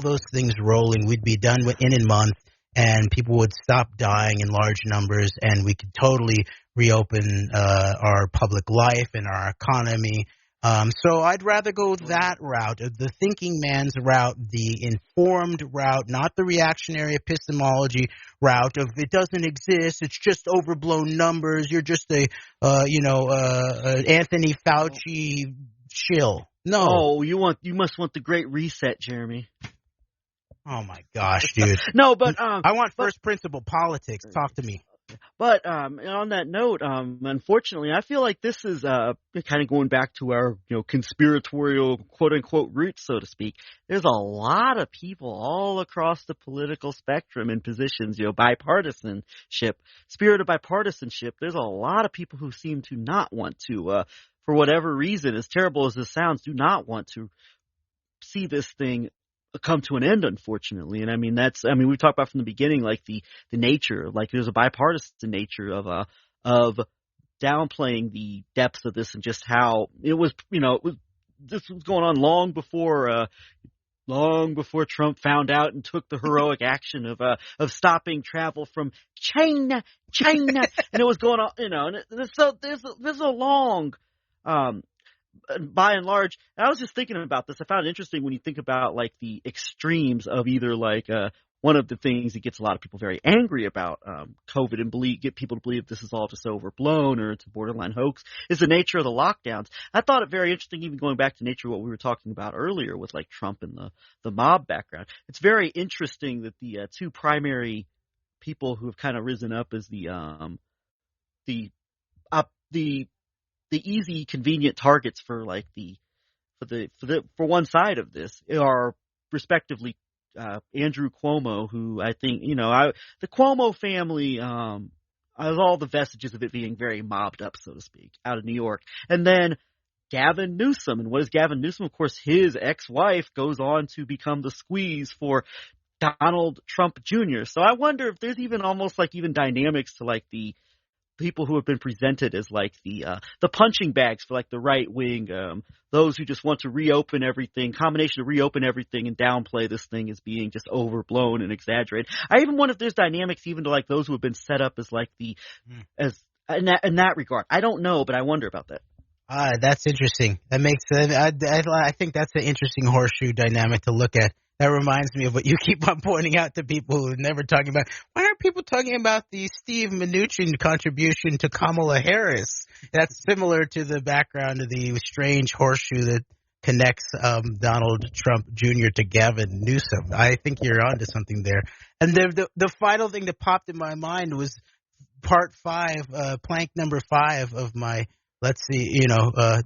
those things rolling, we'd be done within a month, and people would stop dying in large numbers, and we could totally reopen our public life and our economy. So I'd rather go that route, the thinking man's route, the informed route, not the reactionary epistemology route of it doesn't exist, it's just overblown numbers, you're just a Anthony Fauci shill. No. Oh, you must want the Great Reset, Jeremy. Oh my gosh, dude. No, but I want first principle politics. Talk to me. But on that note, unfortunately, I feel like this is kind of going back to our conspiratorial quote unquote roots, so to speak. There's a lot of people all across the political spectrum in positions, bipartisanship, spirit of bipartisanship. There's a lot of people who seem to not want to, for whatever reason, as terrible as this sounds, do not want to see this thing come to an end, unfortunately. And we talked about from the beginning, like the nature, like there's a bipartisan nature of downplaying the depths of this and just how it was, this was going on long before Trump found out and took the heroic action of stopping travel from China, and it was going on, and so there's a long, by and large, and I was just thinking about this. I found it interesting when you think about like the extremes of either one of the things that gets a lot of people very angry about COVID and get people to believe this is all just overblown or it's a borderline hoax is the nature of the lockdowns. I thought it very interesting, even going back to nature of what we were talking about earlier with like Trump and the mob background. It's very interesting that the two primary people who have kind of risen up as the easy, convenient targets for like for one side of this are respectively Andrew Cuomo, who I think the Cuomo family has all the vestiges of it being very mobbed up, so to speak, out of New York, and then Gavin Newsom. And what is Gavin Newsom? Of course, his ex-wife goes on to become the squeeze for Donald Trump Jr. So I wonder if there's even almost like even dynamics to like the people who have been presented as like the punching bags for like the right wing, those who just want to reopen everything, combination of reopen everything and downplay this thing as being just overblown and exaggerated. I even wonder if there's dynamics even to like those who have been set up as like as in that regard. I don't know, but I wonder about that. That's interesting. That makes I think that's an interesting horseshoe dynamic to look at. That reminds me of what you keep on pointing out to people who are never talking about. Why aren't people talking about the Steve Mnuchin contribution to Kamala Harris? That's similar to the background of the strange horseshoe that connects Donald Trump Jr. to Gavin Newsom. I think you're onto something there. And the final thing that popped in my mind was part 5, plank number 5 of my let's see,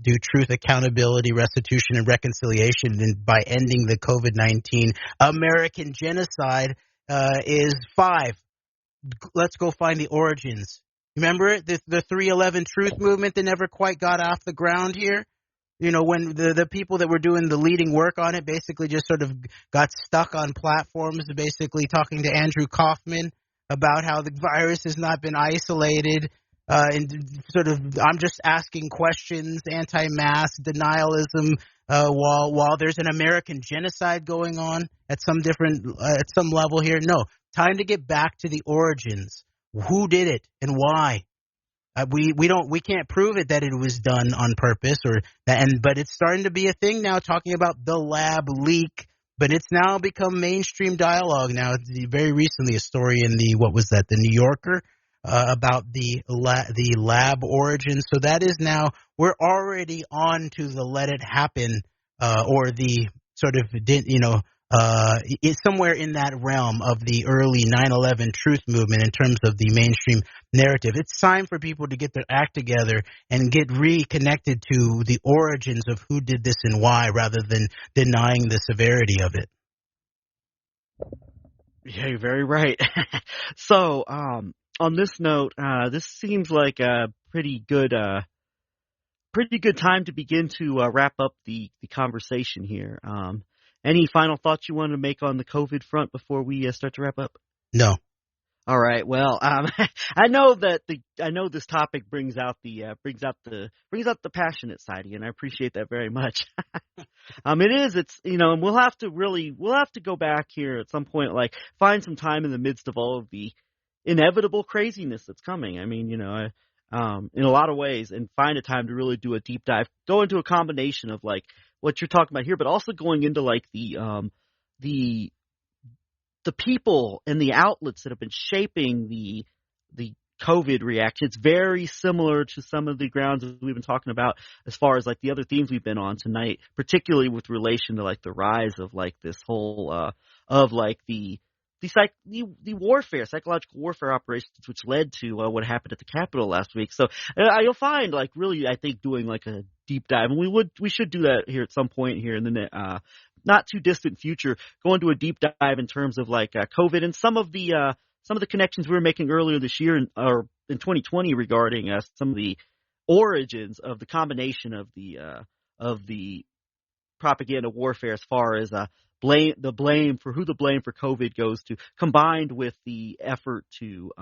do truth, accountability, restitution, and reconciliation. And by ending the COVID-19 American genocide is 5. Let's go find the origins. Remember it? The 311 Truth movement that never quite got off the ground here? When the people that were doing the leading work on it basically just sort of got stuck on platforms, basically talking to Andrew Kaufman about how the virus has not been isolated. And sort of, I'm just asking questions, anti-mask, denialism, while there's an American genocide going on at some level here. No, time to get back to the origins. Who did it and why? We can't prove it that it was done on purpose but it's starting to be a thing now, talking about the lab leak. But it's now become mainstream dialogue. Now, very recently, a story in the New Yorker about the lab origin. So that is now, we're already on to the let it happen or the sort of it's somewhere in that realm of the early 9/11 truth movement in terms of the mainstream narrative. It's time for people to get their act together and get reconnected to the origins of who did this and why, rather than denying the severity of it. Yeah, you're very right. So, on this note, this seems like a pretty good time to begin to wrap up the conversation here. Any final thoughts you want to make on the COVID front before we start to wrap up? No. All right. Well, I know this topic brings out the passionate side, and I appreciate that very much. It's and we'll have to go back here at some point, like find some time in the midst of all of the inevitable craziness that's coming. I mean, in a lot of ways, and find a time to really do a deep dive, go into a combination of like what you're talking about here, but also going into like the people and the outlets that have been shaping the COVID reaction. It's very similar to some of the grounds that we've been talking about as far as like the other themes we've been on tonight, particularly with relation to like the rise of like this whole of like the warfare, psychological warfare operations, which led to what happened at the Capitol last week. So you'll find like really, I think, doing like a deep dive, and we should do that here at some point here in the not too distant future, go into a deep dive in terms of like COVID and some of the connections we were making earlier this year or in 2020 regarding some of the origins of the combination of the propaganda warfare as far as the blame for COVID goes to, combined with the effort to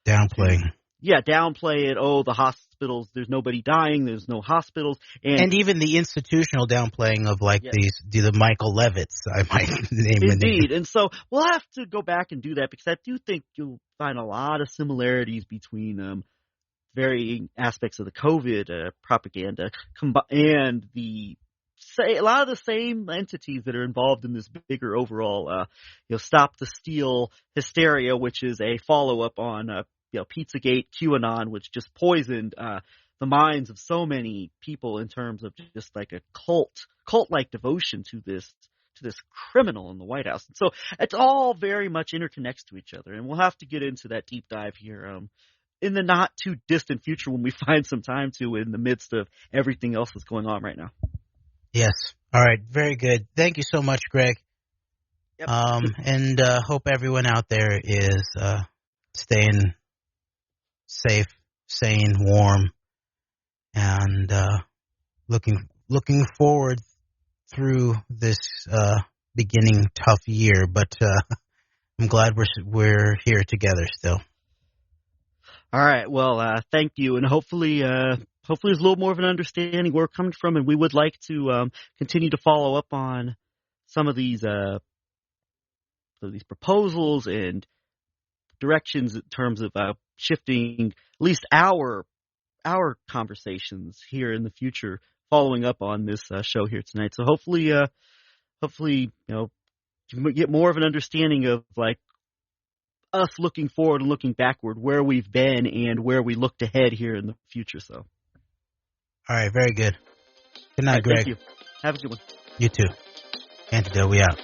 downplay it. Oh, the hospitals, there's nobody dying, there's no hospitals, and even the institutional downplaying of like the Michael Levitts, I might name the name. Indeed. And so we'll have to go back and do that, because I do think you'll find a lot of similarities between varying aspects of the COVID propaganda and a lot of the same entities that are involved in this bigger overall, stop the steal hysteria, which is a follow-up on, Pizzagate, QAnon, which just poisoned the minds of so many people in terms of just like a cult-like devotion to this criminal in the White House. And so it's all very much interconnects to each other, and we'll have to get into that deep dive here in the not too distant future when we find some time to, in the midst of everything else that's going on right now. Yes. All right. Very good. Thank you so much, Greg. Yep. And hope everyone out there is staying safe, sane, warm, and looking forward through this beginning tough year. But I'm glad we're here together still. All right. Well, thank you, and hopefully there's a little more of an understanding where we're coming from, and we would like to continue to follow up on some of these proposals and directions in terms of shifting at least our conversations here in the future, following up on this show here tonight. So hopefully, you can get more of an understanding of like us looking forward and looking backward, where we've been and where we look ahead here in the future. So. All right, very good. Good night, Greg. Thank you. Have a good one. You too. Antedote, we out.